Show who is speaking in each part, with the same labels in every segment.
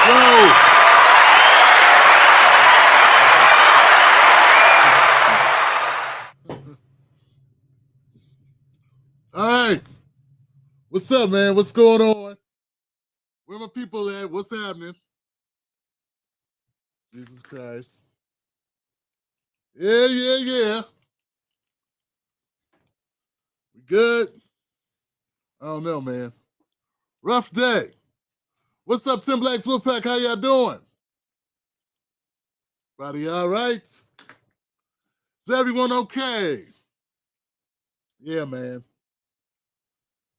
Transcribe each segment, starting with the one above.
Speaker 1: Yo. All right. What's up, man? What's going on? Where my people at? What's happening? Jesus Christ. Yeah. We good? I don't know, man. Rough day. What's up, Tim Blacks Wolfpack? How y'all doing? Everybody all right? Is everyone okay? Yeah, man.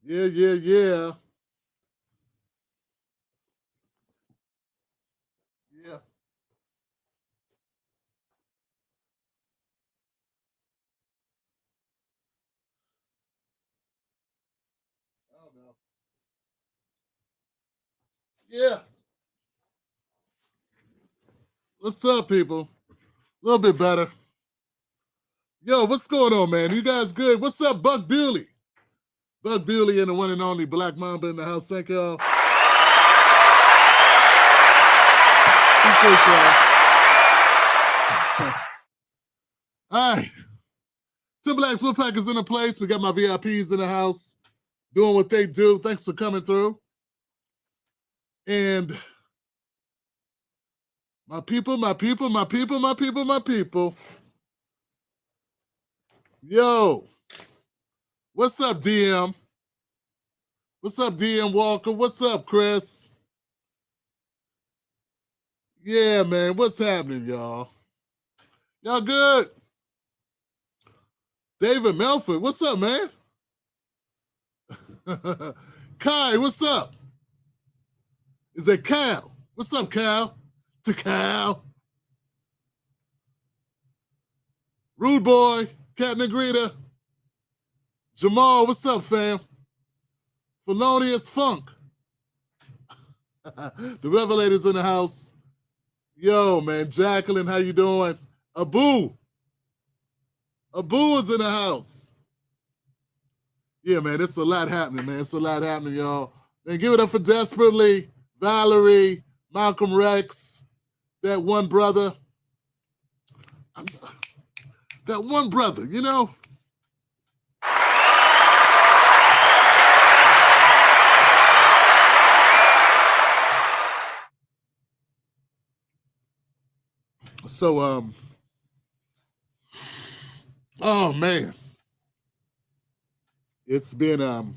Speaker 1: Yeah. Yeah. I don't know. Yeah. What's up, people? A little bit better. Yo, what's going on, man? You guys good? What's up, Buck Bewley? Buck Bewley and the one and only Black Mamba in the house. Thank y'all. Appreciate y'all. All right. Tim Blacks Wolfpack is in the place. We got my VIPs in the house doing what they do. Thanks for coming through. And my people. Yo, what's up, DM? What's up, DM Walker? What's up, Chris? Yeah, man. What's happening, y'all? Y'all good? David Melford, what's up, man? Kai, what's up? Is that Cal? What's up, Cal? To Cal. Rude Boy, Cat Negrita. Jamal, what's up, fam? Felonious Funk. The Revelators in the house. Yo, man, Jacqueline, how you doing? Abu is in the house. Yeah, man, it's a lot happening, man. It's a lot happening, y'all. And give it up for Desperately, Valerie, Malcolm Rex, that one brother. That one brother, you know? So, oh man, it's been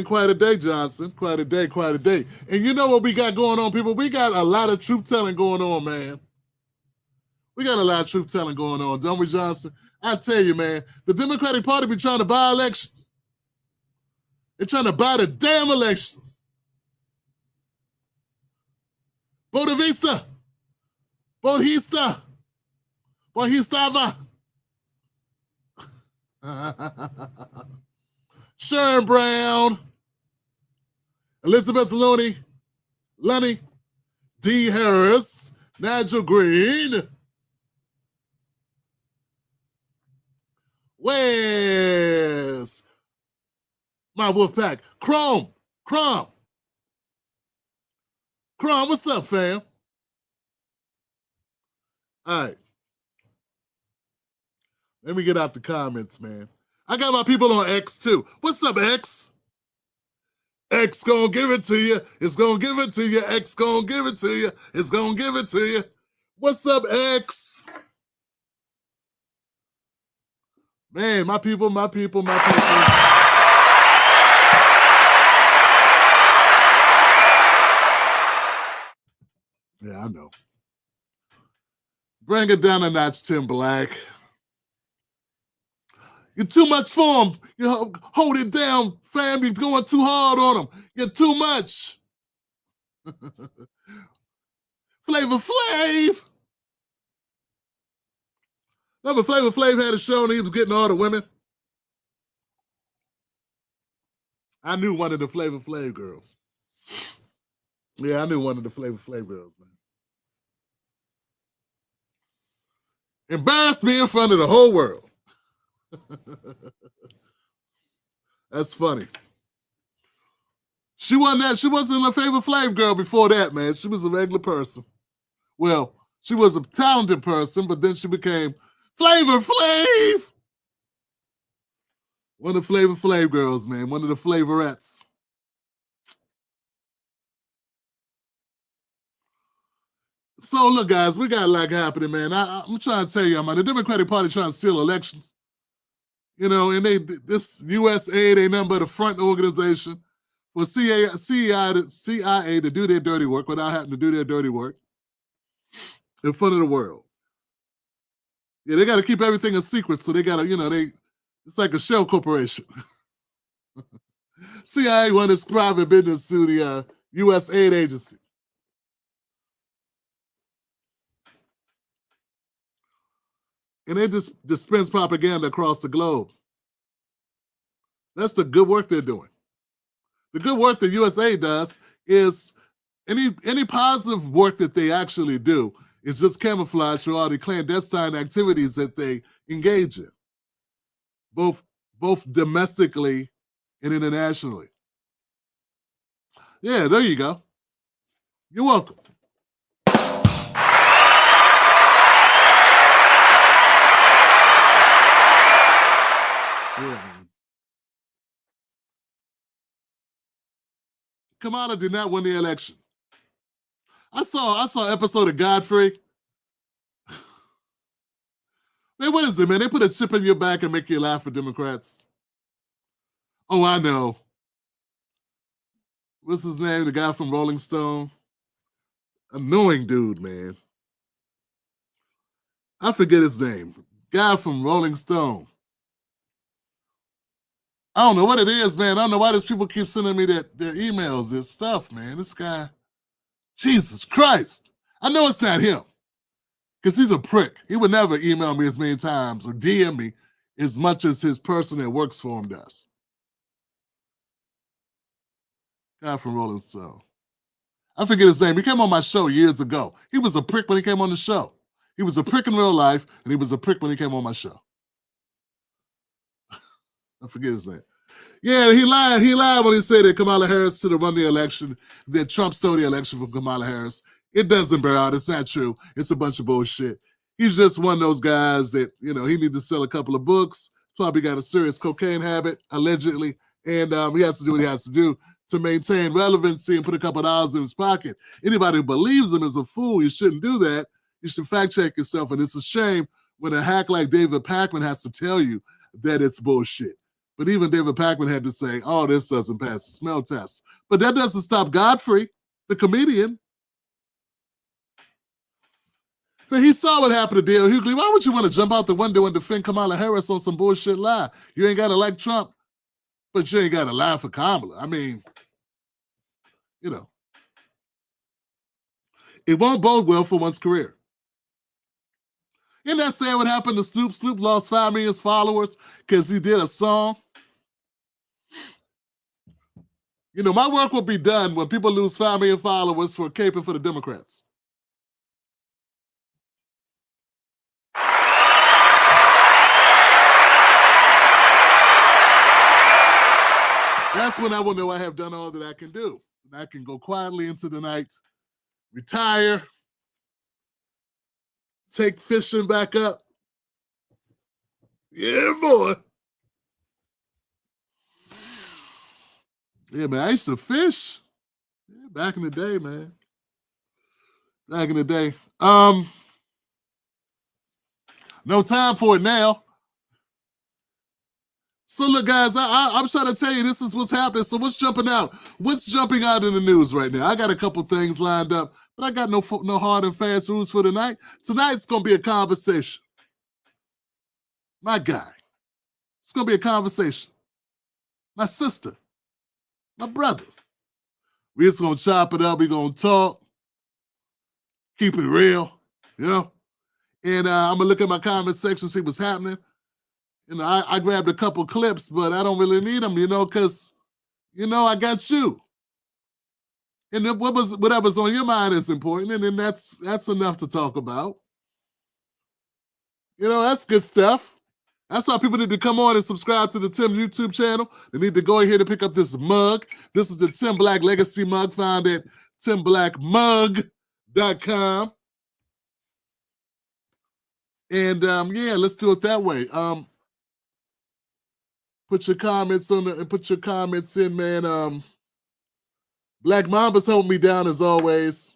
Speaker 1: quite a day, Johnson. Quite a day. And you know what we got going on, people? We got a lot of truth telling going on, man. We got a lot of truth telling going on, don't we, Johnson? I tell you, man, the Democratic Party be trying to buy elections. They're trying to buy the damn elections. Bodavista. Bohistava. Sharon Brown. Elizabeth Lunny. D. Harris. Nigel Green. Where's my wolf pack? Chrome, what's up, fam? All right. Let me get out the comments, man. I got my people on X too. What's up, X? X gonna give it to you. It's gonna give it to you. X gonna give it to you. It's gonna give it to you. What's up, X? Man, my people. Yeah, I know. Bring it down a notch, Tim Black. You're too much for him. You hold it down, fam. You're going too hard on him. You're too much. Flavor Flav. Remember Flavor Flav had a show and he was getting all the women? I knew one of the Flavor Flav girls. Yeah, I knew one of the Flavor Flav girls, man. Embarrassed me in front of the whole world. That's funny. She wasn't a Flavor Flav girl before that, man. She was a regular person. Well, she was a talented person, but then she became Flavor Flav. One of the Flavor Flav girls, man. One of the Flavorettes. So look, guys, we got a lot happening, man. I'm trying to tell you, man, the Democratic Party trying to steal elections. You know, and this USAID ain't nothing but a front organization for CIA to do their dirty work without having to do their dirty work in front of the world. Yeah, they got to keep everything a secret, so they got to, it's like a shell corporation. CIA won its private business to the USAID agency. And they just dispense propaganda across the globe. That's the good work they're doing. The good work that USA does is any positive work that they actually do is just camouflage for all the clandestine activities that they engage in, both domestically and internationally. Yeah, there you go. You're welcome. Yeah, man. Kamala did not win the election. I saw an episode of Godfrey. Man, what is it, man? They put a chip in your back and make you laugh for Democrats. Oh, I know. What's his name? The guy from Rolling Stone. Annoying dude, man. I forget his name. Guy from Rolling Stone. I don't know what it is, man. I don't know why these people keep sending me their emails, their stuff, man. This guy, Jesus Christ. I know it's not him because he's a prick. He would never email me as many times or DM me as much as his person that works for him does. Guy from Rolling Stone. I forget his name. He came on my show years ago. He was a prick when he came on the show. He was a prick in real life, and he was a prick when he came on my show. I forget his name. Yeah, he lied. He lied when he said that Kamala Harris should have won the election, that Trump stole the election from Kamala Harris. It doesn't bear out. It's not true. It's a bunch of bullshit. He's just one of those guys that, he needs to sell a couple of books, probably got a serious cocaine habit, allegedly, and he has to do what he has to do to maintain relevancy and put a couple of dollars in his pocket. Anybody who believes him is a fool. You shouldn't do that. You should fact check yourself, and it's a shame when a hack like David Pakman has to tell you that it's bullshit. But even David Pakman had to say, oh, this doesn't pass the smell test. But that doesn't stop Godfrey, the comedian. But he saw what happened to Dale Hughley. Why would you want to jump out the window and defend Kamala Harris on some bullshit lie? You ain't got to like Trump, but you ain't got to lie for Kamala. I mean, it won't bode well for one's career. Isn't that saying what happened to Snoop? Snoop lost 5 million followers because he did a song. My work will be done when people lose 5 million followers for caping for the Democrats. That's when I will know I have done all that I can do. And I can go quietly into the night, retire, take fishing back up. Yeah, boy. Yeah, man, I used to fish. Yeah, back in the day, man. Back in the day. No time for it now. So look, guys, I'm trying to tell you this is what's happening. So what's jumping out? What's jumping out in the news right now? I got a couple things lined up, but I got no hard and fast rules for tonight. Tonight's going to be a conversation. My guy. It's going to be a conversation. My sister. My brothers. We're just going to chop it up. We're going to talk. Keep it real. And I'm going to look at my comment section, see what's happening. I grabbed a couple clips, but I don't really need them, because, I got you. And then whatever's on your mind is important, and then that's enough to talk about. That's good stuff. That's why people need to come on and subscribe to the Tim YouTube channel. They need to go ahead and pick up this mug. This is the Tim Black Legacy mug found at timblackmug.com. And yeah, let's do it that way. Put your comments in, man. Black Mamba's holding me down as always.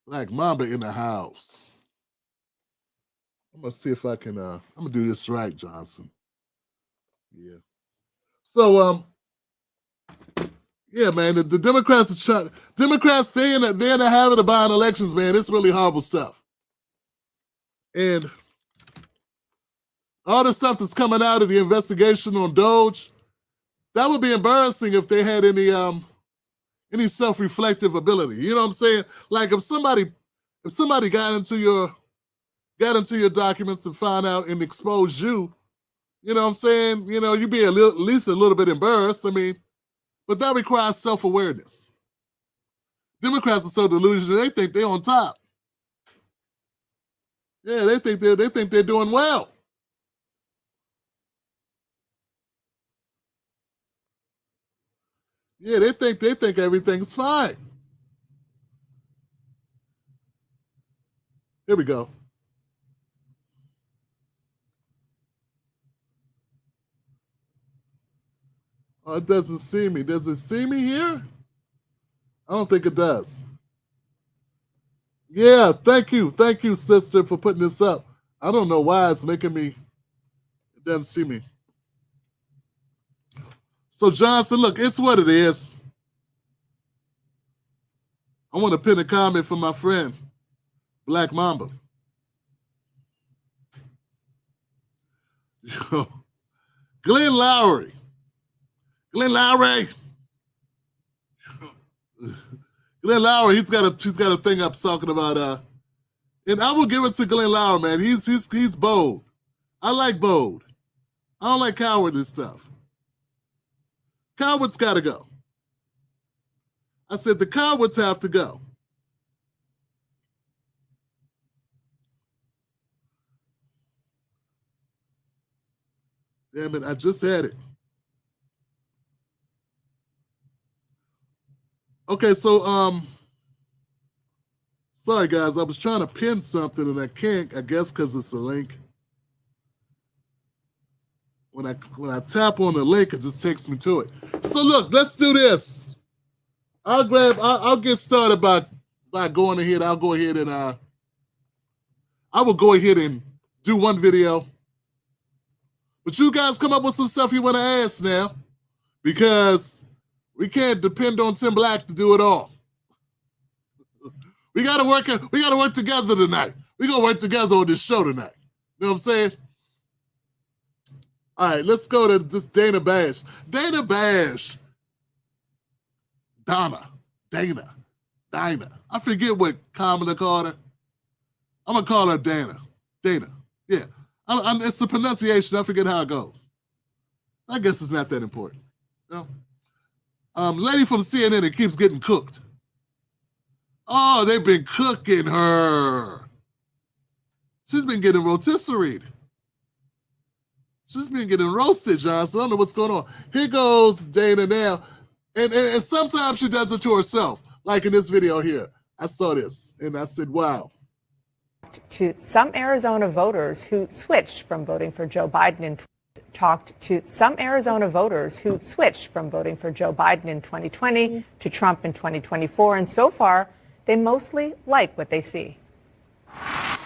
Speaker 1: Black Mamba in the house. I'm gonna see if I can. I'm gonna do this right, Johnson. Yeah. So yeah, man. The Democrats are trying. Democrats, they're in the habit of buying elections, man. It's really horrible stuff. And all the stuff that's coming out of the investigation on Doge, that would be embarrassing if they had any self-reflective ability. You know what I'm saying? Like if somebody got into your documents and found out and exposed you, you know what I'm saying? You know, you'd be at least a little bit embarrassed. I mean, but that requires self-awareness. Democrats are so delusional, they think they're on top. Yeah, they think they're doing well. Yeah, they think everything's fine. Here we go. Oh, it doesn't see me. Does it see me here? I don't think it does. Yeah, thank you, sister, for putting this up. I don't know why it's making me. It doesn't see me. So Johnson, look, it's what it is. I want to pin a comment from my friend, Black Mamba. Glenn Lowry. Glenn Lowry, he's got a thing up talking about and I will give it to Glenn Lowry, man. He's bold. I like bold. I don't like cowardly stuff. Cowards gotta go. I said the cowards have to go. Damn it, I just had it. Okay, so sorry guys, I was trying to pin something and I can't, I guess because it's a link. When I tap on the link, it just takes me to it. So look, let's do this. I'll get started by going ahead. I'll go ahead and I will go ahead and do one video. But you guys come up with some stuff you want to ask now, because we can't depend on Tim Black to do it all. We gotta work together tonight. We're gonna work together on this show tonight. You know what I'm saying? All right, let's go to this Dana Bash. Dana Bash. Dana. I forget what Kamala called her. I'm gonna call her Dana. Dana. Yeah. It's the pronunciation. I forget how it goes. I guess it's not that important. You know? Lady from CNN that keeps getting cooked. Oh, they've been cooking her. She's been getting rotisseried. She's been getting roasted, Johnson. I don't know what's going on. Here goes Dana now. And sometimes she does it to herself. Like in this video here. I saw this and I said, wow.
Speaker 2: To some Arizona voters who switched from voting for Joe Biden in 2020 to Trump in 2024. And so far, they mostly like what they see.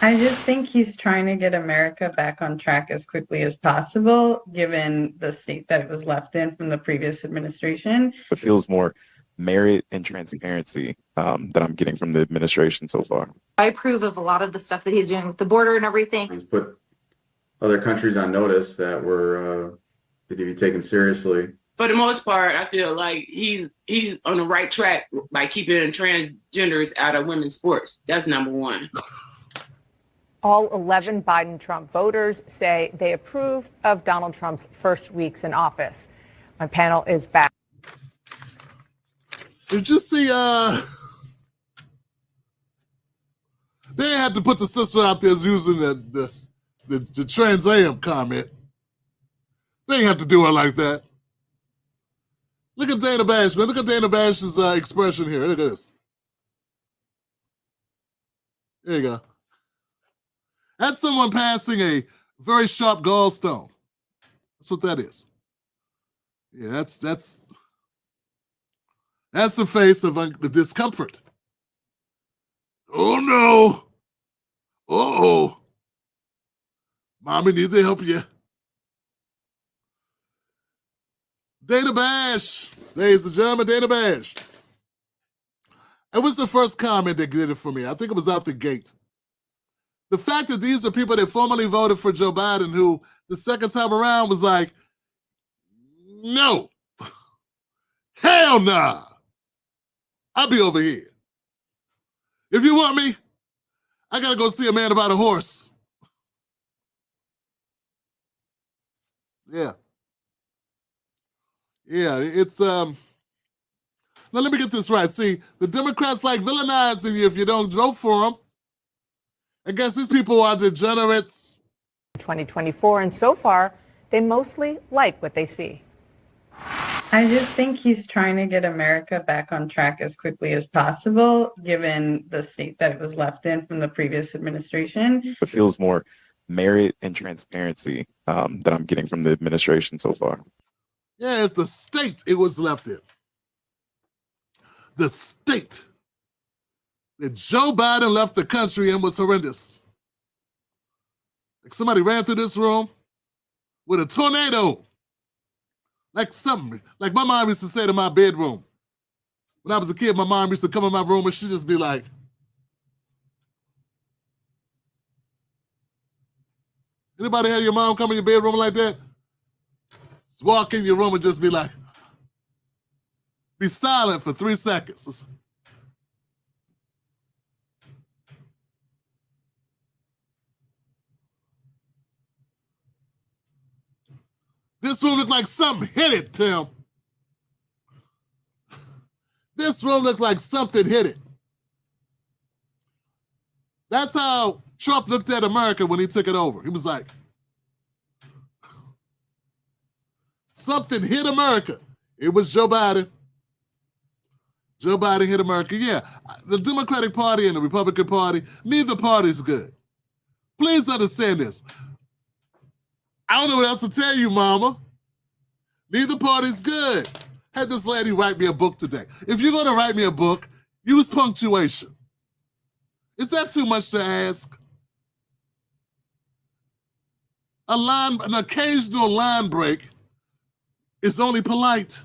Speaker 3: I just think he's trying to get America back on track as quickly as possible, given the state that it was left in from the previous administration.
Speaker 4: It feels more merit and transparency that I'm getting from the administration so far.
Speaker 5: I approve of a lot of the stuff that he's doing with the border and everything.
Speaker 6: He's put other countries on notice that were to be taken seriously.
Speaker 7: For the most part, I feel like he's on the right track by keeping transgenders out of women's sports. That's number one.
Speaker 2: All 11 Biden-Trump voters say they approve of Donald Trump's first weeks in office. My panel is back.
Speaker 1: Did you see, they had to put the sister out there as using the Trans Am comment. They ain't have to do her like that. Look at Dana Bash, man. Look at Dana Bash's expression here. Look at this. There you go. That's someone passing a very sharp gallstone. That's what that is. Yeah, that's the face of discomfort. Oh no. Uh-oh. Mommy needs to help you. Dana Bash. Ladies and gentlemen, Dana Bash. It was the first comment that did it for me. I think it was out the gate. The fact that these are people that formerly voted for Joe Biden who the second time around was like, no. Hell nah. I'll be over here. If you want me, I gotta go see a man about a horse. Yeah. Yeah, it's now let me get this right. See, the Democrats like villainizing you if you don't vote for them. I guess these people are degenerates.
Speaker 2: 2024, and so far, they mostly like what they see.
Speaker 3: I just think he's trying to get America back on track as quickly as possible, given the state that it was left in from the previous administration.
Speaker 4: It feels more merit and transparency that I'm getting from the administration so far.
Speaker 1: Yeah, it's the state it was left in. The state that Joe Biden left the country in was horrendous. Like somebody ran through this room with a tornado. Like something. Like my mom used to say to my bedroom. When I was a kid, my mom used to come in my room and she'd just be like, anybody have your mom come in your bedroom like that? Just walk in your room and just be like, be silent for 3 seconds. This room looked like something hit it, Tim. This room looked like something hit it. That's how Trump looked at America when he took it over. He was like, something hit America. It was Joe Biden. Joe Biden hit America. Yeah, the Democratic Party and the Republican Party, neither party's good. Please understand this. I don't know what else to tell you, mama. Neither party's good. Had this lady write me a book today. If you're going to write me a book, use punctuation. Is that too much to ask? An occasional line break is only polite.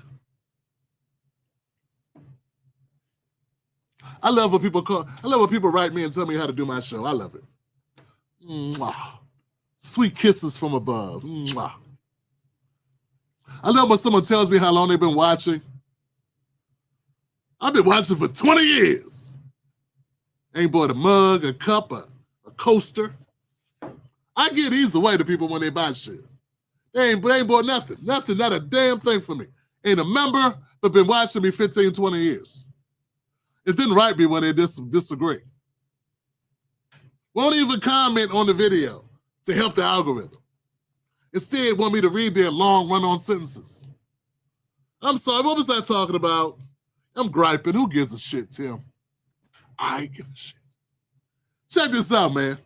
Speaker 1: I love when people write me and tell me how to do my show. I love it. Mwah. Sweet kisses from above. Mwah. I love when someone tells me how long they've been watching. I've been watching for 20 years. Ain't bought a mug, a cup, a coaster. I give these away to people when they buy shit. They ain't bought nothing. Nothing, not a damn thing for me. Ain't a member, but been watching me 15, 20 years. It didn't write me when they disagree. Won't even comment on the video to help the algorithm. Instead, want me to read their long run-on sentences. I'm sorry, what was I talking about? I'm griping. Who gives a shit, Tim? I give a shit. Check this out, man.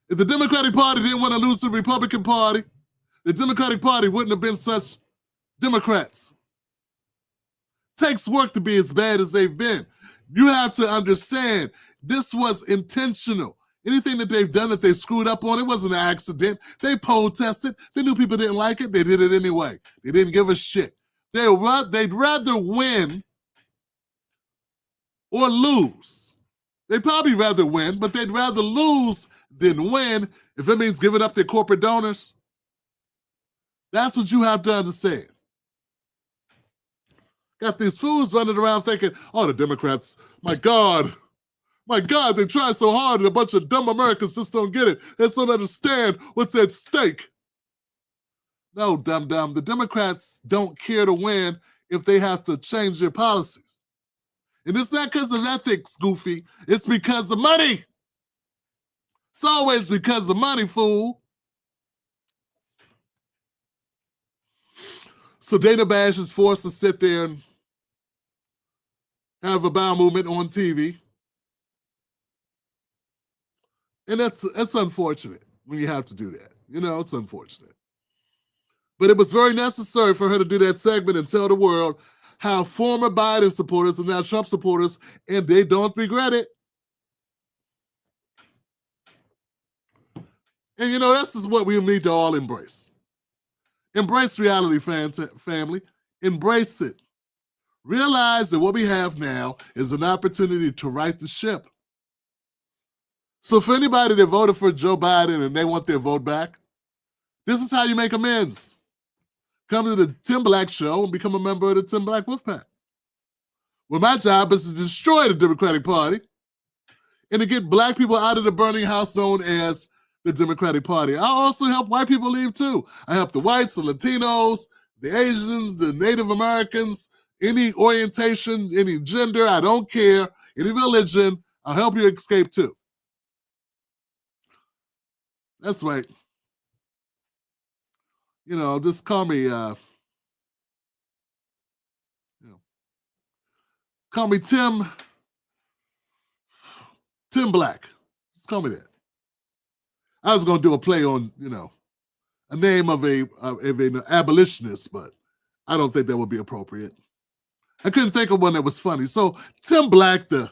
Speaker 1: If the Democratic Party didn't want to lose to the Republican Party, the Democratic Party wouldn't have been such Democrats. Takes work to be as bad as they've been. You have to understand this was intentional. Anything that they've done that they screwed up on, it wasn't an accident. They poll tested. They knew people didn't like it. They did it anyway. They didn't give a shit. They'd rather win or lose. They'd probably rather win, but they'd rather lose than win if it means giving up their corporate donors. That's what you have to understand. Got these fools running around thinking, oh, the Democrats, my God, they try so hard and a bunch of dumb Americans just don't get it. They just don't understand what's at stake. No, dumb. The Democrats don't care to win if they have to change their policies. And it's not because of ethics, Goofy. It's because of money. It's always because of money, fool. So Dana Bash is forced to sit there and have a bowel movement on TV. And that's unfortunate when you have to do that. You know, it's unfortunate. But it was very necessary for her to do that segment and tell the world how former Biden supporters are now Trump supporters, and they don't regret it. And, you know, this is what we need to all embrace. Embrace reality, family. Embrace it. Realize that what we have now is an opportunity to right the ship. So for anybody that voted for Joe Biden and they want their vote back, this is how you make amends. Come to the Tim Black Show and become a member of the Tim Black Wolfpack. Well, my job is to destroy the Democratic Party and to get black people out of the burning house known as the Democratic Party. I also help white people leave too. I help the whites, the Latinos, the Asians, the Native Americans, any orientation, any gender, I don't care, any religion, I'll help you escape too. That's right. You know, just call me, call me Tim Black. Just call me that. I was going to do a play on, you know, a name of an abolitionist, but I don't think that would be appropriate. I couldn't think of one that was funny. So Tim Black, the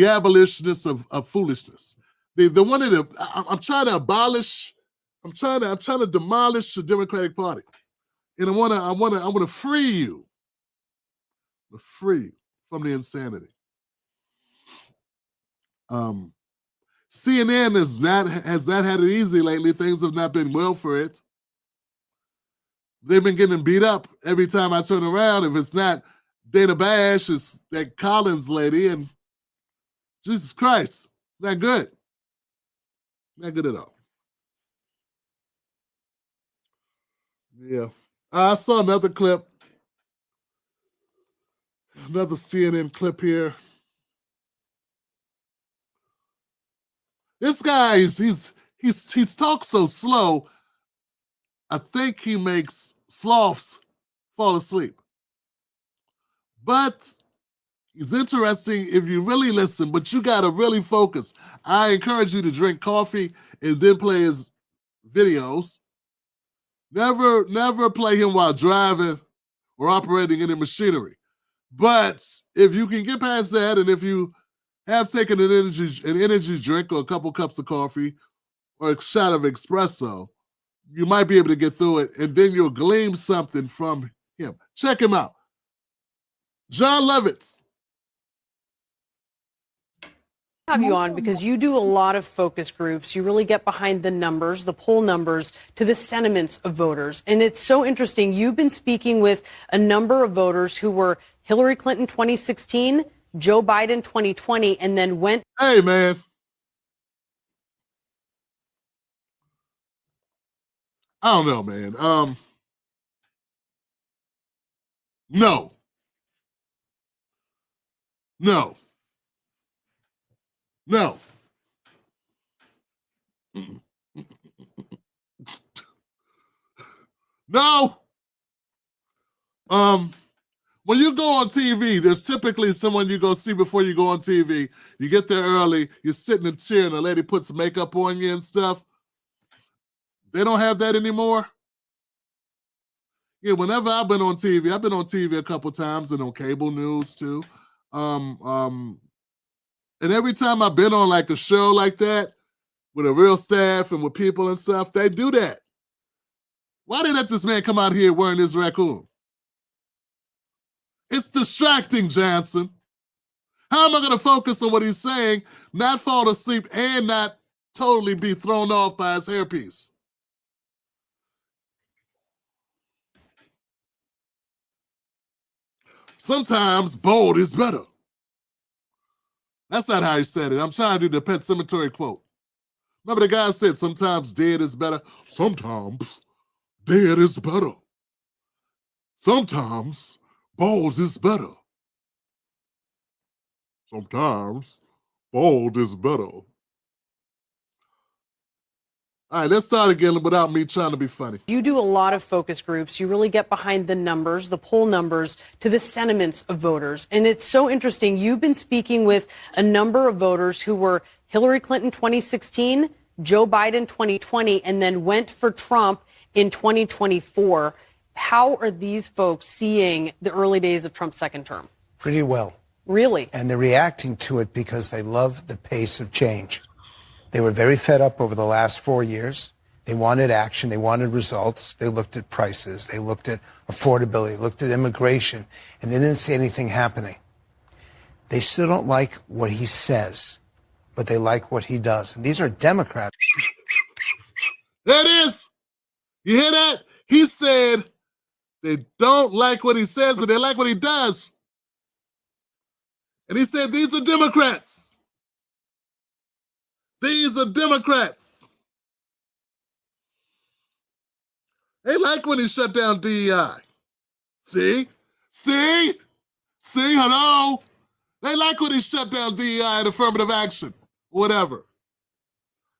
Speaker 1: abolitionist of foolishness, the one that I'm trying to abolish. I'm trying to demolish the Democratic Party, and I want to free you, from the insanity. CNN has not had it easy lately. Things have not been well for it. They've been getting beat up every time I turn around. If it's not Dana Bash, it's that Collins lady, and Jesus Christ, not good. Not good at all. Yeah. I saw another clip. Another CNN clip here. This guy, he talks so slow, I think he makes sloths fall asleep. But it's interesting if you really listen, but you got to really focus. I encourage you to drink coffee and then play his videos. Never play him while driving or operating any machinery. But if you can get past that, and if you have taken an energy drink or a couple cups of coffee or a shot of espresso, you might be able to get through it, and then you'll glean something from him. Check him out. John Lovitz.
Speaker 8: Have you on because you do a lot of focus groups. You really get behind the numbers, the poll numbers, to the sentiments of voters. And it's so interesting. You've been speaking with a number of voters who were Hillary Clinton 2016, Joe Biden 2020, and then went.
Speaker 1: Hey, man. I don't know, man. No. No. No. No. When you go on TV, there's typically someone you go see before you go on TV. You get there early, you sit in a chair, and a lady puts makeup on you and stuff. They don't have that anymore. Yeah, whenever I've been on TV a couple times and on cable news too. And every time I've been on like a show like that with a real staff and with people and stuff, they do that. Why did they let this man come out here wearing this raccoon? It's distracting, Johnson. How am I going to focus on what he's saying, not fall asleep, and not totally be thrown off by his hairpiece? Sometimes bold is better. That's not how he said it. I'm trying to do the Pet Cemetery quote. Remember the guy said, sometimes dead is better? Sometimes dead is better. Sometimes bold is better. Sometimes bold is better. All right, let's start again without me trying to be funny.
Speaker 8: You do a lot of focus groups. You really get behind the numbers, the poll numbers, to the sentiments of voters. And it's so interesting. You've been speaking with a number of voters who were Hillary Clinton 2016, Joe Biden 2020, and then went for Trump in 2024. How are these folks seeing the early days of Trump's second term?
Speaker 9: Pretty well.
Speaker 8: Really?
Speaker 9: And they're reacting to it because they love the pace of change. They were very fed up over the last 4 years. They wanted action. They wanted results. They looked at prices. They looked at affordability, looked at immigration, and they didn't see anything happening. They still don't like what he says, but they like what he does. And these are Democrats.
Speaker 1: There it is. You hear that? He said they don't like what he says, but they like what he does. And he said these are Democrats. These are Democrats. They like when he shut down DEI. See? Hello? They like when he shut down DEI and affirmative action. Whatever.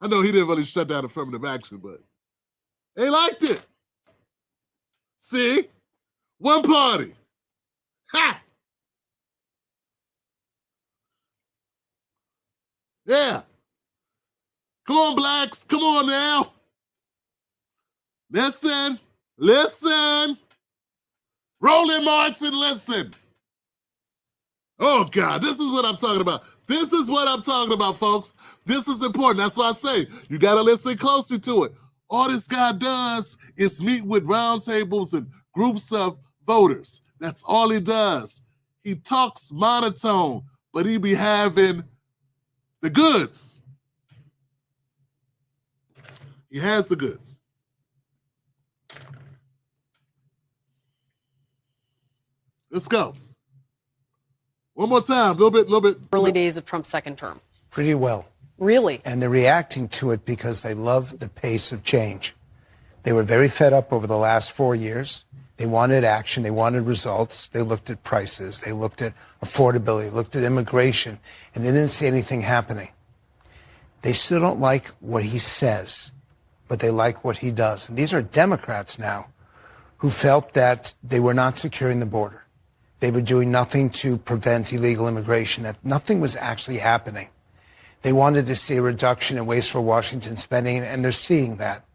Speaker 1: I know he didn't really shut down affirmative action, but they liked it. See? One party. Ha! Yeah. Come on, blacks. Come on now. Listen. Roland Martin, listen. Oh, God, this is what I'm talking about. This is what I'm talking about, folks. This is important. That's why I say you got to listen closely to it. All this guy does is meet with roundtables and groups of voters. That's all he does. He talks monotone, but he be having the goods. He has the goods. Let's go. One more time, a little bit.
Speaker 8: Early days of Trump's second term.
Speaker 9: Pretty well.
Speaker 8: Really?
Speaker 9: And they're reacting to it because they love the pace of change. They were very fed up over the last 4 years. They wanted action. They wanted results. They looked at prices. They looked at affordability, looked at immigration, and they didn't see anything happening. They still don't like what he says, but they like what he does. And these are Democrats now who felt that they were not securing the border. They were doing nothing to prevent illegal immigration, that nothing was actually happening. They wanted to see a reduction in wasteful Washington spending, and they're seeing that.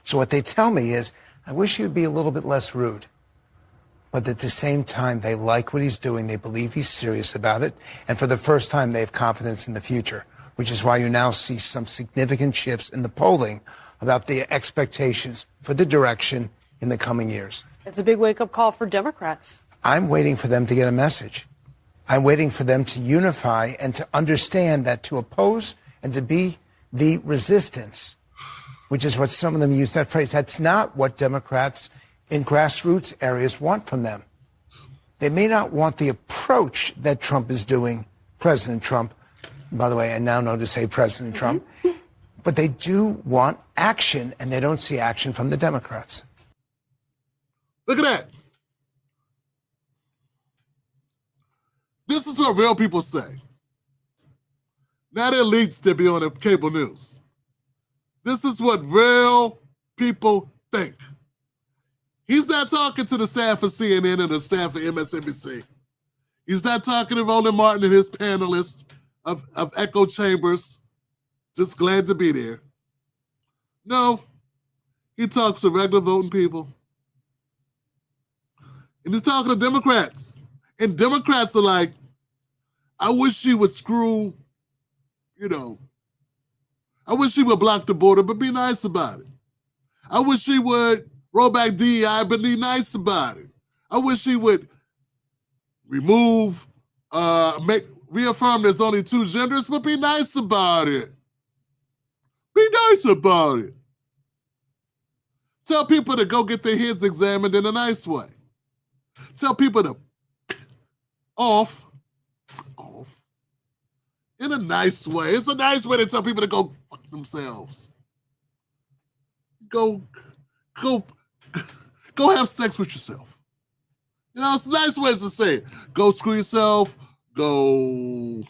Speaker 9: So what they tell me is, I wish he would be a little bit less rude. But at the same time, they like what he's doing. They believe he's serious about it. And for the first time, they have confidence in the future, which is why you now see some significant shifts in the polling about the expectations for the direction in the coming years.
Speaker 8: It's a big wake-up call for Democrats.
Speaker 9: I'm waiting for them to get a message. I'm waiting for them to unify and to understand that to oppose and to be the resistance, which is what some of them use that phrase, that's not what Democrats in grassroots areas want from them. They may not want the approach that Trump is doing, President Trump. By the way, I now know to say President Trump. But they do want action, and they don't see action from the Democrats.
Speaker 1: Look at that. This is what real people say. Not elites that be on the cable news. This is what real people think. He's not talking to the staff of CNN and the staff of MSNBC. He's not talking to Roland Martin and his panelists of echo chambers. Just glad to be there. No, he talks to regular voting people. And he's talking to Democrats. And Democrats are like, I wish she would screw, I wish she would block the border, but be nice about it. I wish she would roll back DEI, but be nice about it. I wish she would reaffirm there's only two genders, but be nice about it. Be nice about it. Tell people to go get their heads examined in a nice way. Tell people to off in a nice way. It's a nice way to tell people to go fuck themselves. Go have sex with yourself. It's nice ways to say it. Go screw yourself. Go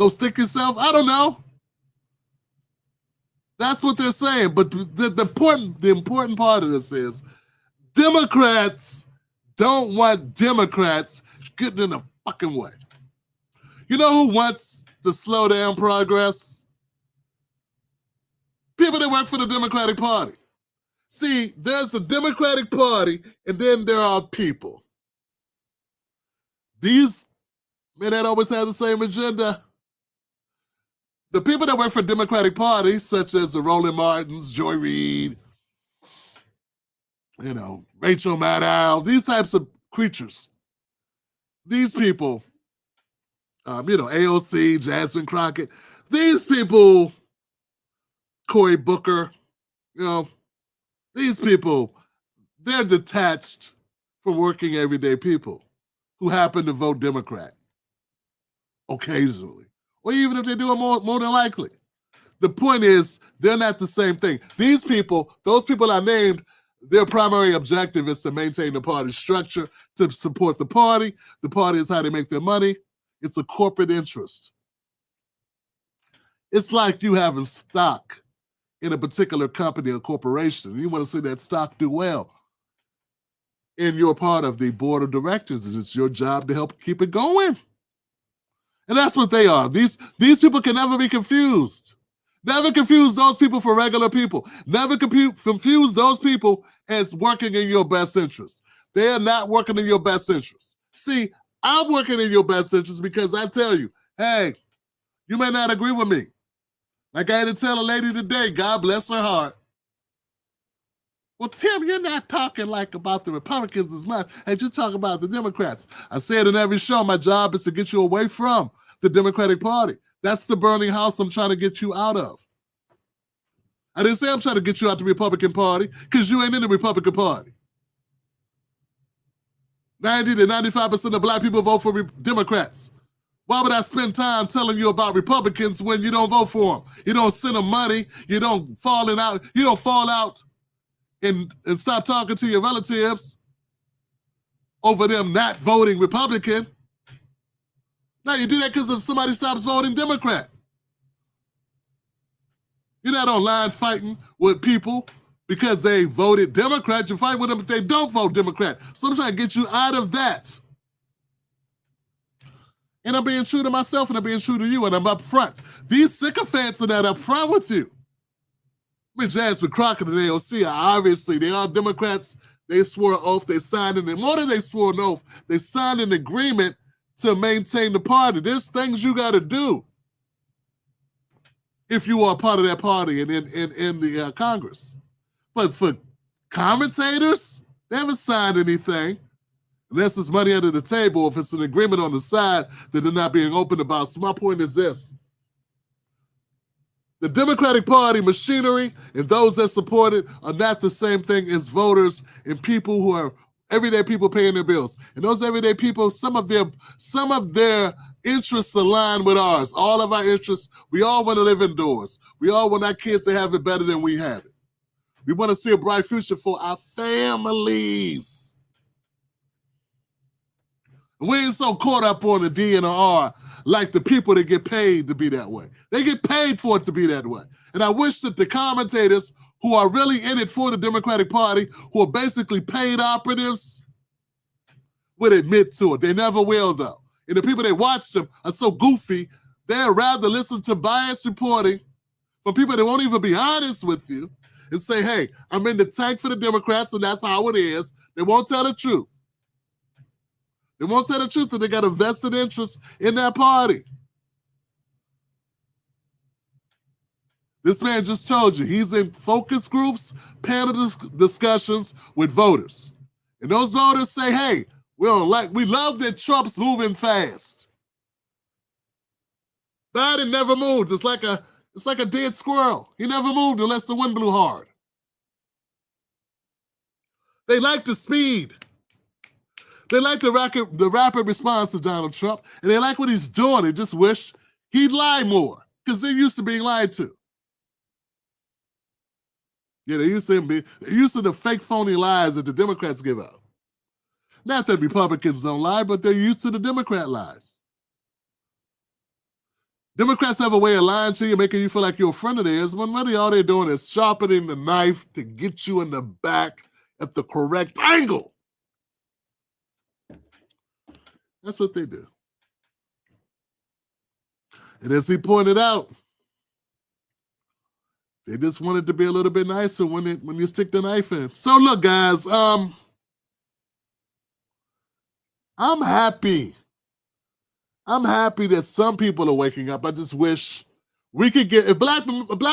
Speaker 1: stick yourself. I don't know. That's what they're saying. But the important part of this is Democrats don't want Democrats getting in the fucking way. You know who wants to slow down progress? People that work for the Democratic Party. See, there's the Democratic Party, and then there are people. These men that always have the same agenda. The people that work for Democratic Party, such as the Roland Martins, Joy Reid, Rachel Maddow, these types of creatures, these people, AOC, Jasmine Crockett, these people, Cory Booker, these people, they're detached from working everyday people who happen to vote Democrat occasionally, or even if they do it more than likely. The point is, they're not the same thing. These people, those people I named, their primary objective is to maintain the party structure, to support the party. The party is how they make their money. It's a corporate interest. It's like you having stock in a particular company or corporation. You want to see that stock do well. And you're part of the board of directors. It's your job to help keep it going. And that's what they are. These people can never be confused. Never confuse those people for regular people. Never confuse those people as working in your best interest. They are not working in your best interest. See, I'm working in your best interest because I tell you, hey, you may not agree with me. Like I had to tell a lady today, God bless her heart. Well, Tim, you're not talking like about the Republicans as much as you talk about the Democrats. I said in every show, my job is to get you away from the Democratic Party. That's the burning house I'm trying to get you out of. I didn't say I'm trying to get you out the Republican Party because you ain't in the Republican Party. 90 to 95% of black people vote for Democrats. Why would I spend time telling you about Republicans when you don't vote for them? You don't send them money. You don't fall out and stop talking to your relatives over them not voting Republican. No, you do that because if somebody stops voting Democrat. You're not online fighting with people because they voted Democrat. You fight with them if they don't vote Democrat. So I'm trying to get you out of that. And I'm being true to myself and I'm being true to you and I'm up front. These sycophants are not up front with you. I mean, Jasmine Crockett and AOC are obviously, they are Democrats. They swore an oath. They signed an, more than they swore an oath, they signed an agreement to maintain the party. There's things you got to do if you are part of that party and in the Congress. But for commentators, they haven't signed anything. Unless it's money under the table, if it's an agreement on the side that they're not being open about. So my point is this. The Democratic Party machinery and those that support it are not the same thing as voters and people who are everyday people paying their bills. And those everyday people, some of their interests align with ours. All of our interests, we all want to live indoors. We all want our kids to have it better than we have it. We want to see a bright future for our families. We ain't so caught up on the D and the R like the people that get paid to be that way. They get paid for it to be that way. And I wish that the commentators who are really in it for the Democratic Party, who are basically paid operatives, would admit to it. They never will, though. And the people that watch them are so goofy, they'd rather listen to biased reporting from people that won't even be honest with you and say, hey, I'm in the tank for the Democrats, and that's how it is. They won't tell the truth. They won't tell the truth that they got a vested interest in that party. This man just told you he's in focus groups, panel discussions with voters. And those voters say, hey, we love that Trump's moving fast. Biden never moves. It's like a dead squirrel. He never moved unless the wind blew hard. They like the speed. They like the rapid response to Donald Trump, and they like what he's doing. They just wish he'd lie more, because they're used to being lied to. Yeah, they're used to the fake, phony lies that the Democrats give out. Not that Republicans don't lie, but they're used to the Democrat lies. Democrats have a way of lying to you, making you feel like you're a friend of theirs, when really all they're doing is sharpening the knife to get you in the back at the correct angle. That's what they do. And as he pointed out, they just wanted to be a little bit nicer when you stick the knife in. So look, guys, I'm happy. I'm happy that some people are waking up. I just wish we could get, if Black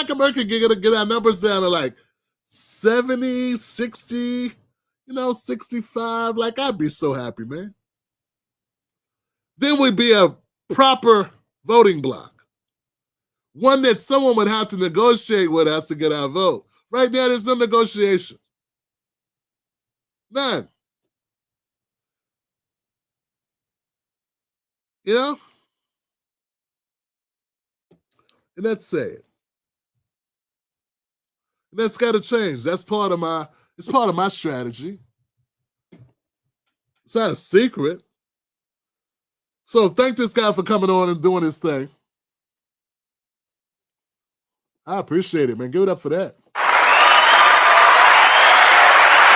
Speaker 1: America could get our numbers down to like 70, 60, 65, like I'd be so happy, man. Then we'd be a proper voting bloc. One that someone would have to negotiate with us to get our vote. Right now, there's no negotiation. None. And that's sad. And that's got to change. That's part of my strategy. It's not a secret. So thank this guy for coming on and doing his thing. I appreciate it, man. Give it up for that.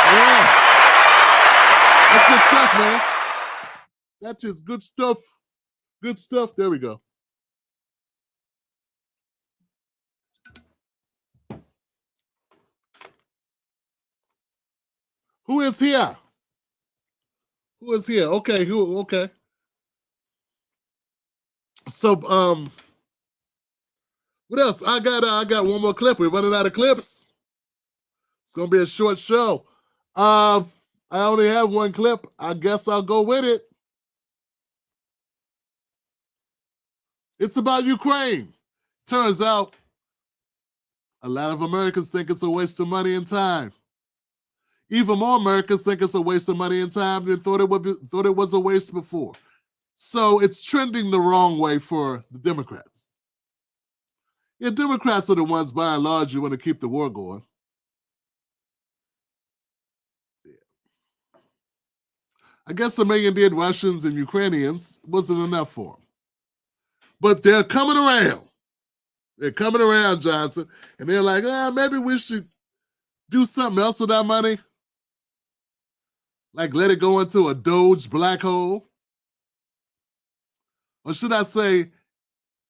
Speaker 1: Yeah. That's good stuff, man. That's just good stuff. Good stuff. There we go. Who is here? Who is here? Okay, okay. So, what else? I got one more clip. We're running out of clips. It's gonna be a short show. I only have one clip. I guess I'll go with it. It's about Ukraine. Turns out a lot of Americans think it's a waste of money and time. Even more Americans think it's a waste of money and time than thought it was a waste before. So it's trending the wrong way for the Democrats. Yeah, Democrats are the ones, by and large, who want to keep the war going. Yeah. I guess $1 million dead Russians and Ukrainians wasn't enough for them. But they're coming around. They're coming around, Johnson. And they're like, maybe we should do something else with our money. Like let it go into a Doge black hole. Or should I say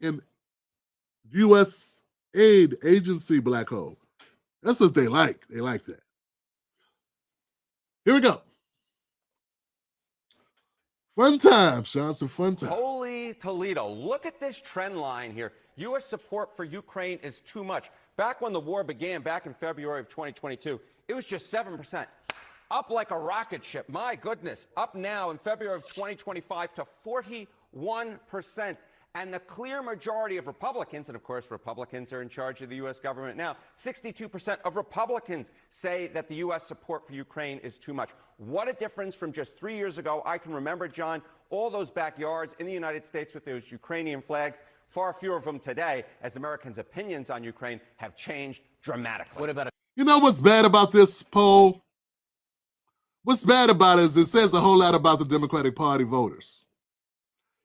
Speaker 1: an U.S. aid agency black hole? That's what they like. They like that. Here we go. Fun time, Johnson, fun time.
Speaker 10: Holy Toledo. Look at this trend line here. U.S. support for Ukraine is too much. Back when the war began, back in February of 2022, it was just 7%. Up like a rocket ship. My goodness. Up now in February of 2025 to 41%. And the clear majority of Republicans, and of course Republicans are in charge of the U.S. government now, 62% of Republicans say that the U.S. support for Ukraine is too much. What a difference from just 3 years ago. I can remember, John, all those backyards in the United States with those Ukrainian flags. Far fewer of them today, as Americans' opinions on Ukraine have changed dramatically. What about
Speaker 1: You know what's bad about this poll? What's bad about it is it says a whole lot about the Democratic Party voters.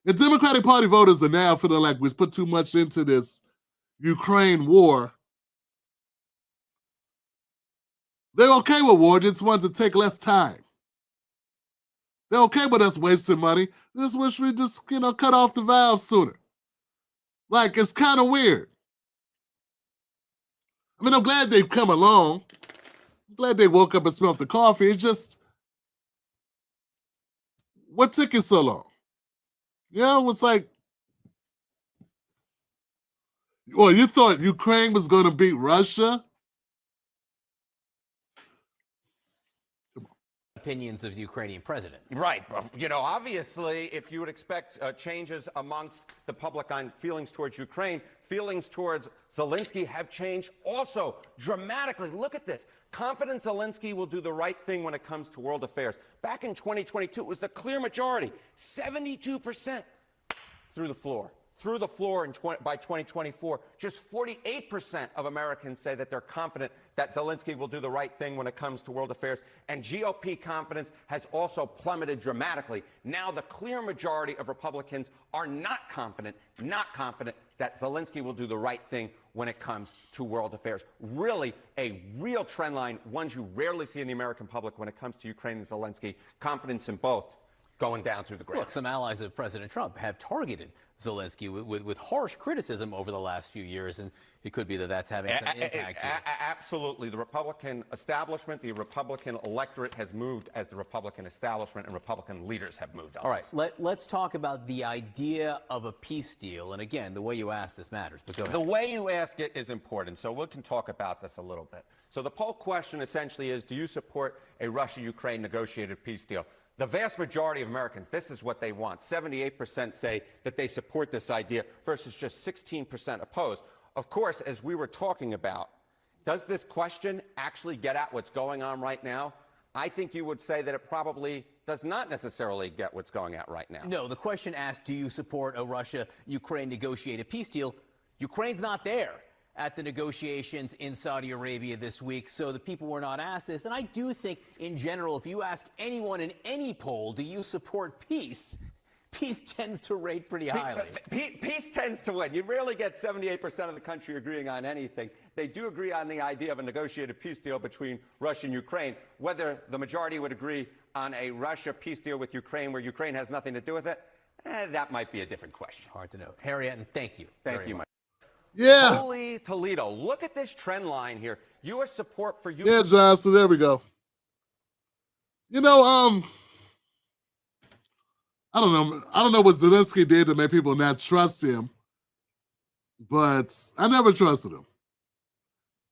Speaker 1: The Democratic Party voters are now feeling like we've put too much into this Ukraine war. They're okay with war, just want to take less time. They're okay with us wasting money. They just wish we just, cut off the valve sooner. Like, it's kind of weird. I mean, I'm glad they've come along. I'm glad they woke up and smelled the coffee. It's just, what took it so long? It's like, well, you thought Ukraine was going to beat Russia?
Speaker 11: Opinions of the Ukrainian president.
Speaker 10: Right. Obviously, if you would expect changes amongst the public on feelings towards Ukraine, feelings towards Zelensky have changed also dramatically. Look at this. Confident Zelensky will do the right thing when it comes to world affairs. Back in 2022, it was the clear majority, 72% through the floor. Through the floor by 2024, just 48% of Americans say that they're confident that Zelensky will do the right thing when it comes to world affairs. And GOP confidence has also plummeted dramatically. Now the clear majority of Republicans are not confident that Zelensky will do the right thing when it comes to world affairs. Really, a real trend line, ones you rarely see in the American public when it comes to Ukraine and Zelensky. Confidence in both going down through the ground.
Speaker 11: Look, some allies of President Trump have targeted Zelensky with harsh criticism over the last few years, and it could be that that's having some impact here.
Speaker 10: Absolutely. The Republican establishment, the Republican electorate has moved as the Republican establishment and Republican leaders have moved on.
Speaker 11: All right, let's talk about the idea of a peace deal. And again, the way you ask this matters, but go ahead.
Speaker 10: The way you ask it is important, so we can talk about this a little bit. So the poll question essentially is, do you support a Russia-Ukraine negotiated peace deal? The vast majority of Americans, this is what they want. 78% say that they support this idea versus just 16% oppose. Of course, as we were talking about, does this question actually get at what's going on right now? I think you would say that it probably does not necessarily get what's going on right now.
Speaker 11: No, the question asked, do you support a Russia-Ukraine negotiated peace deal? Ukraine's not there at the negotiations in Saudi Arabia this week, so the people were not asked this. And I do think, in general, if you ask anyone in any poll, do you support peace, peace tends to rate pretty highly.
Speaker 10: Peace tends to win. You rarely get 78% of the country agreeing on anything. They do agree on the idea of a negotiated peace deal between Russia and Ukraine. Whether the majority would agree on a Russia peace deal with Ukraine where Ukraine has nothing to do with it, that might be a different question.
Speaker 11: Hard to know. Harriet, and thank you.
Speaker 10: Thank you, Mike.
Speaker 1: Yeah.
Speaker 10: Holy Toledo. Look at this trend line here. U.S. support for
Speaker 1: Yeah, Johnson, there we go. You know, I don't know what Zelensky did to make people not trust him, but I never trusted him.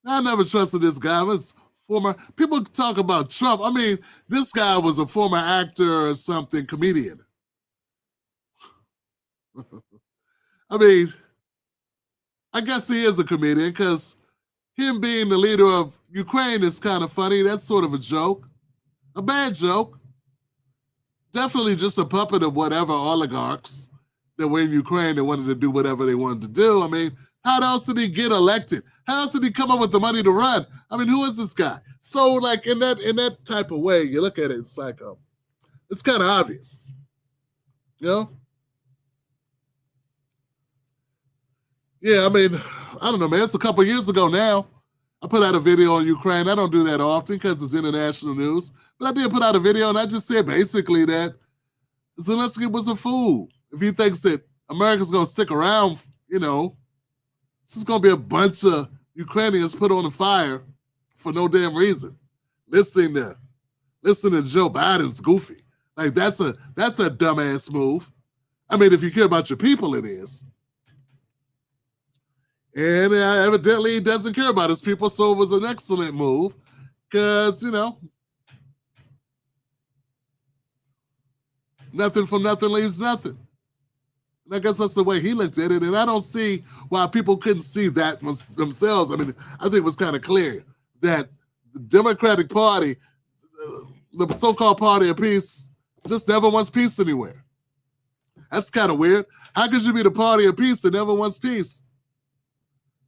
Speaker 1: I never trusted this guy. People talk about Trump. I mean, this guy was a former actor or something, comedian. I mean, I guess he is a comedian because him being the leader of Ukraine is kind of funny. That's sort of a joke. A bad joke. Definitely just a puppet of whatever oligarchs that were in Ukraine that wanted to do whatever they wanted to do. I mean, how else did he get elected? How else did he come up with the money to run? I mean, who is this guy? So, like, in that type of way, you look at it, it's like, it's kind of obvious. You know? Yeah, I mean, I don't know, man. It's a couple years ago now. I put out a video on Ukraine. I don't do that often because it's international news. But I did put out a video, and I just said basically that Zelensky was a fool. If he thinks that America's going to stick around, you know, this is going to be a bunch of Ukrainians put on the fire for no damn reason. Listen to Joe Biden's goofy. Like, that's a dumbass move. I mean, if you care about your people, it is. And evidently he doesn't care about his people, so it was an excellent move because, you know, nothing from nothing leaves nothing. And I guess that's the way he looked at it, and I don't see why people couldn't see that themselves. I mean, I think it was kind of clear that the Democratic Party, the so-called party of peace, just never wants peace anywhere. That's kind of weird. How could you be the party of peace that never wants peace?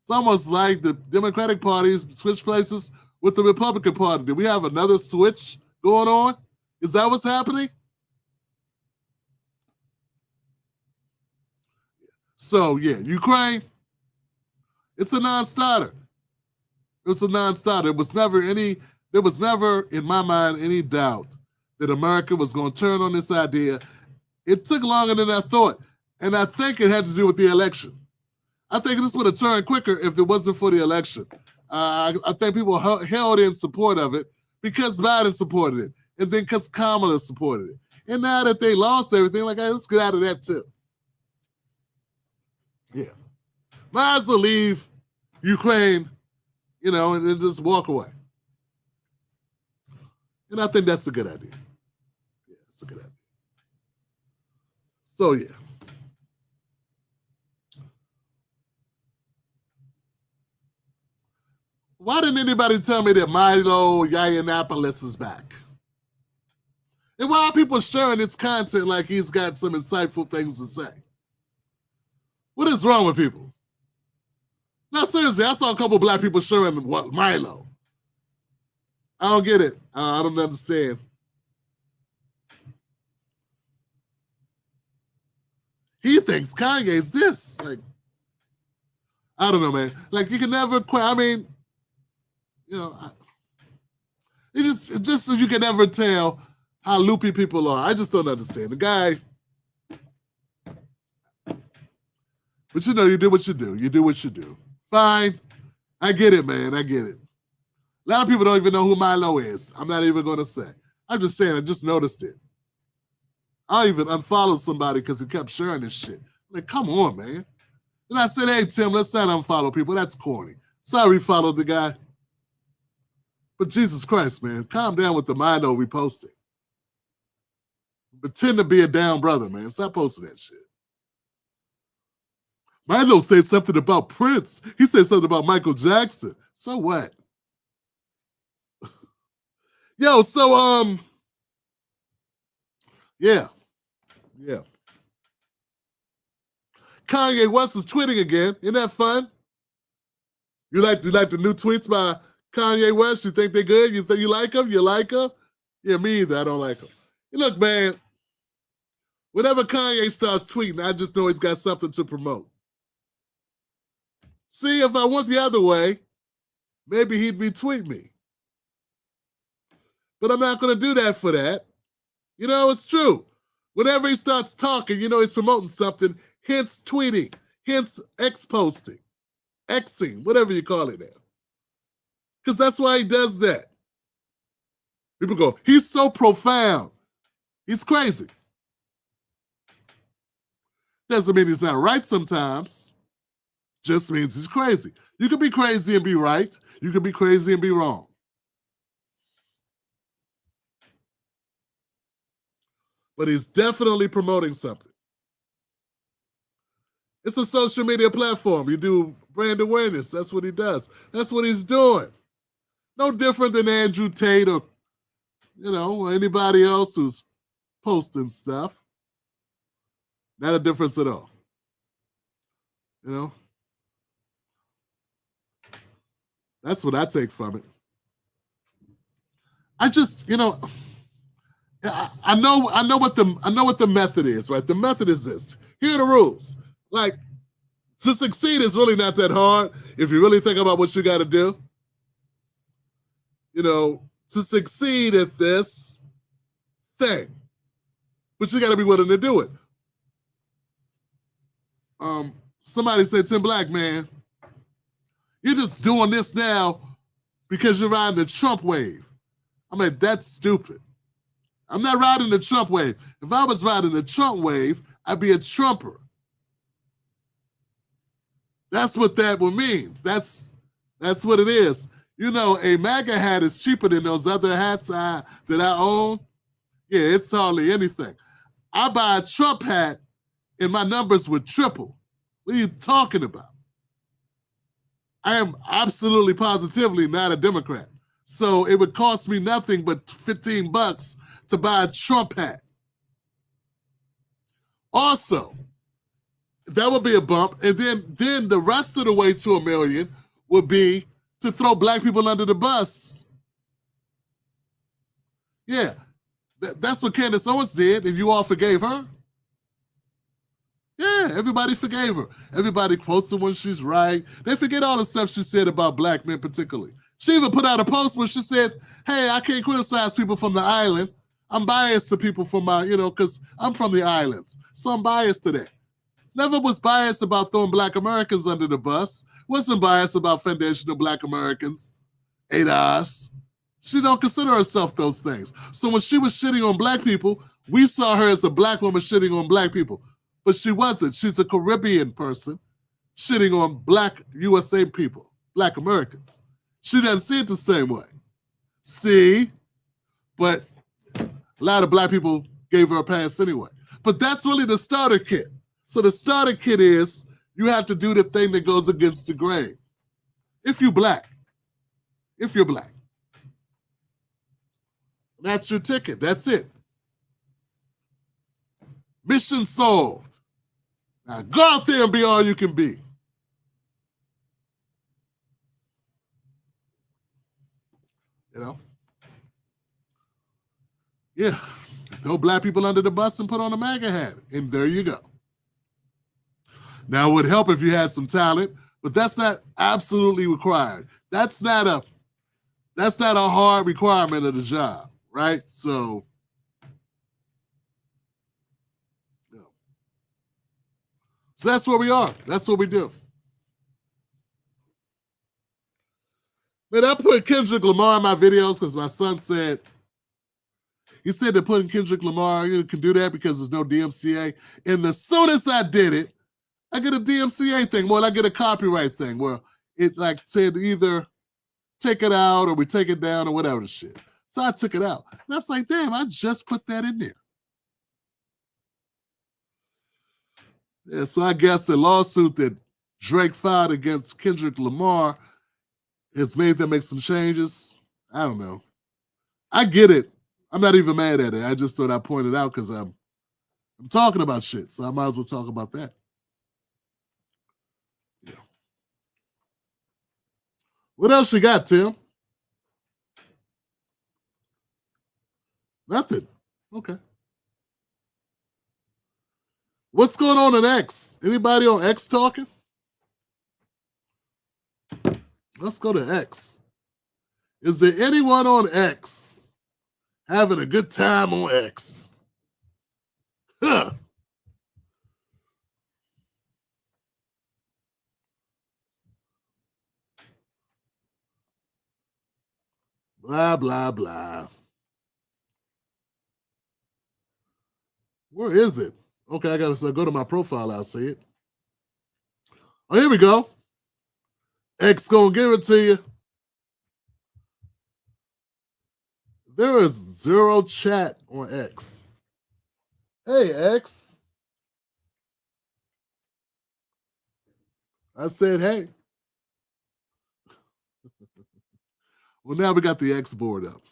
Speaker 1: It's almost like the Democratic Party's switch places with the Republican Party. Do we have another switch going on? Is that what's happening? So, yeah, Ukraine, it's a non-starter. It's a non-starter. There was never, in my mind, any doubt that America was going to turn on this idea. It took longer than I thought, and I think it had to do with the election. I think this would have turned quicker if it wasn't for the election. I think people held in support of it because Biden supported it, and then because Kamala supported it. And now that they lost everything, like, hey, let's get out of that too. Yeah. Might as well leave Ukraine, you know, and then just walk away. And I think that's a good idea. Yeah, it's a good idea. So, yeah. Why didn't anybody tell me that Milo Yiannopoulos is back? And why are people sharing its content like he's got some insightful things to say? What is wrong with people? No, seriously, I saw a couple black people sharing what Milo. I don't get it. I don't understand. He thinks Kanye's this. Like, I don't know, man. Like, you can never quit. I mean, you know, it's just so you can never tell how loopy people are. I just don't understand. The guy, but you know, you do what you do. You do what you do. Fine. I get it, man. I get it. A lot of people don't even know who Milo is. I'm not even going to say. I'm just saying, I just noticed it. I even unfollowed somebody because he kept sharing this shit. Like, come on, man. And I said, hey, Tim, let's not unfollow people. That's corny. Sorry, followed the guy. But Jesus Christ, man, calm down with the Milo reposting. Pretend to be a down brother, man. Stop posting that shit. Milo said something about Prince. He said something about Michael Jackson. So what? Yo, so, yeah. Kanye West is tweeting again. Isn't that fun? You like the new tweets by Kanye West? You think they're good? You think you like them? You like them? Yeah, me either. I don't like them. Look, man, whenever Kanye starts tweeting, I just know he's got something to promote. See, if I went the other way, maybe he'd retweet me. But I'm not going to do that for that. You know, it's true. Whenever he starts talking, you know he's promoting something, hence tweeting, hence X-posting, Xing, whatever you call it now. Because that's why he does that. People go, he's so profound. He's crazy. Doesn't mean he's not right sometimes. Just means he's crazy. You can be crazy and be right. You can be crazy and be wrong. But he's definitely promoting something. It's a social media platform. You do brand awareness. That's what he does. That's what he's doing. No different than Andrew Tate or, you know, or anybody else who's posting stuff. Not a difference at all. You know? That's what I take from it. I just, you know, I know what the method is, right? The method is this. Here are the rules. Like, to succeed is really not that hard if you really think about what you got to do. You know, to succeed at this thing. But you got to be willing to do it. Somebody said, Tim Black, man, you're just doing this now because you're riding the Trump wave. I mean, that's stupid. I'm not riding the Trump wave. If I was riding the Trump wave, I'd be a Trumper. That's what that would mean. That's what it is. You know, a MAGA hat is cheaper than those other hats that I own. Yeah, it's hardly anything. I buy a Trump hat and my numbers would triple. What are you talking about? I am absolutely positively not a Democrat. So it would cost me nothing but $15 to buy a Trump hat. Also, that would be a bump. And then the rest of the way to $1 million would be to throw black people under the bus. Yeah, that's what Candace Owens did, and you all forgave her. Yeah, everybody forgave her. Everybody quotes her when she's right. They forget all the stuff she said about black men particularly. She even put out a post where she said, hey, I can't criticize people from the island. I'm biased to people from my, you know, because I'm from the islands. So I'm biased to that. Never was biased about throwing black Americans under the bus. Wasn't biased about foundational black Americans. ADOS. She don't consider herself those things. So when she was shitting on black people, we saw her as a black woman shitting on black people. But she wasn't. She's a Caribbean person shitting on black USA people, black Americans. She doesn't see it the same way. See? But a lot of black people gave her a pass anyway. But that's really the starter kit. So the starter kit is you have to do the thing that goes against the grain. If you're black. If you're black. That's your ticket. That's it. Mission solved. Now go out there and be all you can be. You know? Yeah. Throw black people under the bus and put on a MAGA hat. And there you go. Now, it would help if you had some talent, but that's not absolutely required. That's not a hard requirement of the job, right? So, so that's where we are. That's what we do. Man, I put Kendrick Lamar in my videos because my son said, he said that putting Kendrick Lamar, you can do that because there's no DMCA. And as soon as I did it, I get a DMCA thing. Well, I get a copyright thing where it like said either take it out or we take it down or whatever the shit. So I took it out. And I was like, damn, I just put that in there. Yeah, so I guess the lawsuit that Drake filed against Kendrick Lamar has made them make some changes. I don't know. I get it. I'm not even mad at it. I just thought I'd point it out because I'm talking about shit, so I might as well talk about that. Yeah. What else you got, Tim? Nothing. Okay. What's going on in X? Anybody on X talking? Let's go to X. Is there anyone on X having a good time on X? Huh. Blah, blah, blah. Where is it? Okay, I got to go to my profile. I'll see it. Oh, here we go. X gonna give it to you. There is zero chat on X. Hey, X. I said, hey. Well, now we got the X board up.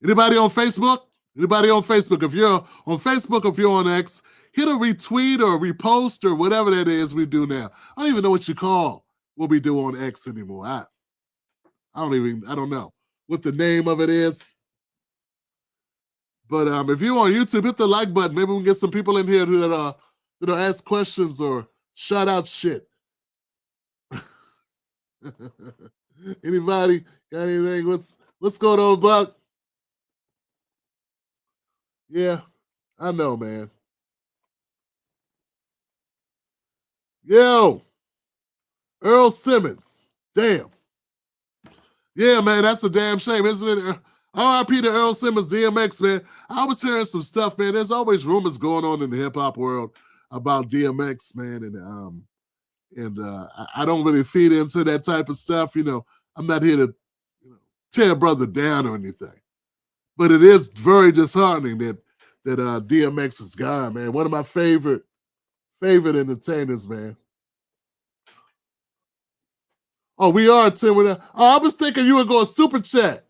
Speaker 1: Anybody on Facebook? Anybody on Facebook? If you're on Facebook, if you're on X, hit a retweet or repost or whatever that is we do now. I don't even know what you call what we do on X anymore. I don't know what the name of it is. But if you're on YouTube, hit the like button. Maybe we can get some people in here that'll ask questions or shout out shit. Anybody got anything? What's going on, Buck? Yeah, I know, man. Yo, Earl Simmons. Damn. Yeah, man, that's a damn shame, isn't it? R.I.P. to Earl Simmons, DMX, man. I was hearing some stuff, man. There's always rumors going on in the hip-hop world about DMX, man, and I don't really feed into that type of stuff. You know, I'm not here to tear a brother down or anything. But it is very disheartening that DMX is gone, man. One of my favorite entertainers, man. Oh, we are, Tim. Oh, I was thinking you were going super chat.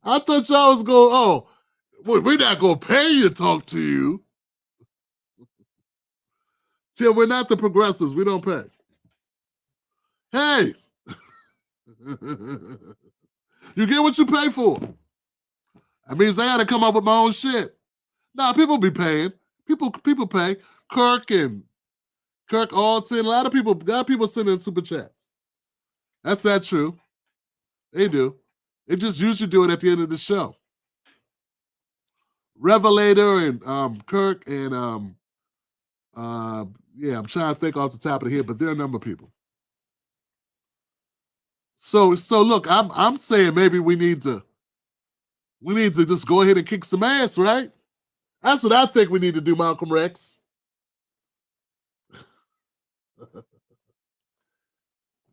Speaker 1: I thought y'all was going, oh, we're not going to pay you to talk to you. Tim, we're not the progressives. We don't pay. Hey. You get what you pay for. That means I got to come up with my own shit. Nah, people be paying. People pay. Kirk Alton, a lot of people send in super chats. That's not true. They do. They just usually do it at the end of the show. Revelator and Kirk and yeah, I'm trying to think off the top of the head, but there are a number of people. So look, I'm saying maybe we need to just go ahead and kick some ass, right? That's what I think we need to do, Malcolm X.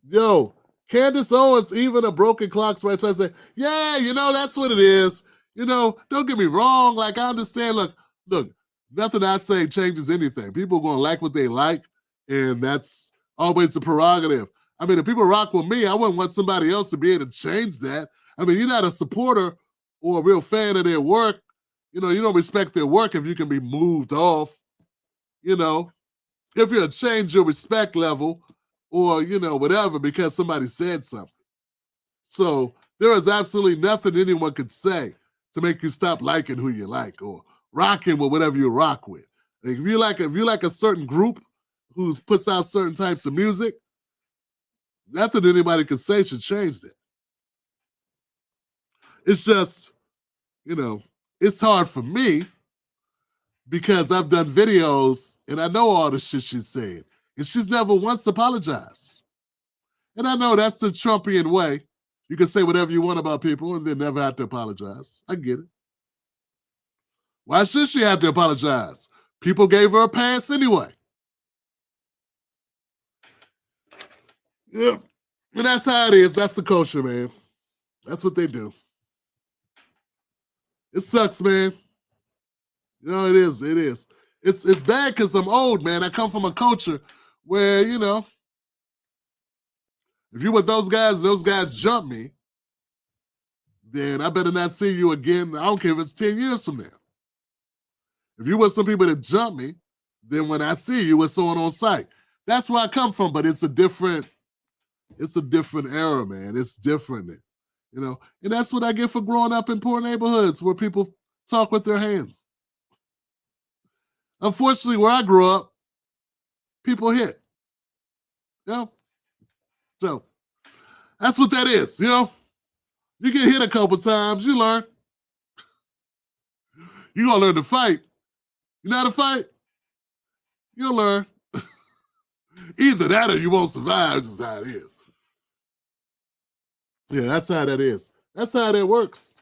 Speaker 1: Yo, Candace Owens, even a broken clock's right. So I say, yeah, that's what it is. Don't get me wrong. Like, I understand. Look, nothing I say changes anything. People are going to like what they like, and that's always the prerogative. I mean, if people rock with me, I wouldn't want somebody else to be able to change that. I mean, you're not a supporter or a real fan of their work. You don't respect their work if you can be moved off. If you'll change your respect level or, whatever, because somebody said something. So there is absolutely nothing anyone could say to make you stop liking who you like or rocking with whatever you rock with. Like, if you like a certain group, who puts out certain types of music, nothing anybody can say should change that. It's just, it's hard for me because I've done videos and I know all the shit she's saying. And she's never once apologized. And I know that's the Trumpian way. You can say whatever you want about people and then never have to apologize. I get it. Why should she have to apologize? People gave her a pass anyway. Yeah. And that's how it is. That's the culture, man. That's what they do. It sucks, man. It is. It is. It's bad because I'm old, man. I come from a culture where, if you with those guys jump me, then I better not see you again. I don't care if it's 10 years from now. If you with some people that jump me, then when I see you, it's someone on site. That's where I come from, but it's a different era, man. It's different, and that's what I get for growing up in poor neighborhoods where people talk with their hands. Unfortunately, where I grew up, people hit. So that's what that is, You get hit a couple times, you learn. You're gonna learn to fight. You know how to fight? You'll learn. Either that or you won't survive. That's how it is. Yeah, that's how that is. That's how that works.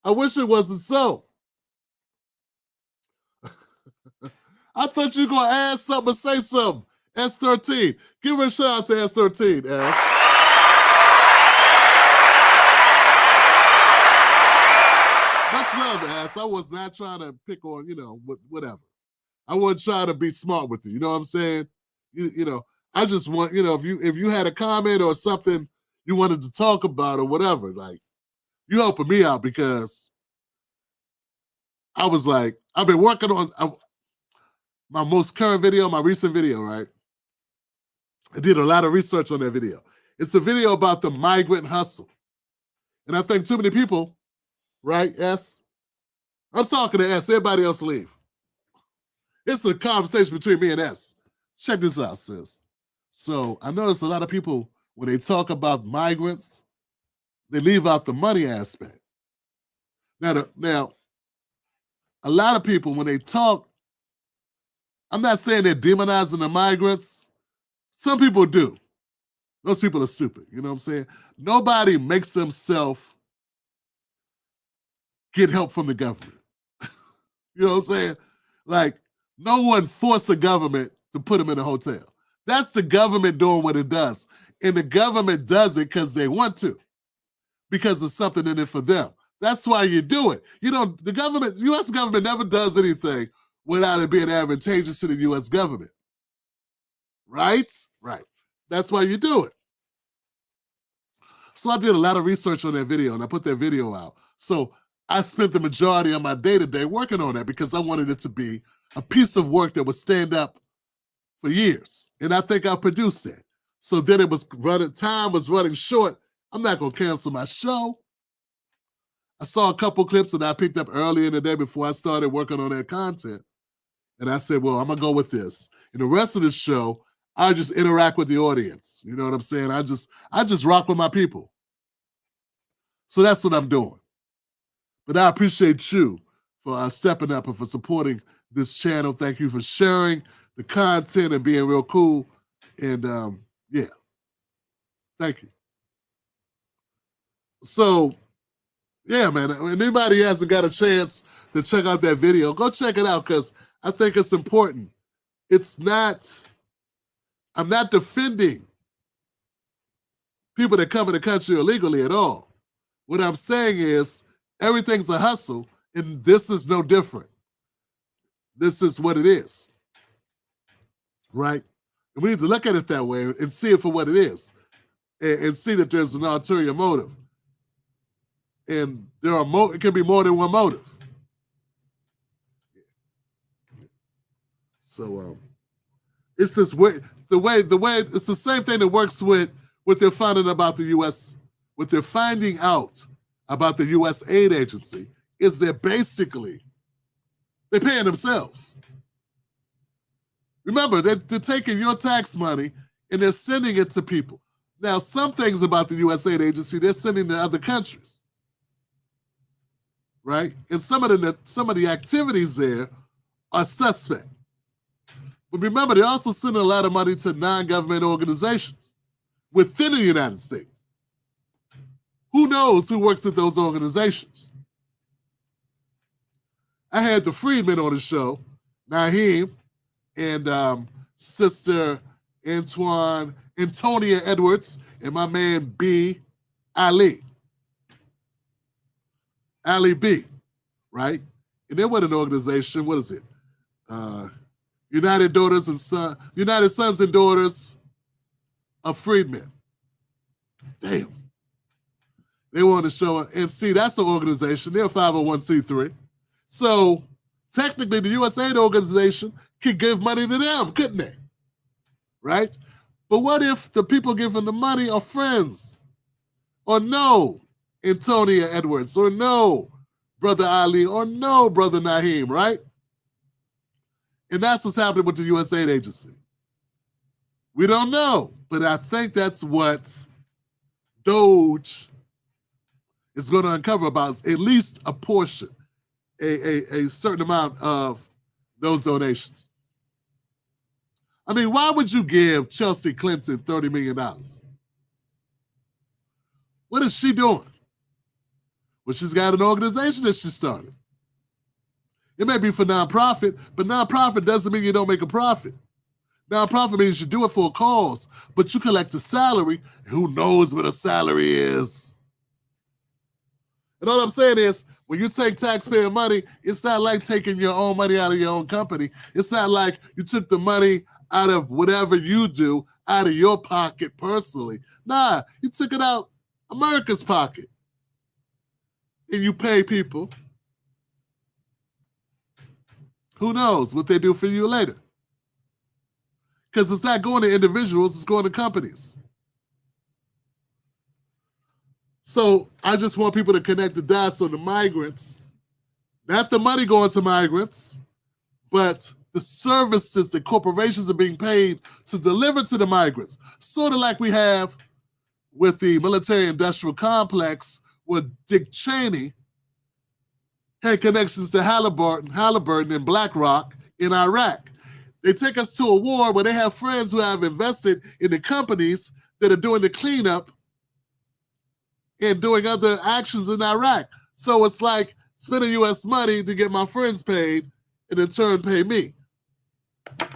Speaker 1: I wish it wasn't so. I thought you were going to ask something or say something. S13. Give her a shout out to S13, S. Much love, ass. I was not trying to pick on, whatever. I wasn't trying to be smart with you. You know what I'm saying? I just want, if you had a comment or something you wanted to talk about or whatever, like, you helping me out because I was like, I've been working on my most current video, my recent video, right? I did a lot of research on that video. It's a video about the migrant hustle. And I think too many people, right, S? I'm talking to S. Everybody else leave. It's a conversation between me and S. Check this out, sis. So I notice a lot of people, when they talk about migrants, they leave out the money aspect. Now, a lot of people, when they talk, I'm not saying they're demonizing the migrants. Some people do. Those people are stupid. You know what I'm saying? Nobody makes themselves get help from the government. You know what I'm saying? Like, no one forced the government to put them in a hotel. That's the government doing what it does. And the government does it because they want to, because there's something in it for them. That's why you do it. The government, U.S. government never does anything without it being advantageous to the U.S. government. Right? Right. That's why you do it. So I did a lot of research on that video, and I put that video out. So I spent the majority of my day-to-day working on that because I wanted it to be a piece of work that would stand up for years. And I think I produced it. So then time was running short. I'm not going to cancel my show. I saw a couple clips that I picked up earlier in the day before I started working on that content. And I said, well, I'm going to go with this. And the rest of the show, I just interact with the audience. You know what I'm saying? I just rock with my people. So that's what I'm doing. But I appreciate you for stepping up and for supporting this channel. Thank you for sharing the content and being real cool. And yeah, thank you. So, yeah, man, if anybody hasn't got a chance to check out that video, go check it out because I think it's important. I'm not defending people that come in the country illegally at all. What I'm saying is everything's a hustle, and this is no different. This is what it is, right? And we need to look at it that way and see it for what it is and see that there's an ulterior motive. And it can be more than one motive. So it's this way, the way it's the same thing that works with what they're finding about the U.S. What they're finding out about the U.S. aid agency is they're paying themselves. Remember, they're taking your tax money and they're sending it to people. Now, some things about the USAID agency, they're sending to other countries, right? And some of the activities there are suspect. But remember, they're also sending a lot of money to non-government organizations within the United States. Who knows who works at those organizations? I had the Freedmen on the show, Naheem, and Sister Antonia Edwards, and my man B. Ali B, right? And they're with an organization, what is it? United Sons and Daughters of Freedmen. Damn. They wanted to show it. And see, that's an organization. They're a 501c3. So technically, the USAID organization could give money to them, couldn't they? Right? But what if the people giving the money are friends? Or no, Antonia Edwards, or no, Brother Ali, or no, Brother Naheem, right? And that's what's happening with the USAID agency. We don't know, but I think that's what Doge is going to uncover about at least a portion, a certain amount of those donations. I mean, why would you give Chelsea Clinton $30 million? What is she doing? Well, she's got an organization that she started. It may be for nonprofit, but nonprofit doesn't mean you don't make a profit. Nonprofit means you do it for a cause, but you collect a salary. Who knows what a salary is? And all I'm saying is, when you take taxpayer money, it's not like taking your own money out of your own company. It's not like you took the money out of whatever you do, out of your pocket personally. Nah, you took it out America's pocket. And you pay people. Who knows what they do for you later? Because it's not going to individuals, it's going to companies. So I just want people to connect the dots on the migrants. Not the money going to migrants, but the services that corporations are being paid to deliver to the migrants. Sort of like we have with the military-industrial complex, where Dick Cheney had connections to Halliburton and BlackRock in Iraq. They take us to a war where they have friends who have invested in the companies that are doing the cleanup and doing other actions in Iraq. So it's like spending U.S. money to get my friends paid and in turn pay me. And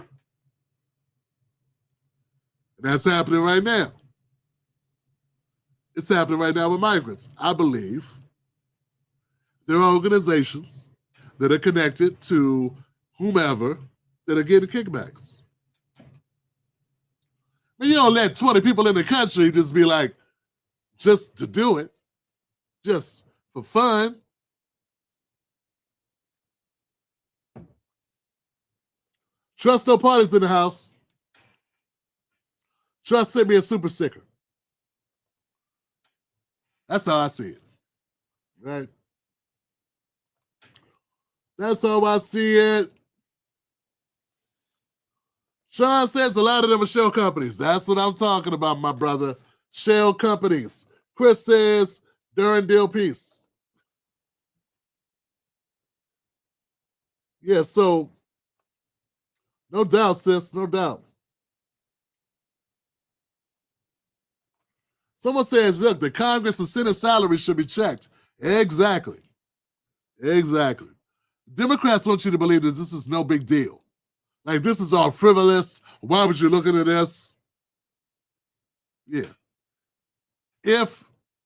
Speaker 1: that's happening right now. It's happening right now with migrants. I believe there are organizations that are connected to whomever that are getting kickbacks. And you don't let 20 people in the country just be like, just to do it, just for fun. Trust no parties in the house. Trust sent me a super sticker. That's how I see it, right? That's how I see it. Sean says a lot of them are shell companies. That's what I'm talking about, my brother. Shell companies. Chris says, during deal peace. Yeah, so no doubt, sis, no doubt. Someone says, look, the Congress and Senate salaries should be checked. Exactly. Exactly. Democrats want you to believe that this is no big deal. Like, this is all frivolous. Why would you look into this? Yeah.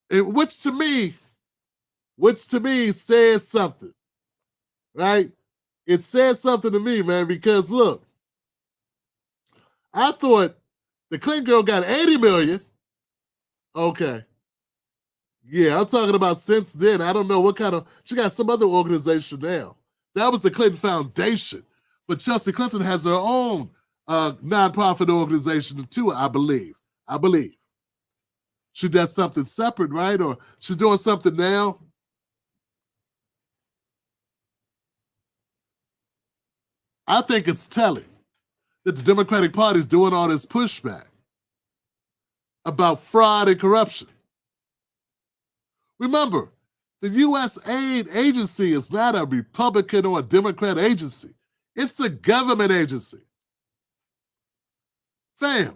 Speaker 1: Which to me says something, right? It says something to me, man, because look, I thought the Clinton girl got 80 million. Okay. Yeah, I'm talking about since then. I don't know what kind of, she got some other organization now. That was the Clinton Foundation. But Chelsea Clinton has her own nonprofit organization too, I believe. She does something separate, right? Or she's doing something now. I think it's telling that the Democratic Party is doing all this pushback about fraud and corruption. Remember, the U.S. aid agency is not a Republican or a Democrat agency. It's a government agency. Fam,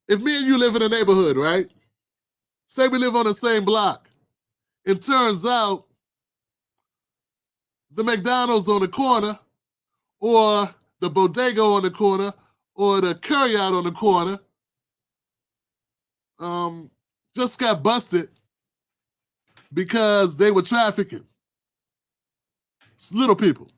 Speaker 1: if me and you live in a neighborhood, right? Say we live on the same block. It turns out the McDonald's on the corner or the bodega on the corner or the carryout on the corner just got busted because they were trafficking. It's little people.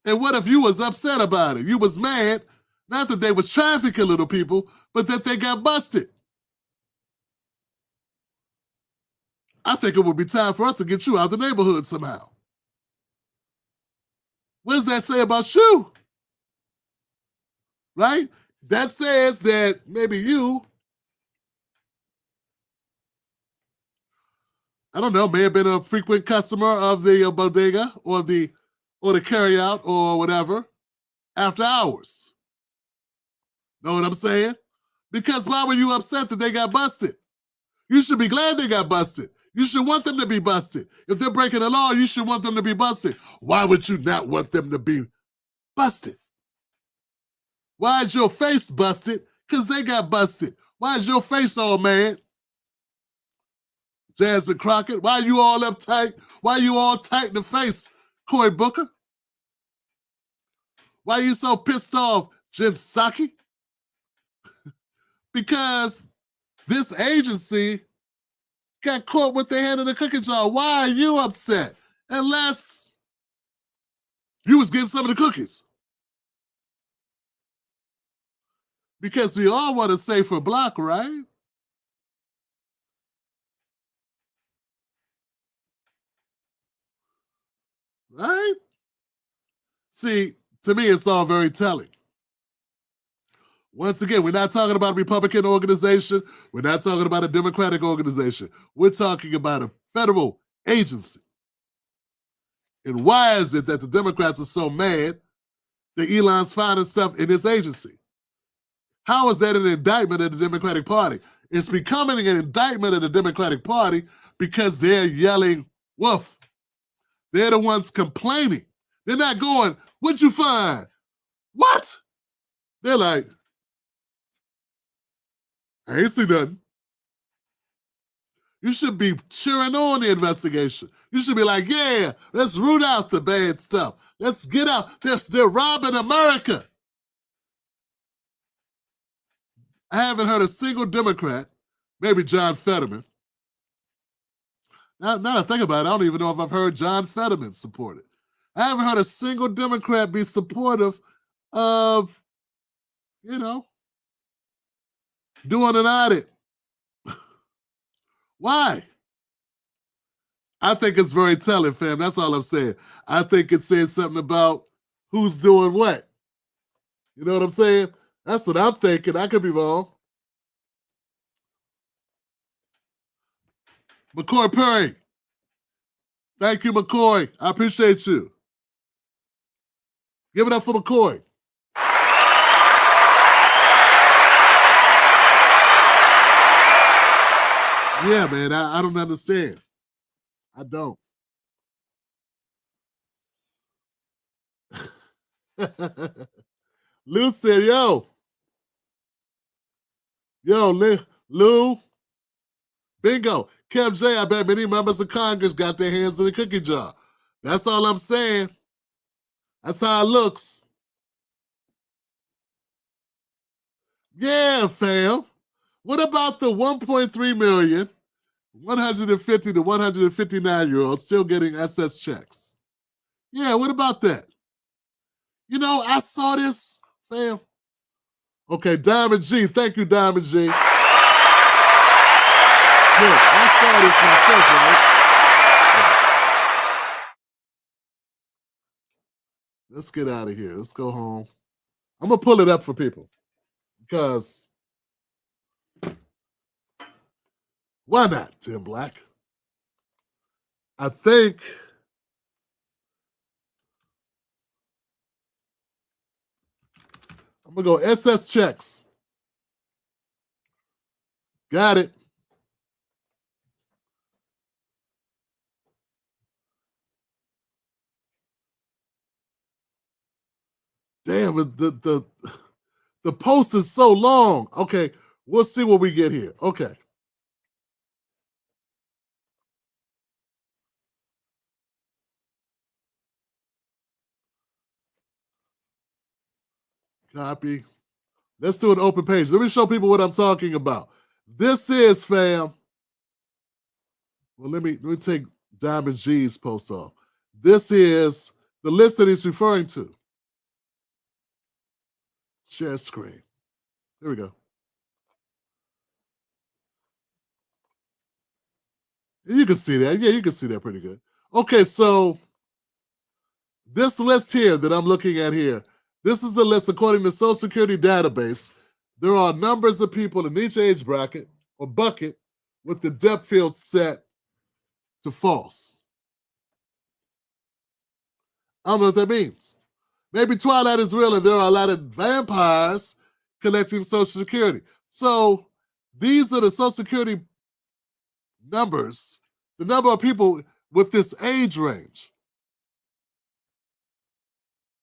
Speaker 1: And what if you was upset about it? You was mad, not that they was trafficking little people, but that they got busted. I think it would be time for us to get you out of the neighborhood somehow. What does that say about you? Right? That says that maybe you, I don't know, may have been a frequent customer of the bodega or the carryout or whatever after hours. Know what I'm saying? Because why were you upset that they got busted? You should be glad they got busted. You should want them to be busted. If they're breaking the law, you should want them to be busted. Why would you not want them to be busted? Why is your face busted? Because they got busted. Why is your face all mad? Jasmine Crockett, why are you all uptight? Why are you all tight in the face, Cory Booker? Why are you so pissed off, Jen Psaki? Because this agency got caught with their hand in the cookie jar. Why are you upset? Unless you was getting some of the cookies. Because we all want a safer block, right? Right? See, to me, it's all very telling. Once again, we're not talking about a Republican organization. We're not talking about a Democratic organization. We're talking about a federal agency. And why is it that the Democrats are so mad that Elon's finding stuff in this agency? How is that an indictment of the Democratic Party? It's becoming an indictment of the Democratic Party because they're yelling, woof. They're the ones complaining. They're not going, what'd you find? What? They're like, I ain't see nothing. You should be cheering on the investigation. You should be like, yeah, let's root out the bad stuff. Let's get out. They're robbing America. I haven't heard a single Democrat, maybe John Fetterman. Now that I think about it, I don't even know if I've heard John Fetterman support it. I haven't heard a single Democrat be supportive of, doing an audit. Why? I think it's very telling, fam. That's all I'm saying. I think it says something about who's doing what. You know what I'm saying? That's what I'm thinking. I could be wrong. McCoy Perry. Thank you, McCoy. I appreciate you. Give it up for McCoy. Yeah, man, I don't understand. I don't. Lou said, yo, Lou, bingo. Kev J, I bet many members of Congress got their hands in the cookie jar. That's all I'm saying. That's how it looks. Yeah, fam. What about the 1.3 million, 150 to 159-year-olds still getting SS checks? Yeah, what about that? I saw this, fam. Okay, Diamond G. Thank you, Diamond G. Look, I saw this myself, right? Let's get out of here. Let's go home. I'm going to pull it up for people because why not, Tim Black? I think I'm going to go SS checks. Got it. Damn, the post is so long. Okay, we'll see what we get here. Okay. Copy. Let's do an open page. Let me show people what I'm talking about. This is, fam. Well, let me take Diamond G's post off. This is the list that he's referring to. Share screen. There we go. You can see that. Yeah, you can see that pretty good. Okay, so this list here that I'm looking at here, this is a list according to the Social Security database. There are numbers of people in each age bracket or bucket with the depth field set to false. I don't know what that means. Maybe Twilight is real and there are a lot of vampires collecting Social Security. So these are the Social Security numbers, the number of people with this age range.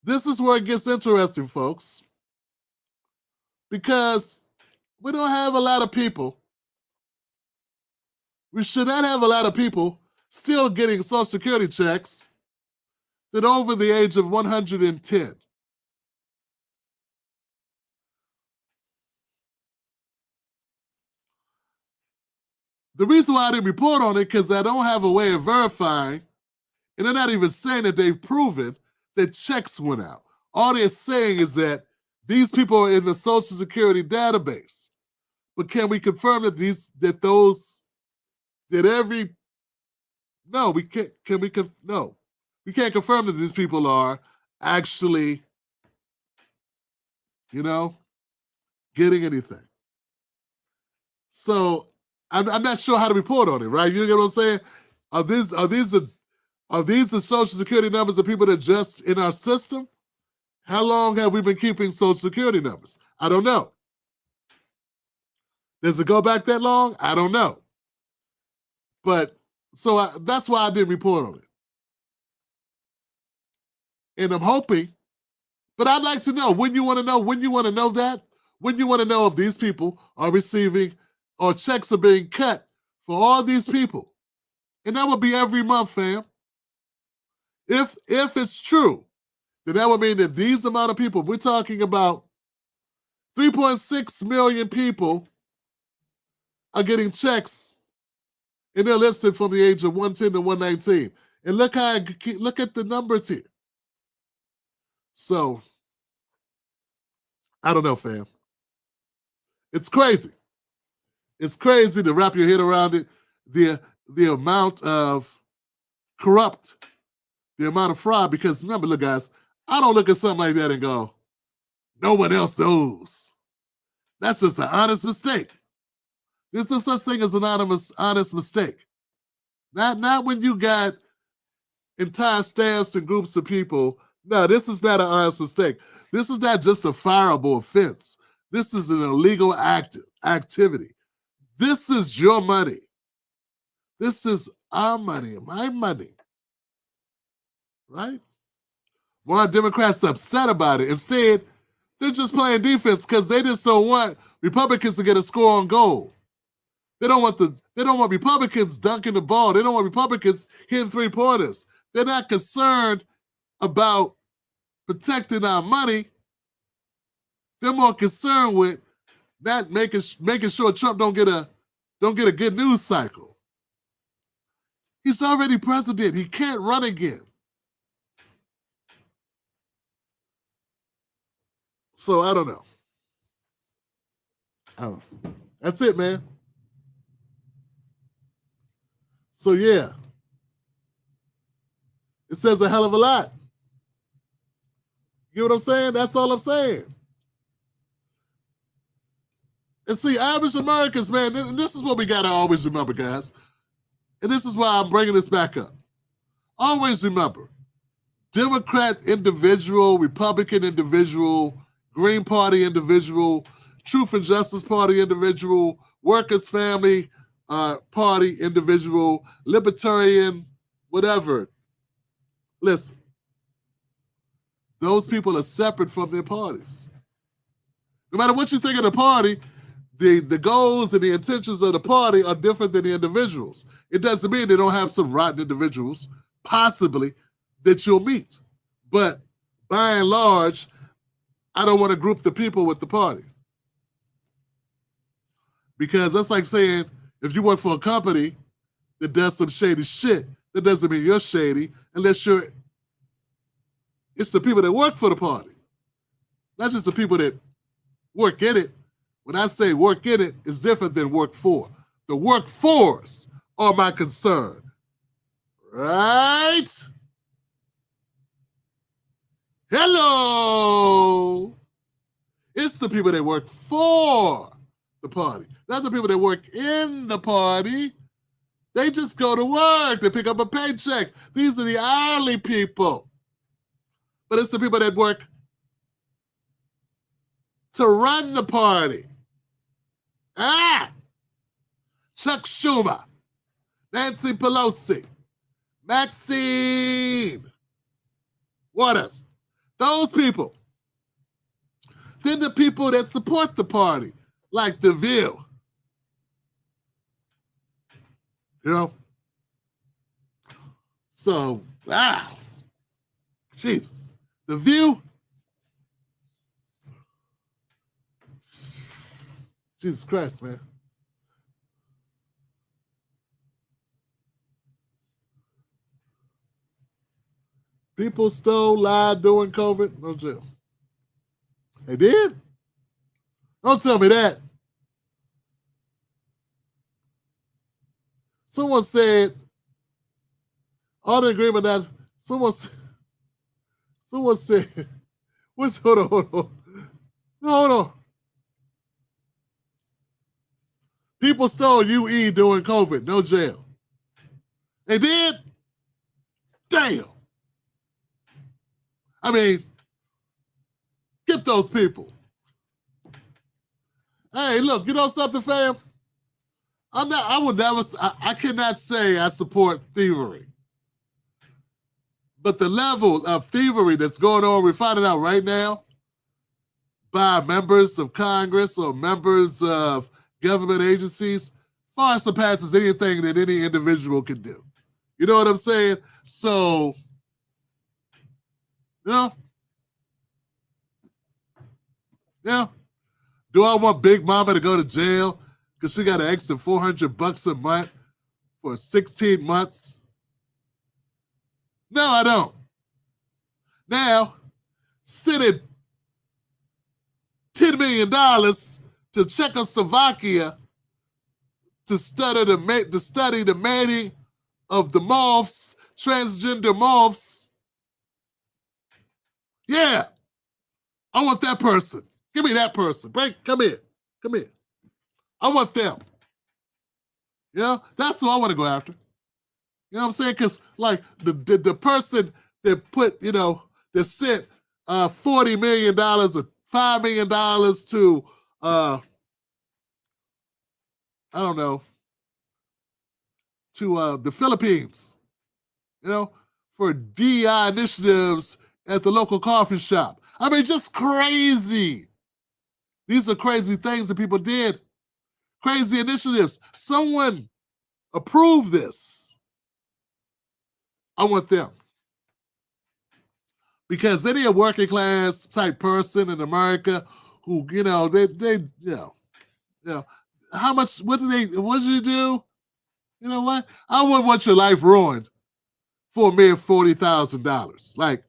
Speaker 1: This is where it gets interesting, folks, because we don't have a lot of people. We should not have a lot of people still getting Social Security checks that are over the age of 110. The reason why I didn't report on it, because I don't have a way of verifying, and they're not even saying that they've proven that checks went out. All they're saying is that these people are in the Social Security database. But can we confirm that no, we can't. No, we can't confirm that these people are actually, getting anything. So I'm not sure how to report on it, right? You get what I'm saying? Are these the Social Security numbers of people that just in our system? How long have we been keeping Social Security numbers? I don't know. Does it go back that long? I don't know. But so that's why I didn't report on it. And I'm hoping, but I'd like to know when you want to know that, when you want to know if these people are receiving or checks are being cut for all these people. And that would be every month, fam. If it's true, then that would mean that these amount of people, we're talking about 3.6 million people are getting checks, and they're listed from the age of 110 to 119. And look at the numbers here. So, I don't know, fam. It's crazy. It's crazy to wrap your head around it. The amount of corrupt, the amount of fraud, because remember, look, guys, I don't look at something like that and go, no one else knows. That's just an honest mistake. There's no such thing as an honest mistake. Not when you got entire staffs and groups of people. No, this is not an honest mistake. This is not just a fireable offense. This is an illegal activity. This is your money. This is our money, my money. Right? Why are Democrats upset about it? Instead, they're just playing defense because they just don't want Republicans to get a score on goal. They don't want Republicans dunking the ball. They don't want Republicans hitting three-pointers. They're not concerned about protecting our money. They're more concerned with not making sure Trump don't get a good news cycle. He's already president. He can't run again. So I don't know. That's it, man. So yeah, it says a hell of a lot. You get what I'm saying? That's all I'm saying. And see, average Americans, man, and this is what we got to always remember, guys. And this is why I'm bringing this back up. Always remember, Democrat individual, Republican individual, Green Party individual, Truth and Justice Party individual, Workers' Family Party individual, Libertarian, whatever. Listen, those people are separate from their parties. No matter what you think of the party, the goals and the intentions of the party are different than the individuals. It doesn't mean they don't have some rotten individuals, possibly, that you'll meet. But by and large, I don't want to group the people with the party. Because that's like saying, if you work for a company that does some shady shit, that doesn't mean you're shady unless it's the people that work for the party. Not just the people that work in it. When I say work in it, it's different than work for. The workforce are my concern. Right? Hello. It's the people that work for the party. Not the people that work in the party. They just go to work. They pick up a paycheck. These are the hourly people. But it's the people that work to run the party. Chuck Schumer, Nancy Pelosi, Maxine Waters. Those people. Then the people that support the party, like The View. You know? So, Jesus. The View. Jesus Christ, man. People stole, lied during COVID. No jail. They did? Don't tell me that. Someone said, all the agreement that someone said, hold on. People stole UE during COVID, no jail. They did? Damn. I mean, get those people. Hey, look, you know something, fam? I cannot say I support thievery. But the level of thievery that's going on, we're finding out right now by members of Congress or members of government agencies far surpasses anything that any individual can do. You know what I'm saying? So, you know, do I want Big Mama to go to jail because she got an extra $400 a month for 16 months? No, I don't. Now, sending $10 million to Czechoslovakia to study the mating of the moths, transgender moths. Yeah, I want that person. Give me that person. Come here. I want them. You know, that's who I want to go after. You know what I'm saying? Because like the person that put, that sent $40 million or $5 million to I don't know, to the Philippines, for DEI initiatives at the local coffee shop. I mean, just crazy. These are crazy things that people did. Crazy initiatives. Someone approved this. I want them. Because any a working class type person in America who, how much, what did you do? You know what? I wouldn't want your life ruined for a mere $40,000. Like,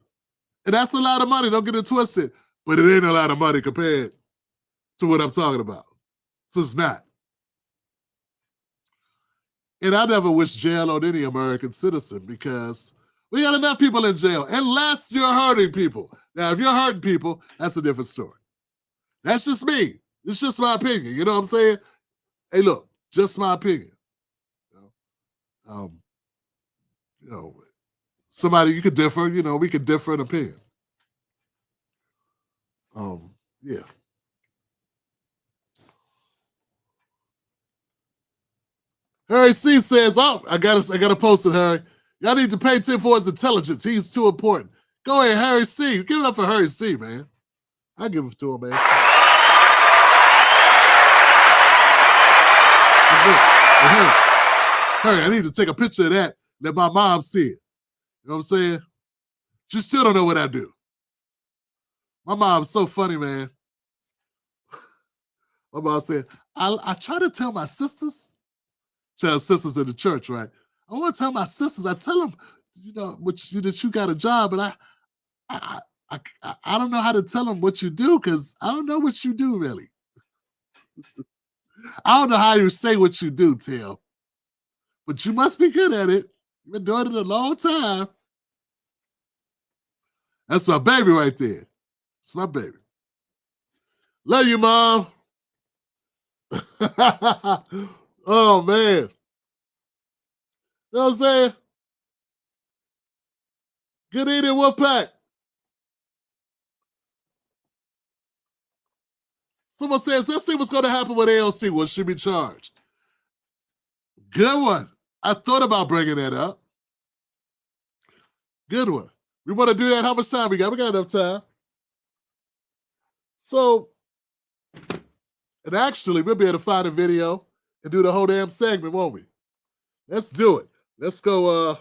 Speaker 1: and that's a lot of money. Don't get it twisted. But it ain't a lot of money compared to what I'm talking about. So it's not. And I never wish jail on any American citizen because we got enough people in jail, unless you're hurting people. Now, if you're hurting people, that's a different story. That's just me. It's just my opinion. You know what I'm saying? Hey, look, just my opinion. Somebody, you could differ, we could differ in opinion. Yeah. Harry C says, "Oh, I gotta post it, Harry. Y'all need to pay Tim for his intelligence. He's too important." Go ahead, Harry C. Give it up for Harry C, man. I give it to him, man. Harry, I need to take a picture of that. Let my mom see it. You know what I'm saying? She still don't know what I do. My mom's so funny, man. My mom said, I try to tell my sisters. She has sisters in the church, right? I want to tell my sisters. I tell them, that you got a job, but I don't know how to tell them what you do because I don't know what you do really. I don't know how you say what you do, Tim. But you must be good at it. You've been doing it a long time. That's my baby right there. It's my baby. Love you, Mom. Oh, man. You know what I'm saying? Good evening, Wolfpack. Someone says, let's see what's going to happen with AOC. Will she be charged? Good one. I thought about bringing that up. Good one. We want to do that. How much time we got? We got enough time. So, and actually, we'll be able to find a video and do the whole damn segment, won't we? Let's do it. Let's go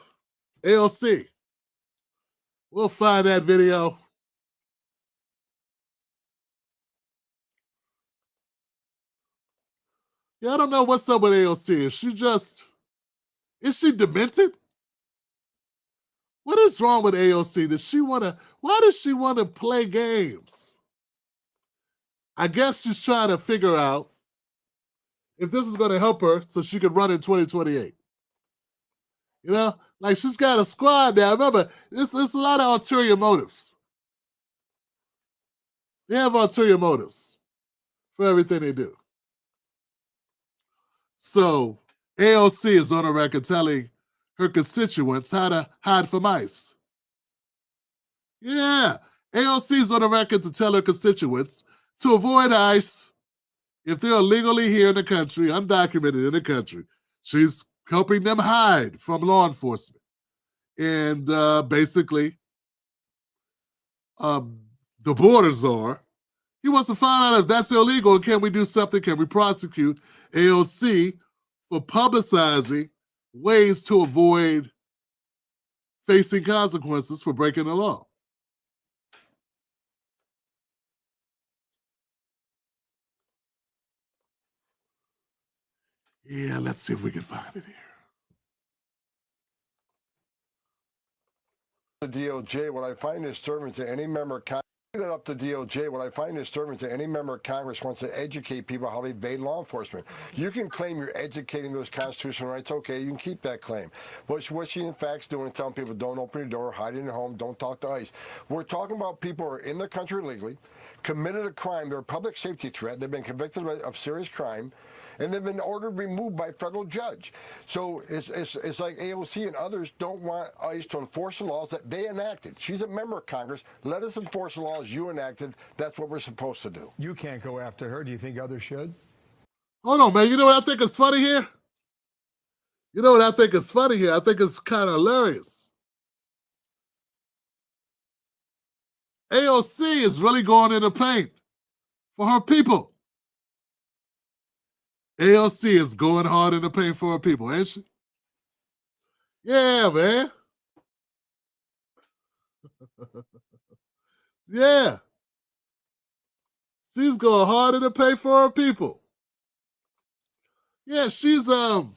Speaker 1: AOC. We'll find that video. Yeah, I don't know what's up with AOC. Is she demented? What is wrong with AOC? Why does she want to play games? I guess she's trying to figure out if this is going to help her so she can run in 2028. You know, like she's got a squad now. Remember, it's a lot of ulterior motives. They have ulterior motives for everything they do. So AOC is on a record telling her constituents how to hide from ICE. Yeah, AOC is on a record to tell her constituents to avoid ICE if they're illegally here in the country, undocumented in the country. She's helping them hide from law enforcement. And basically, the border czar, he wants to find out if that's illegal and can we do something? Can we prosecute AOC for publicizing ways to avoid facing consequences for breaking the law? Yeah, let's see if we can find it here.
Speaker 12: The DOJ, what I find disturbing to any member of Congress, that up to DOJ, what I find disturbing to any member of Congress wants to educate people how they evade law enforcement. You can claim you're educating those constitutional rights. Okay, you can keep that claim. But what she in fact is doing is telling people don't open your door, hide in your home, don't talk to ICE. We're talking about people who are in the country illegally, committed a crime, they're a public safety threat, they've been convicted of serious crime, and they've been ordered removed by a federal judge. So it's like AOC and others don't want ICE to enforce the laws that they enacted. She's a member of Congress. Let us enforce the laws you enacted. That's what we're supposed to do.
Speaker 13: You can't go after her. Do you think others should?
Speaker 1: Hold on, man. You know what I think is funny here? I think it's kind of hilarious. AOC is really going in the paint for her people. AOC is going hard in the paint for her people, ain't she? Yeah, man. Yeah. She's going hard in the paint for her people. Yeah, she's saying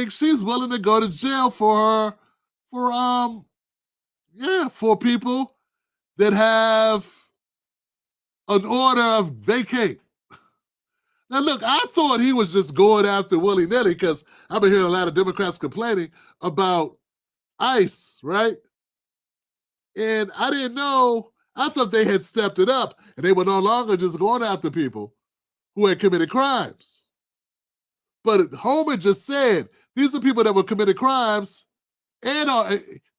Speaker 1: she's willing to go to jail for people that have an order of vacate. Now, look, I thought he was just going after willy-nilly because I've been hearing a lot of Democrats complaining about ICE, right? And I didn't know. I thought they had stepped it up and they were no longer just going after people who had committed crimes. But Homer just said these are people that were committed crimes and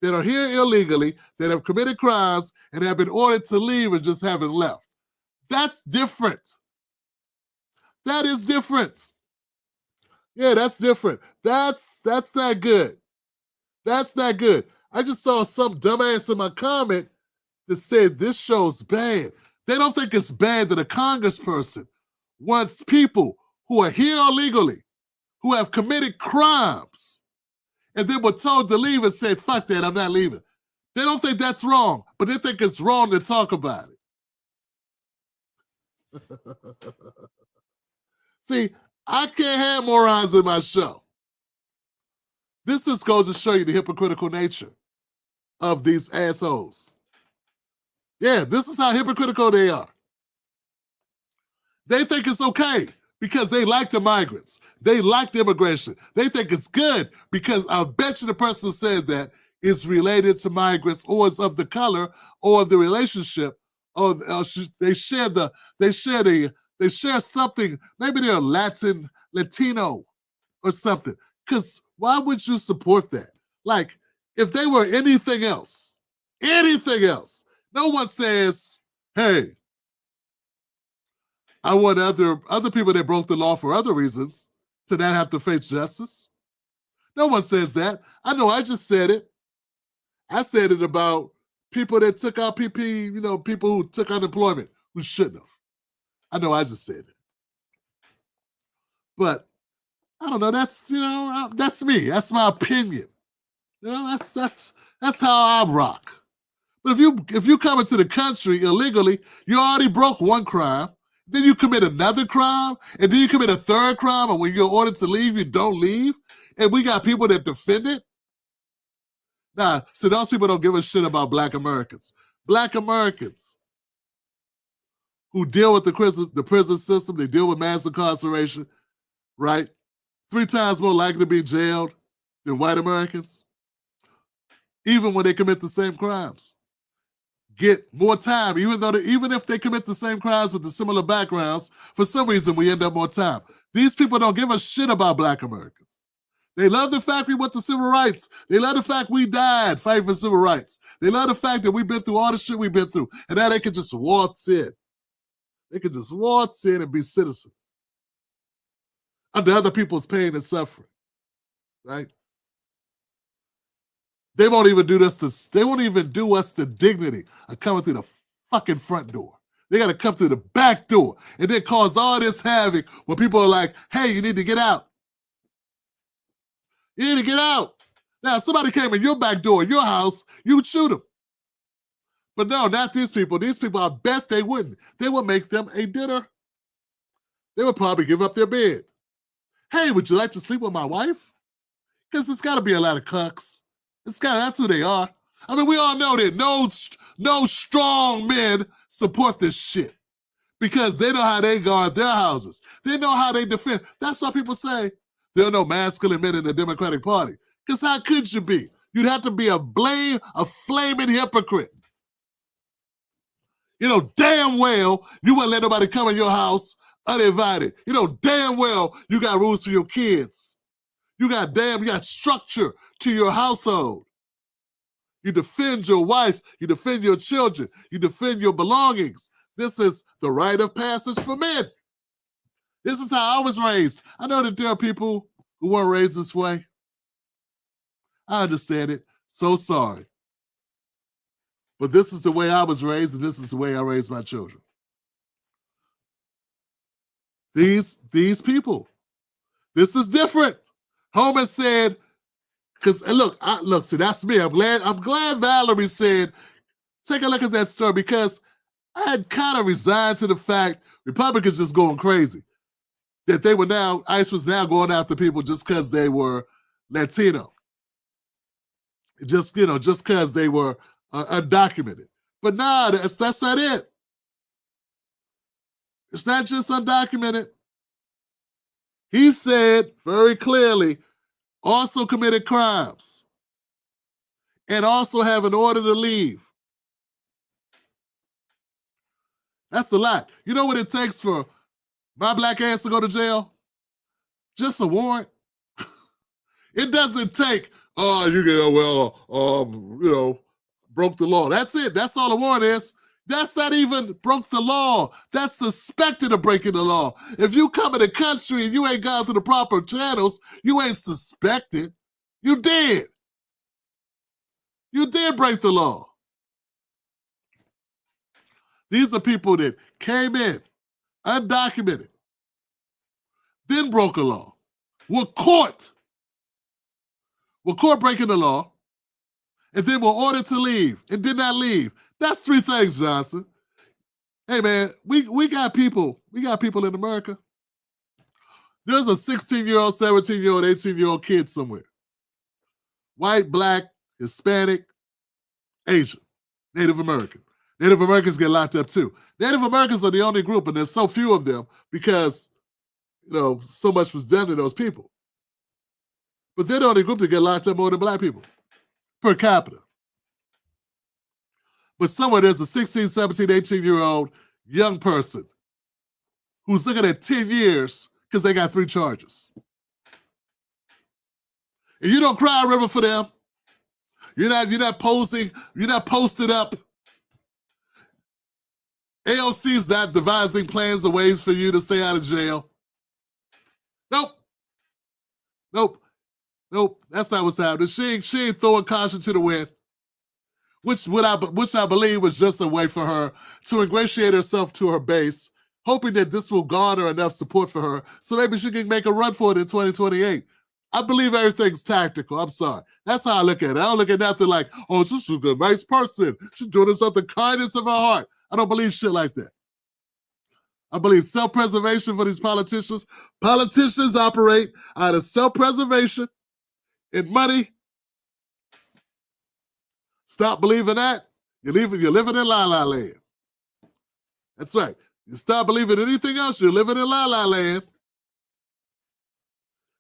Speaker 1: that are here illegally, that have committed crimes and have been ordered to leave and just haven't left. That's different. That is different. Yeah, that's different. That's not good. That's not good. I just saw some dumbass in my comment that said this show's bad. They don't think it's bad that a congressperson wants people who are here illegally, who have committed crimes, and then were told to leave and said, fuck that, I'm not leaving. They don't think that's wrong, but they think it's wrong to talk about it. See, I can't have morons in my show. This just goes to show you the hypocritical nature of these assholes. Yeah, this is how hypocritical they are. They think it's okay because they like the migrants. They like the immigration. They think it's good because I bet you the person who said that is related to migrants or is of the color or the relationship, or they share something. Maybe they're Latino or something. Because why would you support that? Like, if they were anything else, no one says, hey, I want other people that broke the law for other reasons to not have to face justice. No one says that. I know I just said it. I said it about people that took out PP, people who took unemployment who shouldn't have. I know I just said it. But I don't know, that's me. That's my opinion. That's how I rock. But if you come into the country illegally, you already broke one crime, then you commit another crime, and then you commit a third crime, and when you're ordered to leave, you don't leave, and we got people that defend it. Nah, so those people don't give a shit about Black Americans. Black Americans who deal with the prison system, they deal with mass incarceration, right? 3 times more likely to be jailed than white Americans, even when they commit the same crimes. Get more time, even if they commit the same crimes with the similar backgrounds, for some reason we end up more time. These people don't give a shit about Black Americans. They love the fact we went to civil rights. They love the fact we died fighting for civil rights. They love the fact that we've been through all the shit we've been through, and now they can just waltz in. They can just waltz in and be citizens under other people's pain and suffering, right? They won't even do us the dignity of coming through the fucking front door. They got to come through the back door and then cause all this havoc when people are like, hey, you need to get out. You need to get out. Now, if somebody came in your back door, your house, you would shoot them. But no, not these people. These people, I bet they wouldn't. They would make them a dinner. They would probably give up their bed. Hey, would you like to sleep with my wife? Because it's got to be a lot of cucks. That's who they are. I mean, we all know that no strong men support this shit because they know how they guard their houses. They know how they defend. That's why people say there are no masculine men in the Democratic Party. Because how could you be? You'd have to be a flaming hypocrite. You know damn well you wouldn't let nobody come in your house uninvited. You know damn well you got rules for your kids. You got structure to your household. You defend your wife. You defend your children. You defend your belongings. This is the rite of passage for men. This is how I was raised. I know that there are people who weren't raised this way. I understand it. So sorry. But this is the way I was raised, and this is the way I raised my children. These people. This is different. Homer said, because look, see, that's me. I'm glad Valerie said, take a look at that story, because I had kind of resigned to the fact Republicans just going crazy. That ICE was now going after people just because they were Latino. Just because they were undocumented. But nah, that's not it. It's not just undocumented. He said very clearly, also committed crimes and also have an order to leave. That's a lot. You know what it takes for my black ass to go to jail? Just a warrant. It doesn't take oh, you get, broke the law. That's it. That's all the warrant is. That's not even broke the law. That's suspected of breaking the law. If you come in the country and you ain't gone through the proper channels, you ain't suspected. You did. You did break the law. These are people that came in undocumented, then broke a law, were caught breaking the law, and then were ordered to leave and did not leave. That's three things, Johnson. Hey man, we got people in America. There's a 16-year-old, 17-year-old, 18-year-old kid somewhere. White, black, Hispanic, Asian, Native American. Native Americans get locked up too. Native Americans are the only group, and there's so few of them because, so much was done to those people. But they're the only group that get locked up more than black people per capita. But somewhere there's a 16, 17, 18-year-old young person who's looking at 10 years because they got 3 charges. And you don't cry a river for them. You're not posted up. AOC's not devising plans and ways for you to stay out of jail. Nope. That's not what's happening. She ain't throwing caution to the wind. Which I believe was just a way for her to ingratiate herself to her base, hoping that this will garner enough support for her so maybe she can make a run for it in 2028. I believe everything's tactical. I'm sorry. That's how I look at it. I don't look at nothing like, oh, this is a nice person. She's doing this out the kindness of her heart. I don't believe shit like that. I believe self-preservation for these politicians. Politicians operate out of self-preservation and money. Stop believing that. You're living in la-la land. That's right. You stop believing anything else, you're living in la-la land.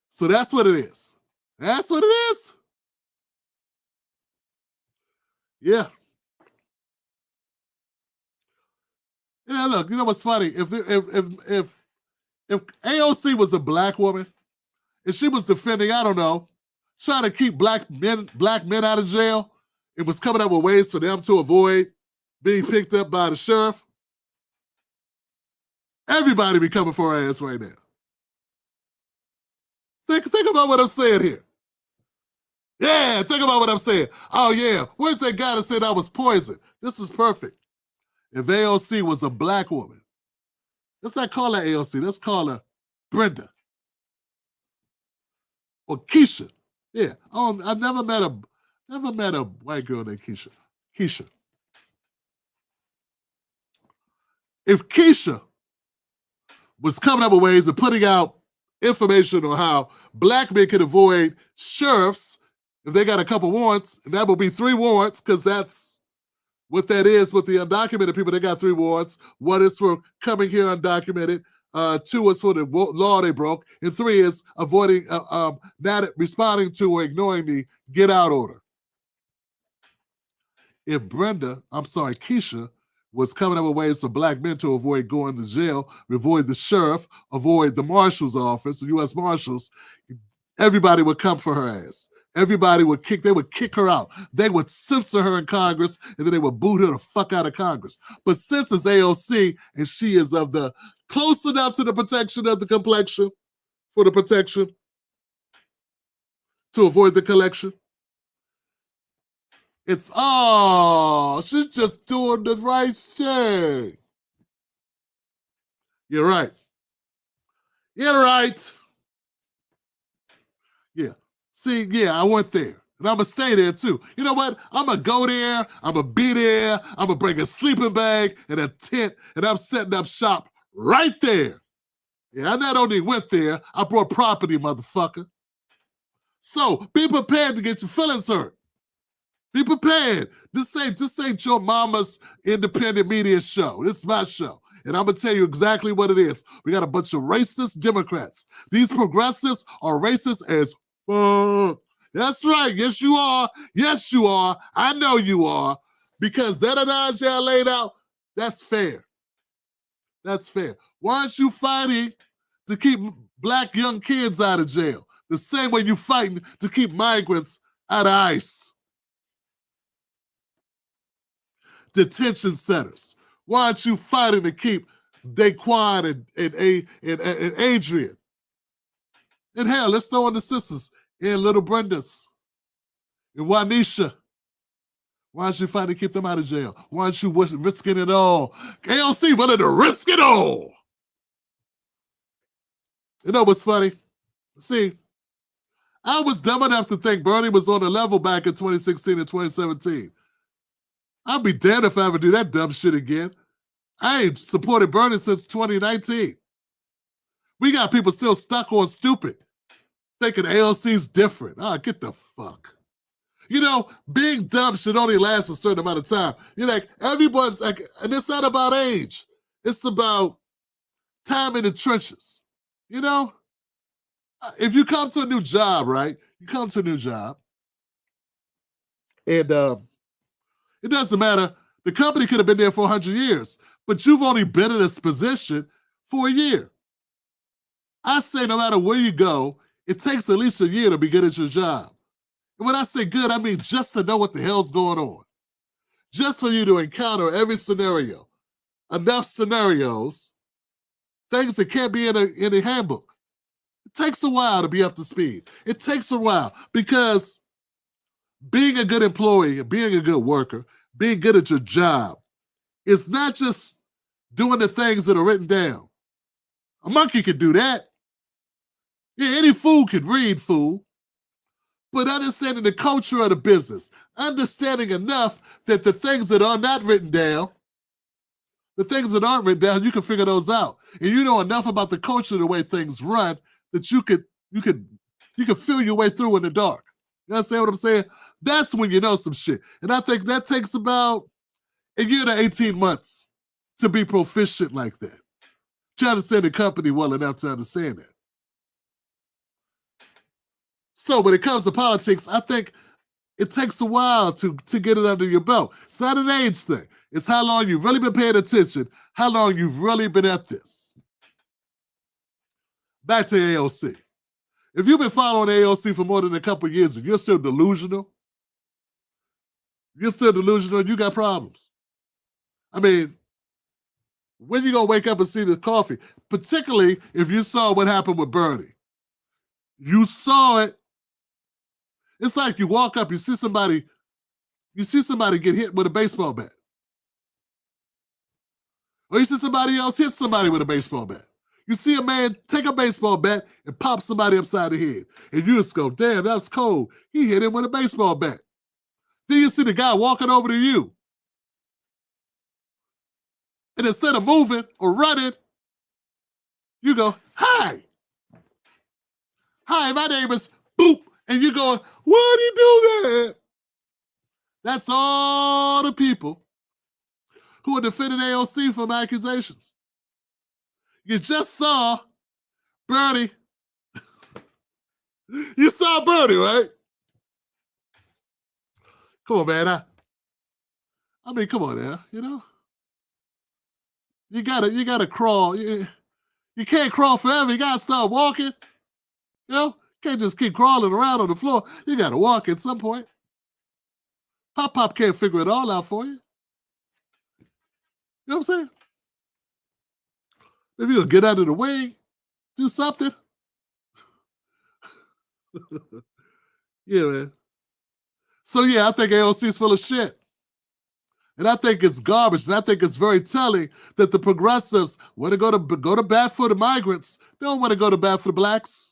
Speaker 1: So that's what it is. That's what it is. Yeah. Yeah, look, you know what's funny? If AOC was a black woman, and she was defending, I don't know, trying to keep black men out of jail, it was coming up with ways for them to avoid being picked up by the sheriff. Everybody be coming for her ass right now. Think about what I'm saying here. Yeah, think about what I'm saying. Oh yeah, where's that guy that said I was poisoned? This is perfect. If AOC was a black woman, let's not call her AOC, let's call her Brenda. Or Keisha. Yeah. Oh, I've never met a white girl named Keisha. Keisha. If Keisha was coming up with ways of putting out information on how black men can avoid sheriffs if they got a couple warrants, and that would be 3 warrants, because that's what that is with the undocumented people. They got 3 warrants. 1 is for coming here undocumented. 2 is for the law they broke, and 3 is avoiding, not responding to or ignoring the get out order. If Keisha was coming up with ways for black men to avoid going to jail, avoid the sheriff, avoid the marshal's office, the U.S. Marshals, everybody would come for her ass. Everybody would kick her out. They would censor her in Congress, and then they would boot her the fuck out of Congress. But since it's AOC, and she is of the close enough to the protection of the complexion, for the protection, to avoid the collection, it's, she's just doing the right thing. You're right. You're right. Yeah. See, yeah, I went there. And I'm going to stay there too. You know what? I'm going to go there. I'm going to be there. I'm going to bring a sleeping bag and a tent, and I'm setting up shop right there. Yeah, I not only went there, I brought property, motherfucker. So be prepared to get your feelings hurt. Be prepared. This ain't your mama's independent media show. This is my show. And I'm going to tell you exactly what it is. We got a bunch of racist Democrats. These progressives are racist as fuck. That's right. Yes, you are. Yes, you are. I know you are. Because that analogy I laid out, that's fair. That's fair. Why aren't you fighting to keep black young kids out of jail? The same way you fighting to keep migrants out of ICE. Detention centers. Why aren't you fighting to keep Daquan and Adrian? And hell, let's throw in the sisters and little Brenda's and Juanisha. Why aren't you fighting to keep them out of jail? Why aren't you risking it all? AOC willing to risk it all. You know what's funny? See, I was dumb enough to think Bernie was on the level back in 2016 and 2017. I'll be damned if I ever do that dumb shit again. I ain't supported Bernie since 2019. We got people still stuck on stupid, thinking AOC's different. Ah, get the fuck. You know, being dumb should only last a certain amount of time. You're like, everyone's like, and it's not about age. It's about time in the trenches. You know? If you come to a new job, right? You come to a new job, and it doesn't matter. The company could have been there for 100 years, but you've only been in this position for a year. I say no matter where you go, it takes at least a year to be good at your job. And when I say good, I mean just to know what the hell's going on. Just for you to encounter every scenario. Enough scenarios, things that can't be in a handbook. It takes a while to be up to speed. It takes a while because being a good employee, being a good worker, being good at your job, it's not just doing the things that are written down. A monkey can do that. Yeah, any fool can read, fool. But understanding the culture of the business, understanding enough that the things that are not written down, the things that aren't written down, you can figure those out. And you know enough about the culture, the way things run, that you could feel your way through in the dark. You understand what I'm saying? That's when you know some shit. And I think that takes about a year to 18 months to be proficient like that. To understand the company well enough to understand that. So when it comes to politics, I think it takes a while to get it under your belt. It's not an age thing. It's how long you've really been paying attention, how long you've really been at this. Back to AOC. If you've been following AOC for more than a couple of years and you're still delusional, you got problems. I mean, when you gonna wake up and see the coffee? Particularly if you saw what happened with Bernie. You saw it. It's like you walk up, you see somebody get hit with a baseball bat. Or you see somebody else hit somebody with a baseball bat. You see a man take a baseball bat and pop somebody upside the head. And you just go, damn, that was cold. He hit him with a baseball bat. Then you see the guy walking over to you. And instead of moving or running, you go, hi. Hi, my name is Boop. And you're going, why do you do that? That's all the people who are defending AOC from accusations. You just saw Bernie. You saw Bernie, right? Come on, man. I mean, come on now, you know? You gotta crawl. You can't crawl forever. You gotta start walking. You know? Can't just keep crawling around on the floor. You gotta walk at some point. Pop can't figure it all out for you. You know what I'm saying? Maybe you'll get out of the way, do something. Yeah, man. So yeah, I think AOC is full of shit. And I think it's garbage. And I think it's very telling that the progressives want to go to bat for the migrants. They don't want to go to bat for the blacks.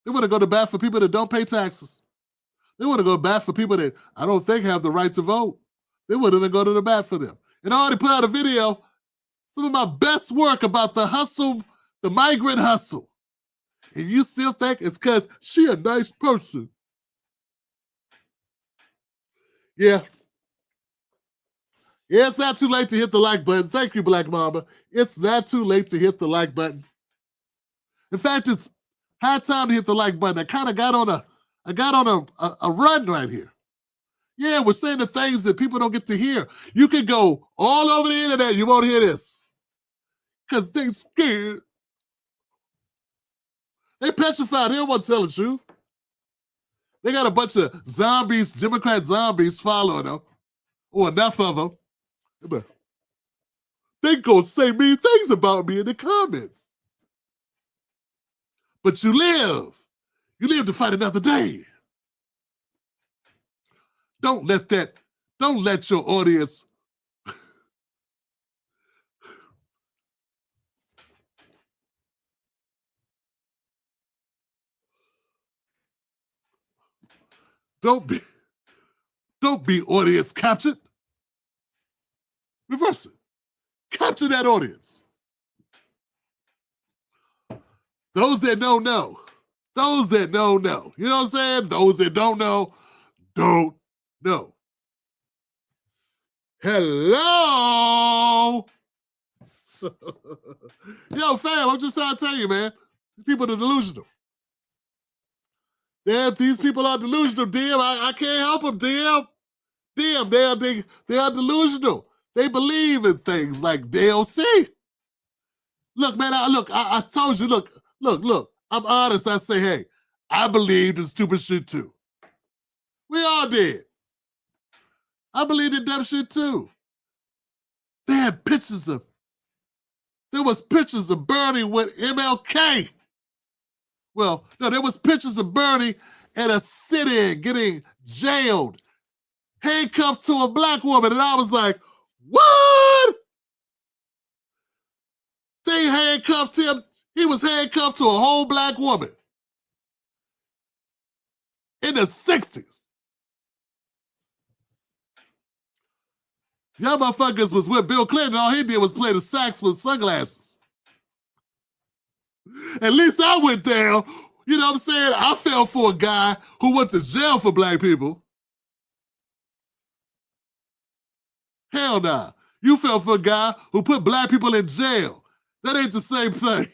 Speaker 1: They want to go to bat for people that don't pay taxes. They want to go to bat for people that I don't think have the right to vote. They want to go to the bat for them. And I already put out a video, some of my best work about the hustle, the migrant hustle. And you still think it's because she a nice person. Yeah. Yeah, it's not too late to hit the like button. Thank you, Black Mamba. It's not too late to hit the like button. In fact, it's high time to hit the like button. I kind of got on a run right here. Yeah, we're saying the things that people don't get to hear. You can go all over the internet. You won't hear this. Because they're scared. They petrified. They don't want to tell the truth. They got a bunch of zombies, Democrat zombies following them, or enough of them. But they gonna say mean things about me in the comments. But you live to fight another day. Don't let your audience don't be audience captured. Reverse it. Capture that audience. Those that don't know. Those that don't know. You know what I'm saying? Those that don't know, don't know. Hello. Yo, fam, I'm just trying to tell you, man. People are delusional. Damn, these people are delusional, damn. I can't help them, damn. Damn, they are delusional. They believe in things like DLC. Look, man, I told you, look, I'm honest. I say, hey, I believed in stupid shit too. We all did. I believed in dumb shit too. They had there was pictures of Bernie with MLK. Well, no, there was pictures of Bernie at a sit-in getting jailed, handcuffed to a black woman, and I was like, what? They handcuffed him. He was handcuffed to a whole black woman in the 60s. Y'all motherfuckers was with Bill Clinton. All he did was play the sax with sunglasses. At least I went down. You know what I'm saying? I fell for a guy who went to jail for black people. Hell nah. You fell for a guy who put black people in jail. That ain't the same thing.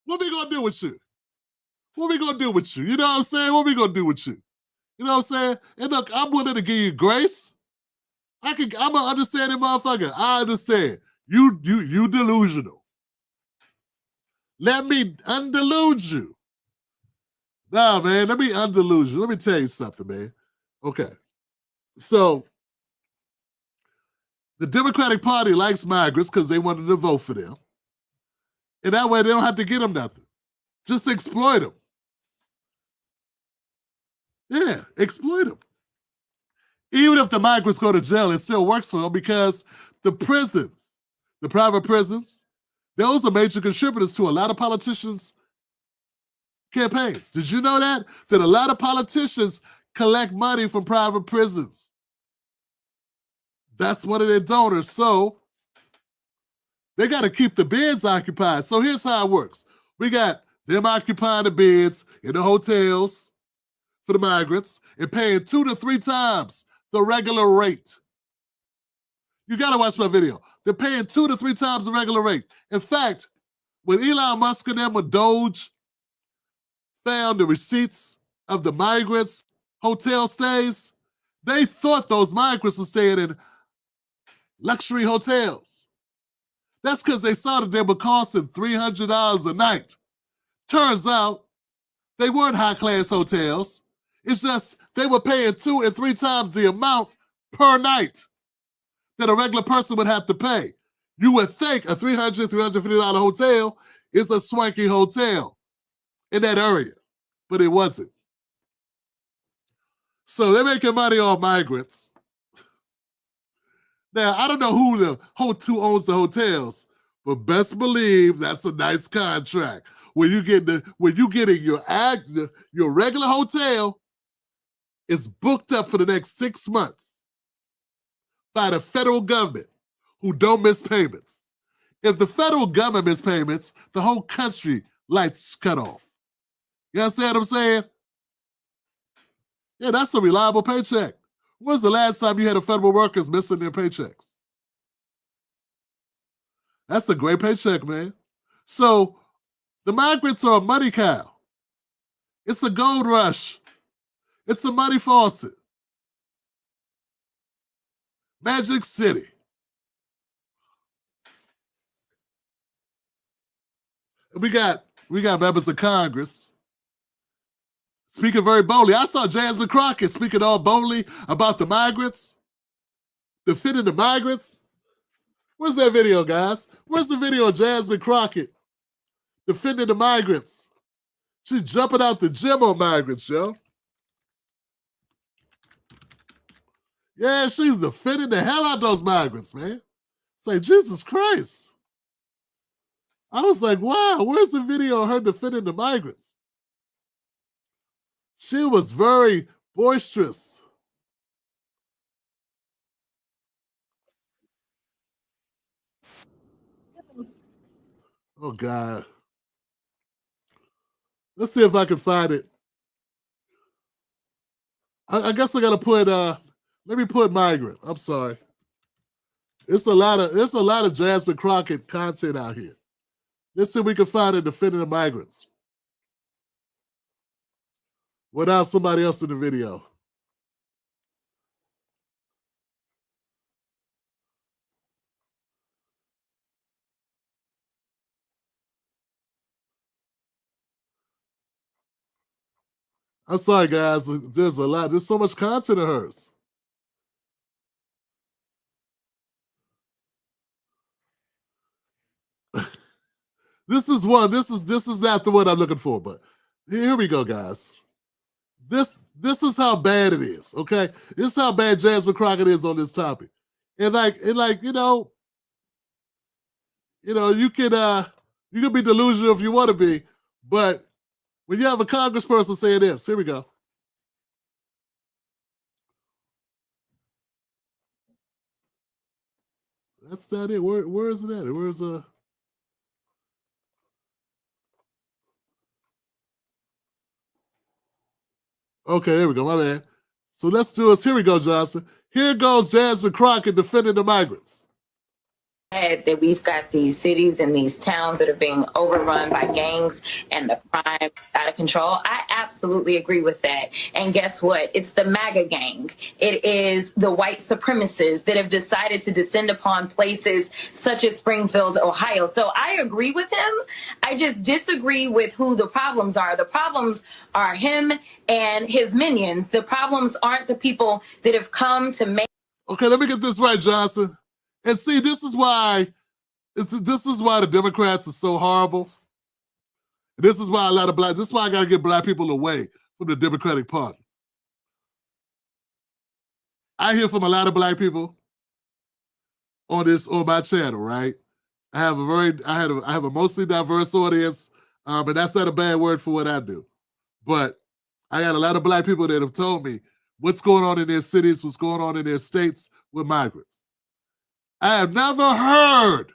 Speaker 1: What we gonna do with you? What we gonna do with you? You know what I'm saying? What we gonna do with you? You know what I'm saying? And look, I'm willing to give you grace. I'm an understanding motherfucker. I understand. You delusional. Let me undelude you. Nah, man, let me undelude you. Let me tell you something, man. Okay. So, the Democratic Party likes migrants because they wanted to vote for them. And that way they don't have to get them nothing. Just exploit them. Yeah, exploit them. Even if the migrants go to jail, it still works for them because the prisons, the private prisons, those are major contributors to a lot of politicians' campaigns. Did you know that? That a lot of politicians collect money from private prisons. That's one of their donors. So they got to keep the beds occupied. So here's how it works. We got them occupying the beds in the hotels for the migrants and paying 2 to 3 times the regular rate. You got to watch my video. They're paying 2 to 3 times the regular rate. In fact, when Elon Musk and them with Doge found the receipts of the migrants' hotel stays, they thought those migrants were staying in luxury hotels. That's because they saw that they were costing $300 a night. Turns out they weren't high-class hotels. It's just they were paying 2 and 3 times the amount per night that a regular person would have to pay. You would think a $300, $350 hotel is a swanky hotel in that area, but it wasn't. So they're making money on migrants. Now, I don't know who owns the hotels, but best believe that's a nice contract. When you getting your regular hotel is booked up for the next 6 months by the federal government who don't miss payments. If the federal government miss payments, the whole country lights cut off. You understand what I'm saying? Yeah, that's a reliable paycheck. When's the last time you had a federal workers missing their paychecks? That's a great paycheck, man. So the migrants are a money cow. It's a gold rush. It's a money faucet. Magic City. We got members of Congress speaking very boldly. I saw Jasmine Crockett speaking all boldly about the migrants, defending the migrants. Where's that video, guys? Where's the video of Jasmine Crockett defending the migrants? She's jumping out the gym on migrants, yo. Yeah, she's defending the hell out of those migrants, man. Say, Jesus Christ. I was like, wow, where's the video of her defending the migrants? She was very boisterous. Oh, God. Let's see if I can find it. I guess I got to put, let me put migrant. I'm sorry. It's a lot of Jasmine Crockett content out here. Let's see if we can find her defending the migrants without somebody else in the video. I'm sorry, guys. There's a lot. There's so much content of hers. This is one. This is not the one I'm looking for, but here we go, guys. This is how bad it is. Okay, this is how bad Jasmine Crockett is on this topic, and like you can be delusional if you want to be, but when you have a congressperson saying this, here we go. That's not it. Where is it at? Where's Okay, there we go. My man. So let's do this. Here we go, Johnson. Here goes Jasmine Crockett defending the migrants.
Speaker 14: That we've got these cities and these towns that are being overrun by gangs and the crime out of control. I absolutely agree with that. And guess what? It's the MAGA gang. It is the white supremacists that have decided to descend upon places such as Springfield, Ohio. So I agree with him. I just disagree with who the problems are. The problems are him and his minions. The problems aren't the people that have come to make.
Speaker 1: Okay, let me get this right, Johnson. And see, this is why the Democrats are so horrible. This is why this is why I gotta get black people away from the Democratic Party. I hear from a lot of black people on my channel, right? I have a mostly diverse audience, and that's not a bad word for what I do. But I got a lot of black people that have told me what's going on in their cities, what's going on in their states with migrants. I have never heard,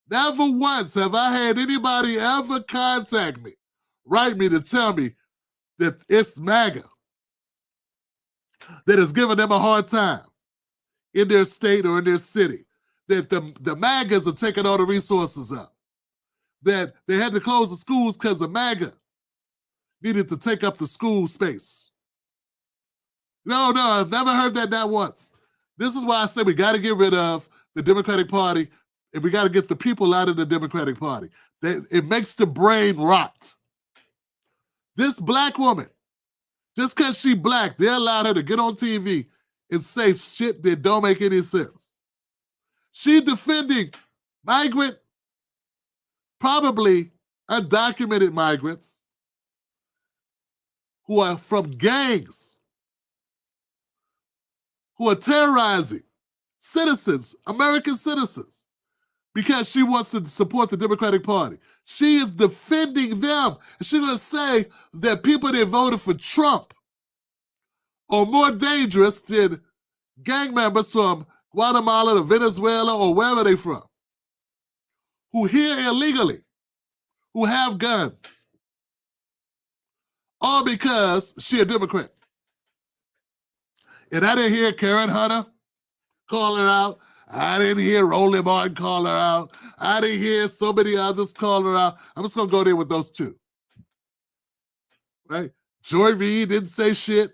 Speaker 1: never once have I had anybody ever contact me, write me to tell me that it's MAGA that is giving them a hard time in their state or in their city, that the MAGAs are taking all the resources up, that they had to close the schools because of MAGA needed to take up the school space. No, I've never heard that not once. This is why I say we got to get rid of the Democratic Party and we got to get the people out of the Democratic Party. It makes the brain rot. This black woman, just because she black, they allowed her to get on TV and say shit that don't make any sense. She defending migrant, probably undocumented migrants who are from gangs, who are terrorizing citizens, American citizens, because she wants to support the Democratic Party. She is defending them. And she's going to say that people that voted for Trump are more dangerous than gang members from Guatemala or Venezuela or wherever they're from, who here illegally, who have guns, all because she a Democrat. And I didn't hear Karen Hunter call her out. I didn't hear Roland Martin call her out. I didn't hear so many others call her out. I'm just going to go there with those two. Right? Joy Reid didn't say shit.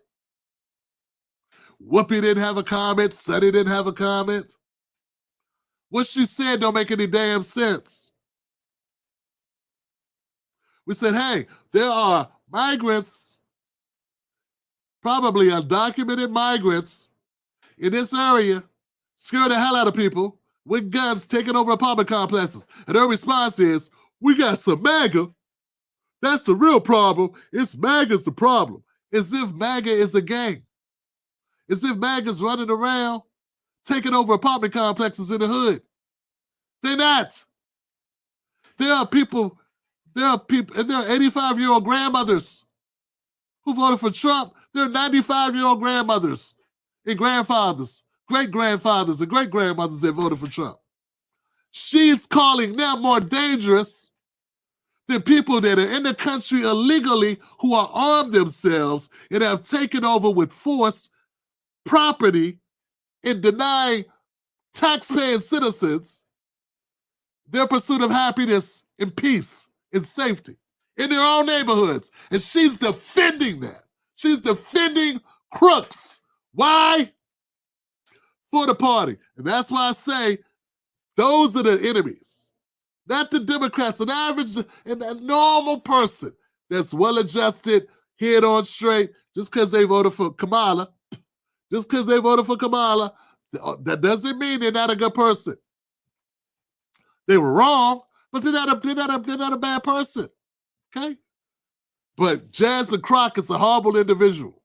Speaker 1: Whoopi didn't have a comment. Sonny didn't have a comment. What she said don't make any damn sense. We said, hey, there are migrants, probably undocumented migrants in this area, scaring the hell out of people with guns taking over apartment complexes. And their response is, we got some MAGA. That's the real problem. It's MAGA's the problem. As if MAGA is a gang. As if MAGA's running around taking over apartment complexes in the hood. They're not. There are 85-year-old grandmothers who voted for Trump. There are 95-year-old grandmothers and grandfathers, great-grandfathers and great-grandmothers that voted for Trump. She's calling them more dangerous than people that are in the country illegally who are armed themselves and have taken over with force property and denying taxpaying citizens their pursuit of happiness and peace and safety in their own neighborhoods. And she's defending that. She's defending crooks. Why? For the party. And that's why I say those are the enemies. Not the Democrats, an average and a normal person that's well-adjusted, head on straight, just because they voted for Kamala. Just because they voted for Kamala, that doesn't mean they're not a good person. They were wrong, but they're not a bad person. Okay? But Jasmine Crockett's a horrible individual.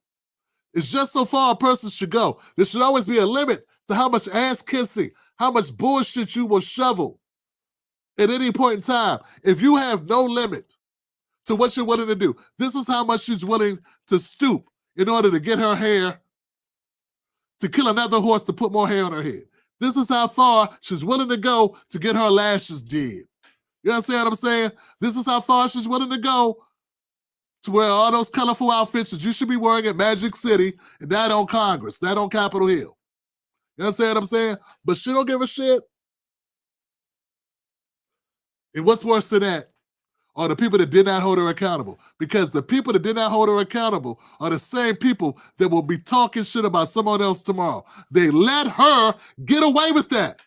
Speaker 1: It's just so far a person should go. There should always be a limit to how much ass kissing, how much bullshit you will shovel at any point in time. If you have no limit to what you're willing to do, this is how much she's willing to stoop in order to get her hair, to kill another horse to put more hair on her head. This is how far she's willing to go to get her lashes did. You understand what I'm saying? This is how far she's willing to go to wear all those colorful outfits that you should be wearing at Magic City and that on Congress, that on Capitol Hill. You understand what I'm saying? But she don't give a shit. And what's worse than that are the people that did not hold her accountable. Because the people that did not hold her accountable are the same people that will be talking shit about someone else tomorrow. They let her get away with that.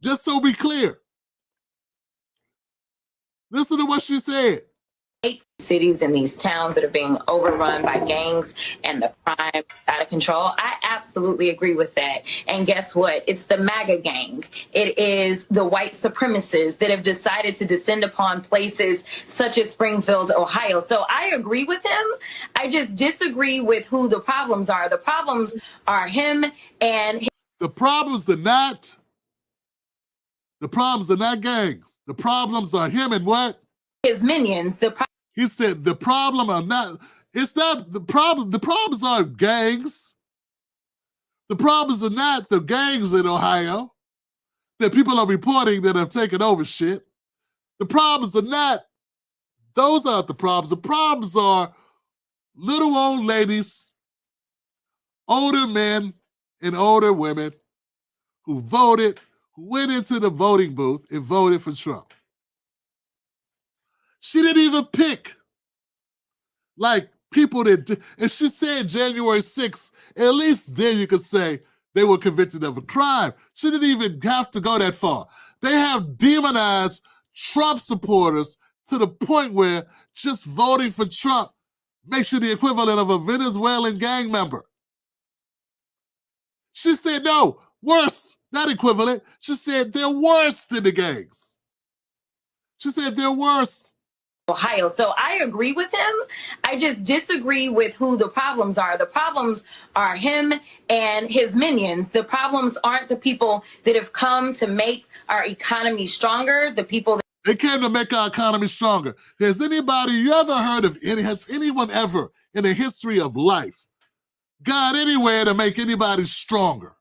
Speaker 1: Just so we clear. Listen to what she said.
Speaker 14: Cities and these towns that are being overrun by gangs and the crime out of control. I absolutely agree with that. And guess what? It's the MAGA gang. It is the white supremacists that have decided to descend upon places such as Springfield, Ohio. So I agree with him. I just disagree with who the problems are. The problems are him and
Speaker 1: the problems are not gangs. The problems are him and what?
Speaker 14: His minions.
Speaker 1: He said the problem are not, it's not the problem. The problems aren't gangs. The problems are not the gangs in Ohio that people are reporting that have taken over shit. The problems are not, those aren't the problems. The problems are little old ladies, older men, and older women who voted, who went into the voting booth and voted for Trump. She didn't even pick like people that did. If she said January 6th, at least then you could say they were convicted of a crime. She didn't even have to go that far. They have demonized Trump supporters to the point where just voting for Trump makes you the equivalent of a Venezuelan gang member. She said, no, worse, not equivalent. She said they're worse than the gangs. She said they're worse.
Speaker 14: Ohio. So I agree with him. I just disagree with who the problems are. The problems are him and his minions. The problems aren't the people that have come to make our economy stronger. The people that
Speaker 1: they came to make our economy stronger. Has anyone ever in the history of life got anywhere to make anybody stronger?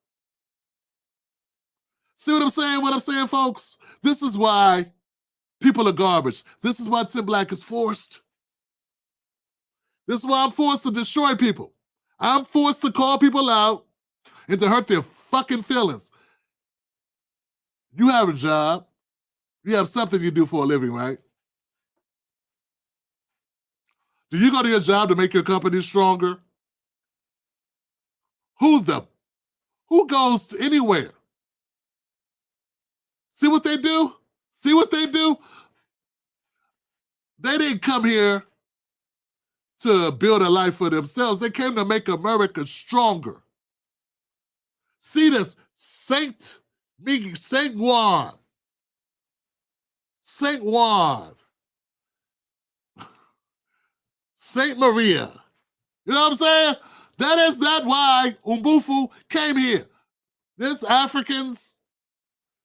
Speaker 1: See what I'm saying? What I'm saying, folks? This is why people are garbage. This is why Tim Black is forced. This is why I'm forced to destroy people. I'm forced to call people out and to hurt their fucking feelings. You have a job. You have something you do for a living, right? Do you go to your job to make your company stronger? Who goes to anywhere? See what they do? See what they do? They didn't come here to build a life for themselves. They came to make America stronger. See this Saint Juan, Saint Maria. You know what I'm saying? That is not why Umbufu came here. There's Africans,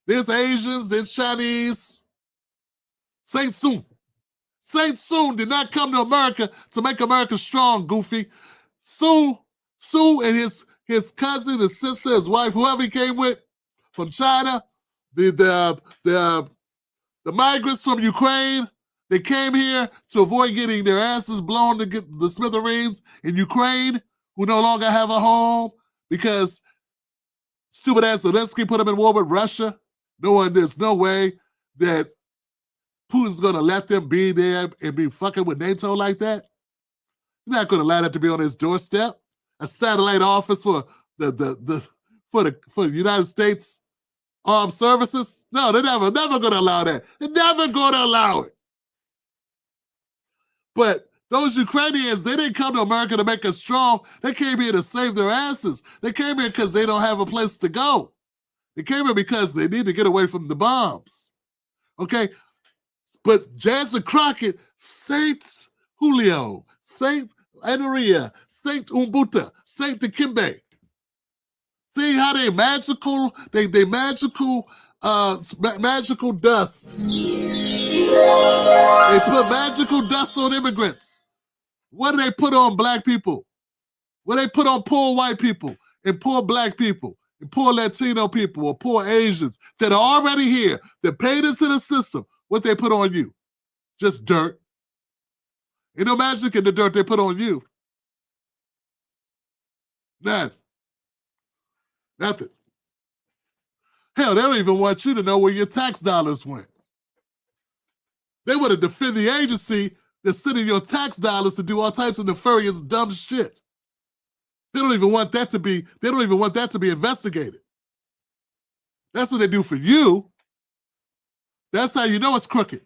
Speaker 1: there's Asians, there's Chinese. Saint Sun. Saint Sun did not come to America to make America strong, Goofy. Sun and his cousin, his sister, his wife, whoever he came with from China, the migrants from Ukraine, they came here to avoid getting their asses blown to get the smithereens in Ukraine, who no longer have a home because stupid ass Zelensky put them in war with Russia. There's no way that Putin's gonna let them be there and be fucking with NATO like that. He's not gonna allow that to be on his doorstep. A satellite office for the United States Armed Services. No, they're never gonna allow that. They're never gonna allow it. But those Ukrainians, they didn't come to America to make us strong. They came here to save their asses. They came here because they don't have a place to go. They came here because they need to get away from the bombs. Okay? But Jasmine Crockett, Saint Julio, Saint Maria, Saint Umbuta, Saint Dikembe. See how they magical magical dust. They put magical dust on immigrants. What do they put on black people? What do they put on poor white people and poor black people and poor Latino people or poor Asians that are already here, that paid into the system? What they put on you? Just dirt. Ain't no magic in the dirt they put on you. None. Nothing. Hell, they don't even want you to know where your tax dollars went. They want to defend the agency that's sending your tax dollars to do all types of nefarious, dumb shit. They don't even want that to be investigated. That's what they do for you. That's how you know it's crooked.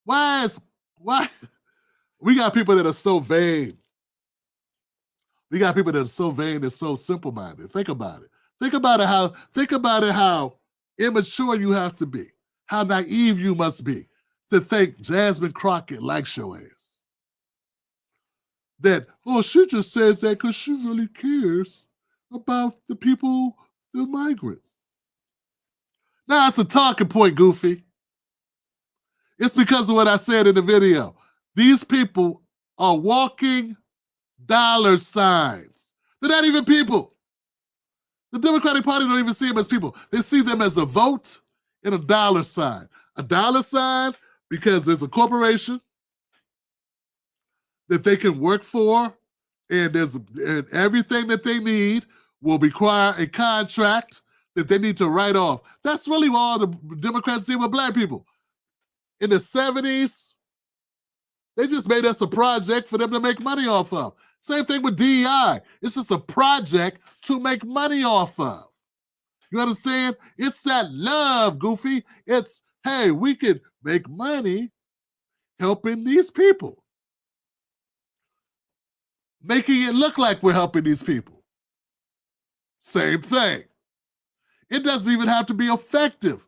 Speaker 1: Why? We got people that are so vain. We got people that are so vain and so simple-minded. Think about it. Think about it how immature you have to be, how naive you must be to think Jasmine Crockett likes your ass. That, she just says that because she really cares about the people, the migrants. Now, it's a talking point, Goofy. It's because of what I said in the video. These people are walking dollar signs. They're not even people. The Democratic Party don't even see them as people. They see them as a vote and a dollar sign. A dollar sign because there's a corporation that they can work for, and everything that they need will require a contract that they need to write off. That's really what all the Democrats did with black people. In the 70s, they just made us a project for them to make money off of. Same thing with DEI. It's just a project to make money off of. You understand? It's that love, Goofy. It's, hey, we can make money helping these people. Making it look like we're helping these people. Same thing. It doesn't even have to be effective.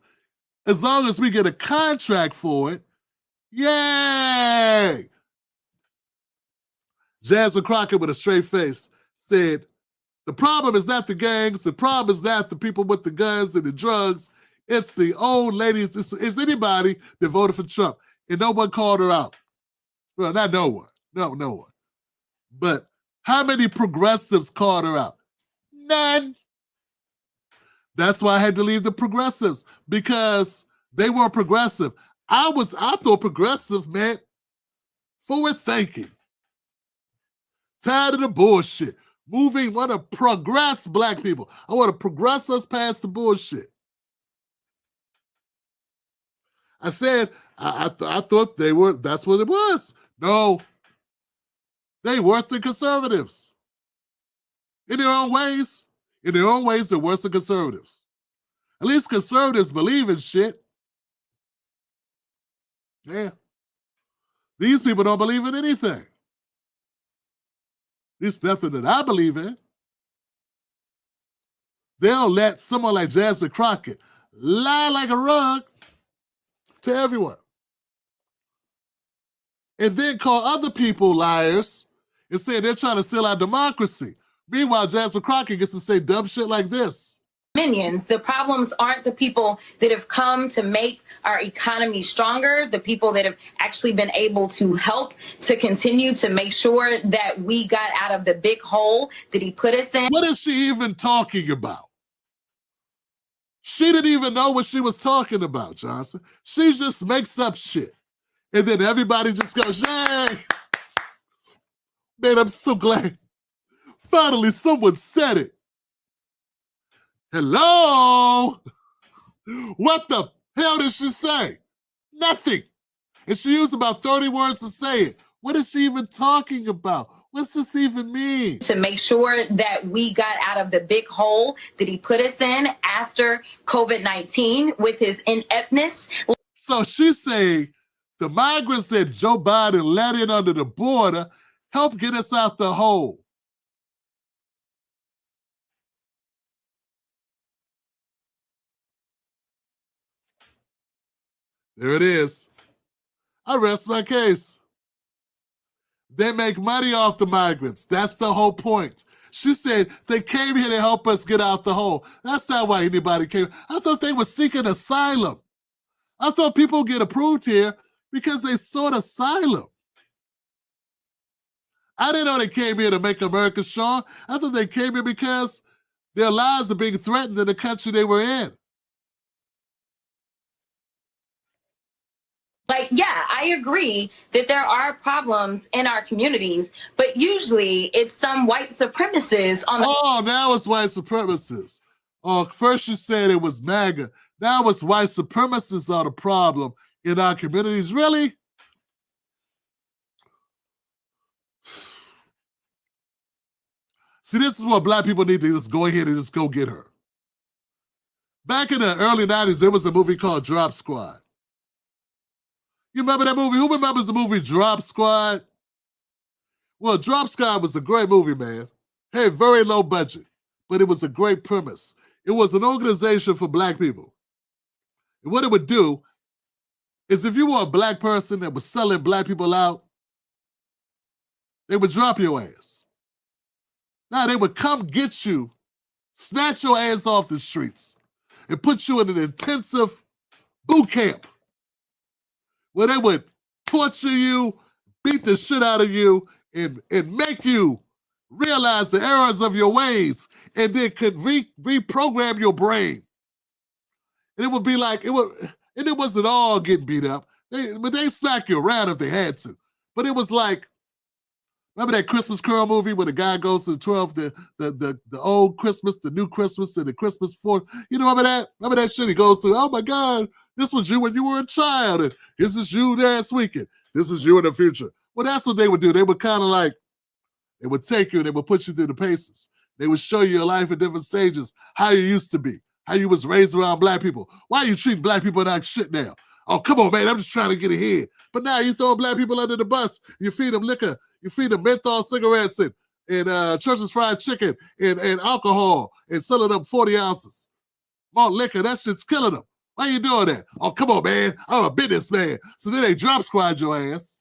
Speaker 1: As long as we get a contract for it, yay! Jasmine Crockett with a straight face said, the problem is not the gangs, the problem is not the people with the guns and the drugs, it's the old ladies, it's anybody that voted for Trump. And no one called her out. Well, not no one. No one. But how many progressives called her out? None. That's why I had to leave the progressives, because they weren't progressive. I thought progressive meant forward thinking. Tired of the bullshit. Want to progress black people. I want to progress us past the bullshit. I said, I thought they were, that's what it was. No, they worse than conservatives. In their own ways, they're worse than conservatives. At least conservatives believe in shit. Yeah. These people don't believe in anything. There's nothing that I believe in. They'll let someone like Jasmine Crockett lie like a rug to everyone. And then call other people liars and say they're trying to steal our democracy. Meanwhile, Jasmine Crockett gets to say dumb shit like this.
Speaker 14: Minions. The problems aren't the people that have come to make our economy stronger, the people that have actually been able to help to continue to make sure that we got out of the big hole that he put us in.
Speaker 1: What is she even talking about? She didn't even know what she was talking about, Johnson. She just makes up shit. And then everybody just goes, yay! Man, I'm so glad. Finally, someone said it. Hello? What the hell did she say? Nothing. And she used about 30 words to say it. What is she even talking about? What's this even mean?
Speaker 14: To make sure that we got out of the big hole that he put us in after COVID-19 with his ineptness.
Speaker 1: So she's saying the migrants that Joe Biden let in under the border helped get us out the hole. There it is. I rest my case. They make money off the migrants. That's the whole point. She said they came here to help us get out the hole. That's not why anybody came. I thought they were seeking asylum. I thought people get approved here because they sought asylum. I didn't know they came here to make America strong. I thought they came here because their lives are being threatened in the country they were in.
Speaker 14: Like, yeah, I agree that there are problems in our communities, but usually it's some white supremacists on the...
Speaker 1: Oh, now it's white supremacists. Oh, first you said it was MAGA. Now it's white supremacists are the problem in our communities. Really? See, this is what black people need to just go ahead and just go get her. Back in the early 90s, there was a movie called Drop Squad. You remember that movie? Who remembers the movie Drop Squad? Well, Drop Squad was a great movie, man. Hey, very low budget, but it was a great premise. It was an organization for black people. And what it would do is if you were a black person that was selling black people out, they would drop your ass. Now they would come get you, snatch your ass off the streets, and put you in an intensive boot camp where they would torture you, beat the shit out of you, and make you realize the errors of your ways, and then could reprogram your brain. And it would be like, and it wasn't all getting beat up, but they smack you around if they had to. But it was like, remember that Christmas Carol movie where the guy goes to the old Christmas, the new Christmas, and the Christmas before? You know, remember that? Remember that shit? He goes to, oh my God, this was you when you were a child, and this is you last weekend. This is you in the future. Well, that's what they would do. They would kind of like, they would take you and they would put you through the paces. They would show you your life at different stages, how you used to be, how you was raised around black people. Why are you treating black people like shit now? Oh, come on, man, I'm just trying to get ahead. But now you throw black people under the bus, you feed them liquor, you feed them menthol cigarettes and Church's Fried Chicken and alcohol and selling them 40 ounces. Malt liquor, that shit's killing them. Why you doing that? Oh, come on, man. I'm a businessman. So then they drop squad your ass.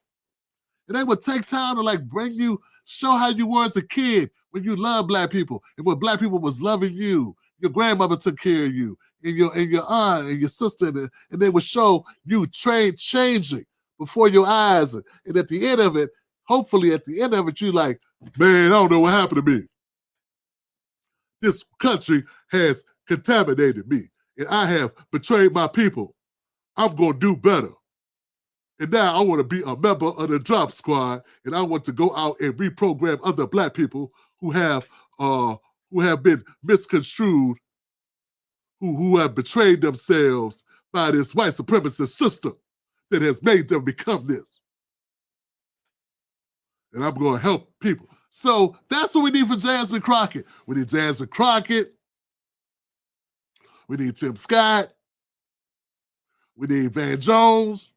Speaker 1: And they would take time to like bring you, show how you were as a kid when you loved black people and when black people was loving you. Your grandmother took care of you and your aunt and your sister. And they would show you changing before your eyes. And at the end of it, hopefully at the end of it, you're like, man, I don't know what happened to me. This country has contaminated me. And I have betrayed my people. I'm going to do better. And now I want to be a member of the Drop Squad, and I want to go out and reprogram other black people who have been misconstrued, who have betrayed themselves by this white supremacist system that has made them become this. And I'm going to help people. So that's what we need for Jasmine Crockett. We need Jasmine Crockett. We need Tim Scott. We need Van Jones.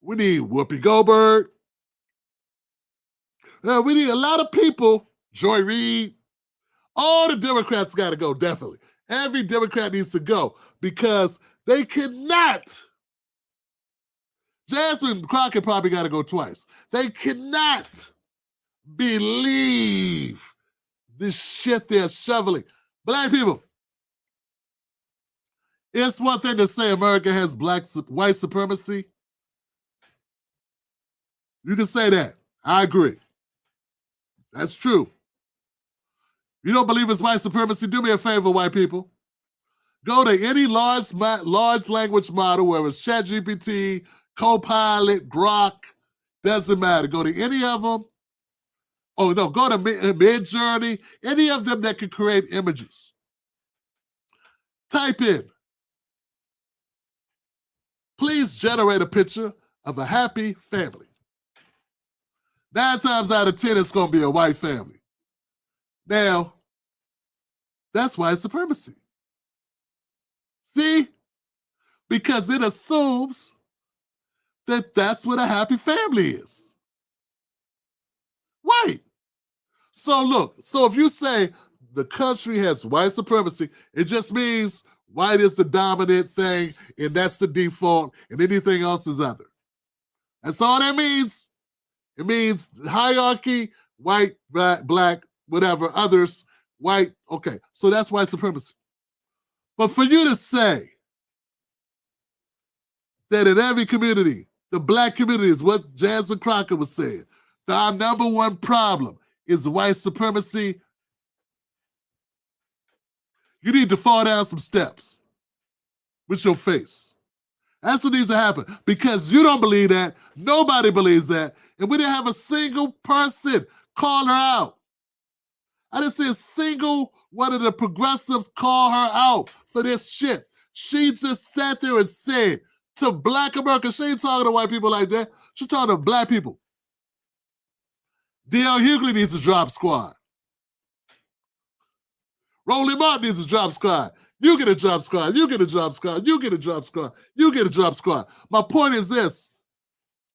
Speaker 1: We need Whoopi Goldberg. We need a lot of people. Joy Reid. All the Democrats got to go, definitely. Every Democrat needs to go because they cannot. Jasmine Crockett probably got to go twice. They cannot believe this shit they're shoveling. Black people, it's one thing to say America has white supremacy. You can say that. I agree. That's true. You don't believe it's white supremacy? Do me a favor, white people. Go to any large language model, whether it's ChatGPT, Copilot, Grok, doesn't matter. Go to any of them. Oh, no, go to Midjourney, any of them that can create images. Type in, please generate a picture of a happy family. 9 times out of 10, it's going to be a white family. Now, that's white supremacy. See? Because it assumes that that's what a happy family is. White. So look, so if you say the country has white supremacy, it just means white is the dominant thing, and that's the default, and anything else is other. That's all that means. It means hierarchy, white, black, whatever, others, white, okay. So that's white supremacy. But for you to say that in every community, the black community is what Jasmine Crockett was saying, that our number one problem is white supremacy, you need to fall down some steps with your face. That's what needs to happen because you don't believe that. Nobody believes that. And we didn't have a single person call her out. I didn't see a single one of the progressives call her out for this shit. She just sat there and said to black America, she ain't talking to white people like that. She's talking to black people. D.L. Hughley needs to drop squad. Roland Martin needs to drop squad. You get a drop squad. You get a drop squad. You get a drop squad. You get a drop squad. My point is this.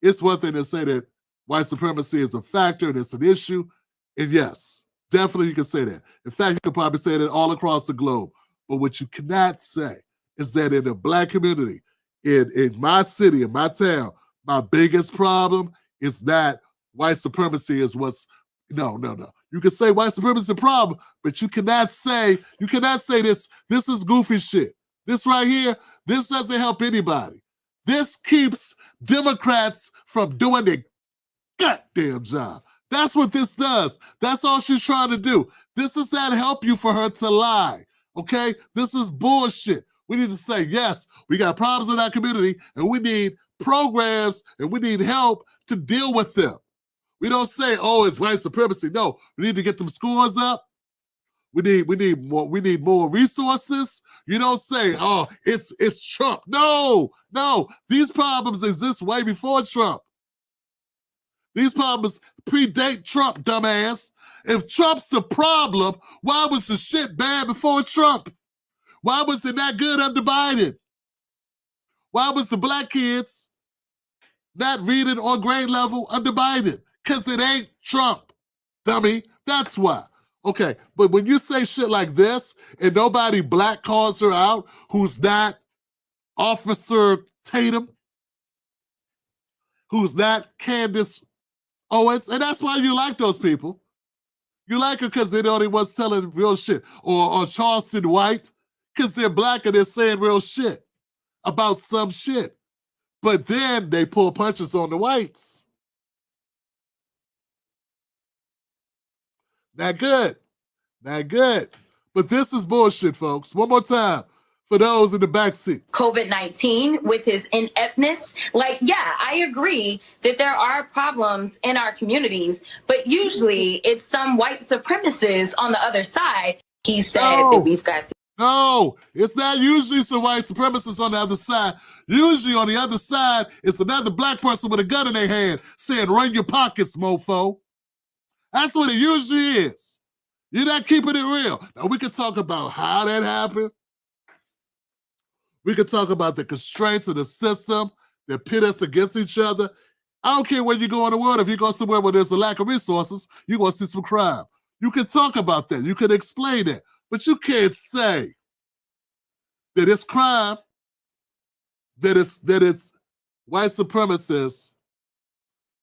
Speaker 1: It's one thing to say that white supremacy is a factor and it's an issue. And yes, definitely you can say that. In fact, you can probably say that all across the globe. But what you cannot say is that in the black community, in my city, in my town, my biggest problem is not white supremacy is what's, no. You can say white supremacy is a problem, but you cannot say this is goofy shit. This right here, this doesn't help anybody. This keeps Democrats from doing their goddamn job. That's what this does. That's all she's trying to do. This does not help you for her to lie, okay? This is bullshit. We need to say, yes, we got problems in our community, and we need programs, and we need help to deal with them. We don't say, oh, it's white supremacy. No, we need to get them scores up. We need more resources. You don't say, oh, it's Trump. No. These problems exist way before Trump. These problems predate Trump, dumbass. If Trump's the problem, why was the shit bad before Trump? Why was it not good under Biden? Why was the black kids not reading on grade level under Biden? Because it ain't Trump, dummy. That's why. Okay, but when you say shit like this and nobody black calls her out who's not Officer Tatum, who's not Candace Owens, and that's why you like those people. You like her because they're the only ones telling real shit. Or Charleston White, because they're black and they're saying real shit about some shit. But then they pull punches on the whites. Not good. But this is bullshit, folks. One more time for those in the back seats.
Speaker 14: COVID-19 with his ineptness. Like, yeah, I agree that there are problems in our communities, but usually it's some white supremacists on the other side. He said that we've got...
Speaker 1: No, it's not usually some white supremacists on the other side. Usually on the other side, it's another black person with a gun in their hand saying, run your pockets, mofo. That's what it usually is. You're not keeping it real. Now, we could talk about how that happened. We could talk about the constraints of the system that pit us against each other. I don't care where you go in the world. If you go somewhere where there's a lack of resources, you're going to see some crime. You can talk about that. You can explain that. But you can't say that it's crime, that it's white supremacists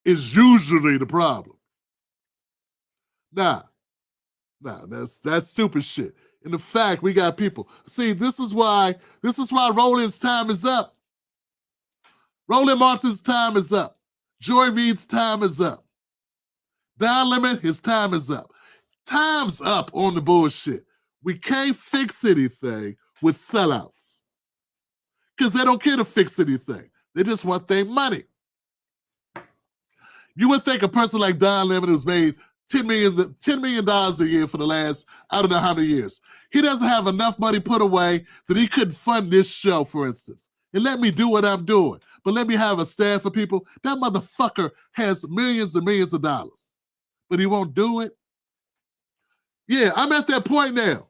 Speaker 1: is usually the problem. Nah, that's stupid shit. In the fact, we got people. See, this is why Roland's time is up. Roland Martin's time is up. Joy Reid's time is up. Don Lemon, his time is up. Time's up on the bullshit. We can't fix anything with sellouts because they don't care to fix anything. They just want their money. You would think a person like Don Lemon who's made $10 million a year for the last, I don't know how many years. He doesn't have enough money put away that he couldn't fund this show, for instance. And let me do what I'm doing. But let me have a staff of people. That motherfucker has millions and millions of dollars. But he won't do it. Yeah, I'm at that point now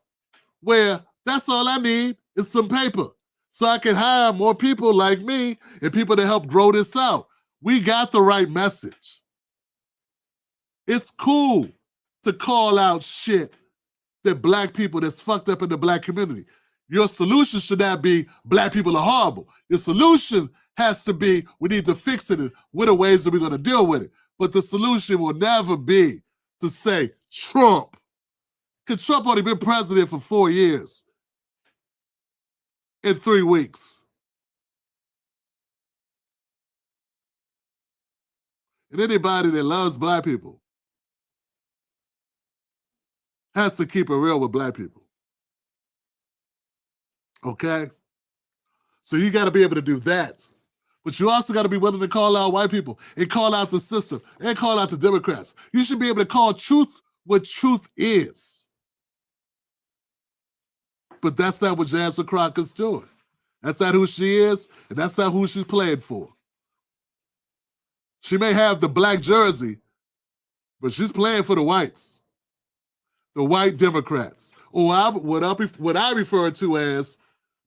Speaker 1: where that's all I need is some paper. So I can hire more people like me and people to help grow this out. We got the right message. It's cool to call out shit that black people that's fucked up in the black community. Your solution should not be black people are horrible. Your solution has to be we need to fix it. What are ways that we're going to deal with it? But the solution will never be to say Trump. Because Trump only been president for 4 years in 3 weeks. And anybody that loves black people has to keep it real with black people. Okay? So you got to be able to do that. But you also got to be willing to call out white people and call out the system and call out the Democrats. You should be able to call truth what truth is. But that's not what Jasmine Crockett's doing. That's not who she is, and that's not who she's playing for. She may have the black jersey, but she's playing for the whites. The white Democrats, or what I refer to as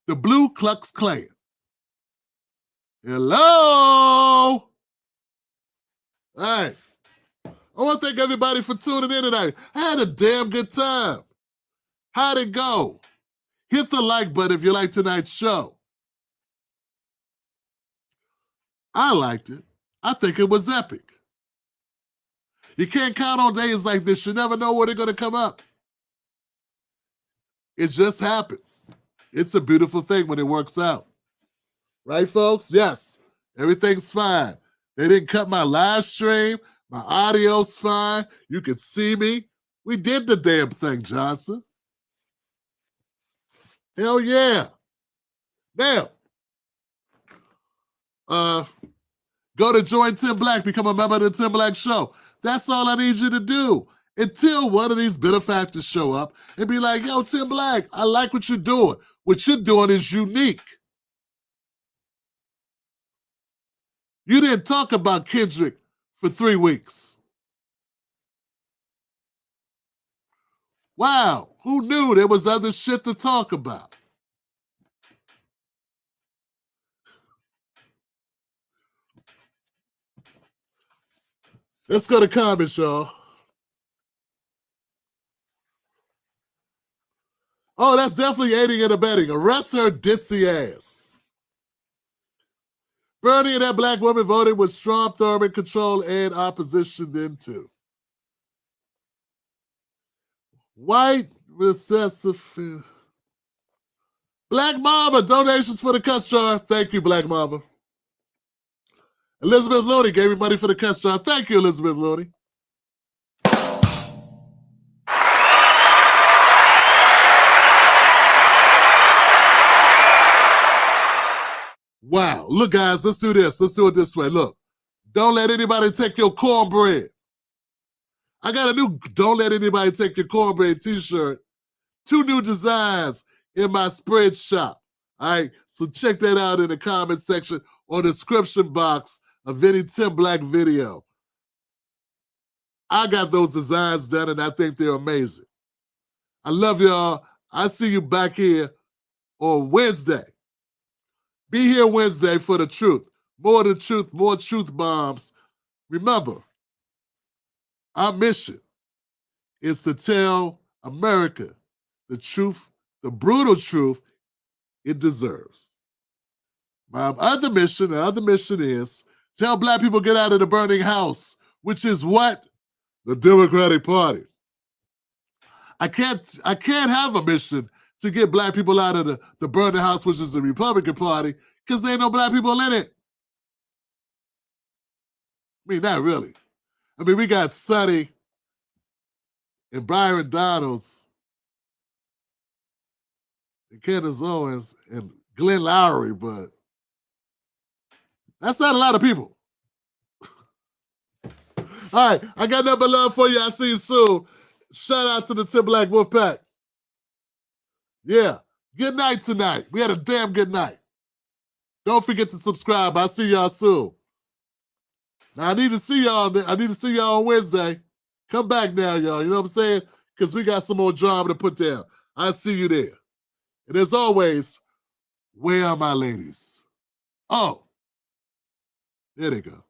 Speaker 1: the Blue Klux Klan. Hello! All right. I want to thank everybody for tuning in tonight. I had a damn good time. How'd it go? Hit the like button if you like tonight's show. I liked it. I think it was epic. You can't count on days like this. You never know where they're going to come up. It just happens. It's a beautiful thing when it works out. Right, folks? Yes. Everything's fine. They didn't cut my live stream. My audio's fine. You can see me. We did the damn thing, Johnson. Hell yeah. Now, go to Join Tim Black, become a member of the Tim Black Show. That's all I need you to do until one of these benefactors show up and be like, yo, Tim Black, I like what you're doing. What you're doing is unique. You didn't talk about Kendrick for 3 weeks. Wow, who knew there was other shit to talk about? Let's go to comments, y'all. Oh, that's definitely aiding and abetting. Arrest her ditzy ass. Bernie and that black woman voted with Strom Thurmond control and opposition then too. White recessive. Black Mama, donations for the cuss jar. Thank you, Black Mama. Elizabeth Looney gave me money for the cuss jar. Thank you, Elizabeth Looney. Wow. Look, guys, let's do this. Let's do it this way. Look, don't let anybody take your cornbread. I got a new Don't Let Anybody Take Your Cornbread t-shirt. 2 new designs in my spread shop. All right, so check that out in the comment section or description box of any Tim Black video. I got those designs done, and I think they're amazing. I love y'all. I see you back here on Wednesday. Be here Wednesday for the truth. More of the truth, more truth bombs. Remember, our mission is to tell America the truth, the brutal truth it deserves. My other mission, the other mission is tell black people get out of the burning house, which is what? The Democratic Party. I can't have a mission to get black people out of the burning house, which is the Republican Party, because there ain't no black people in it. I mean, not really. I mean, we got Sonny and Byron Donalds and Candace Owens and Glenn Lowry, but that's not a lot of people. All right, I got nothing but love for you. I'll see you soon. Shout out to the Tim Black Wolfpack. Yeah, good night tonight. We had a damn good night. Don't forget to subscribe. I'll see y'all soon. Now, I need to see y'all on Wednesday. Come back now, y'all. You know what I'm saying? Because we got some more drama to put down. I'll see you there. And as always, where are my ladies? Oh, there they go.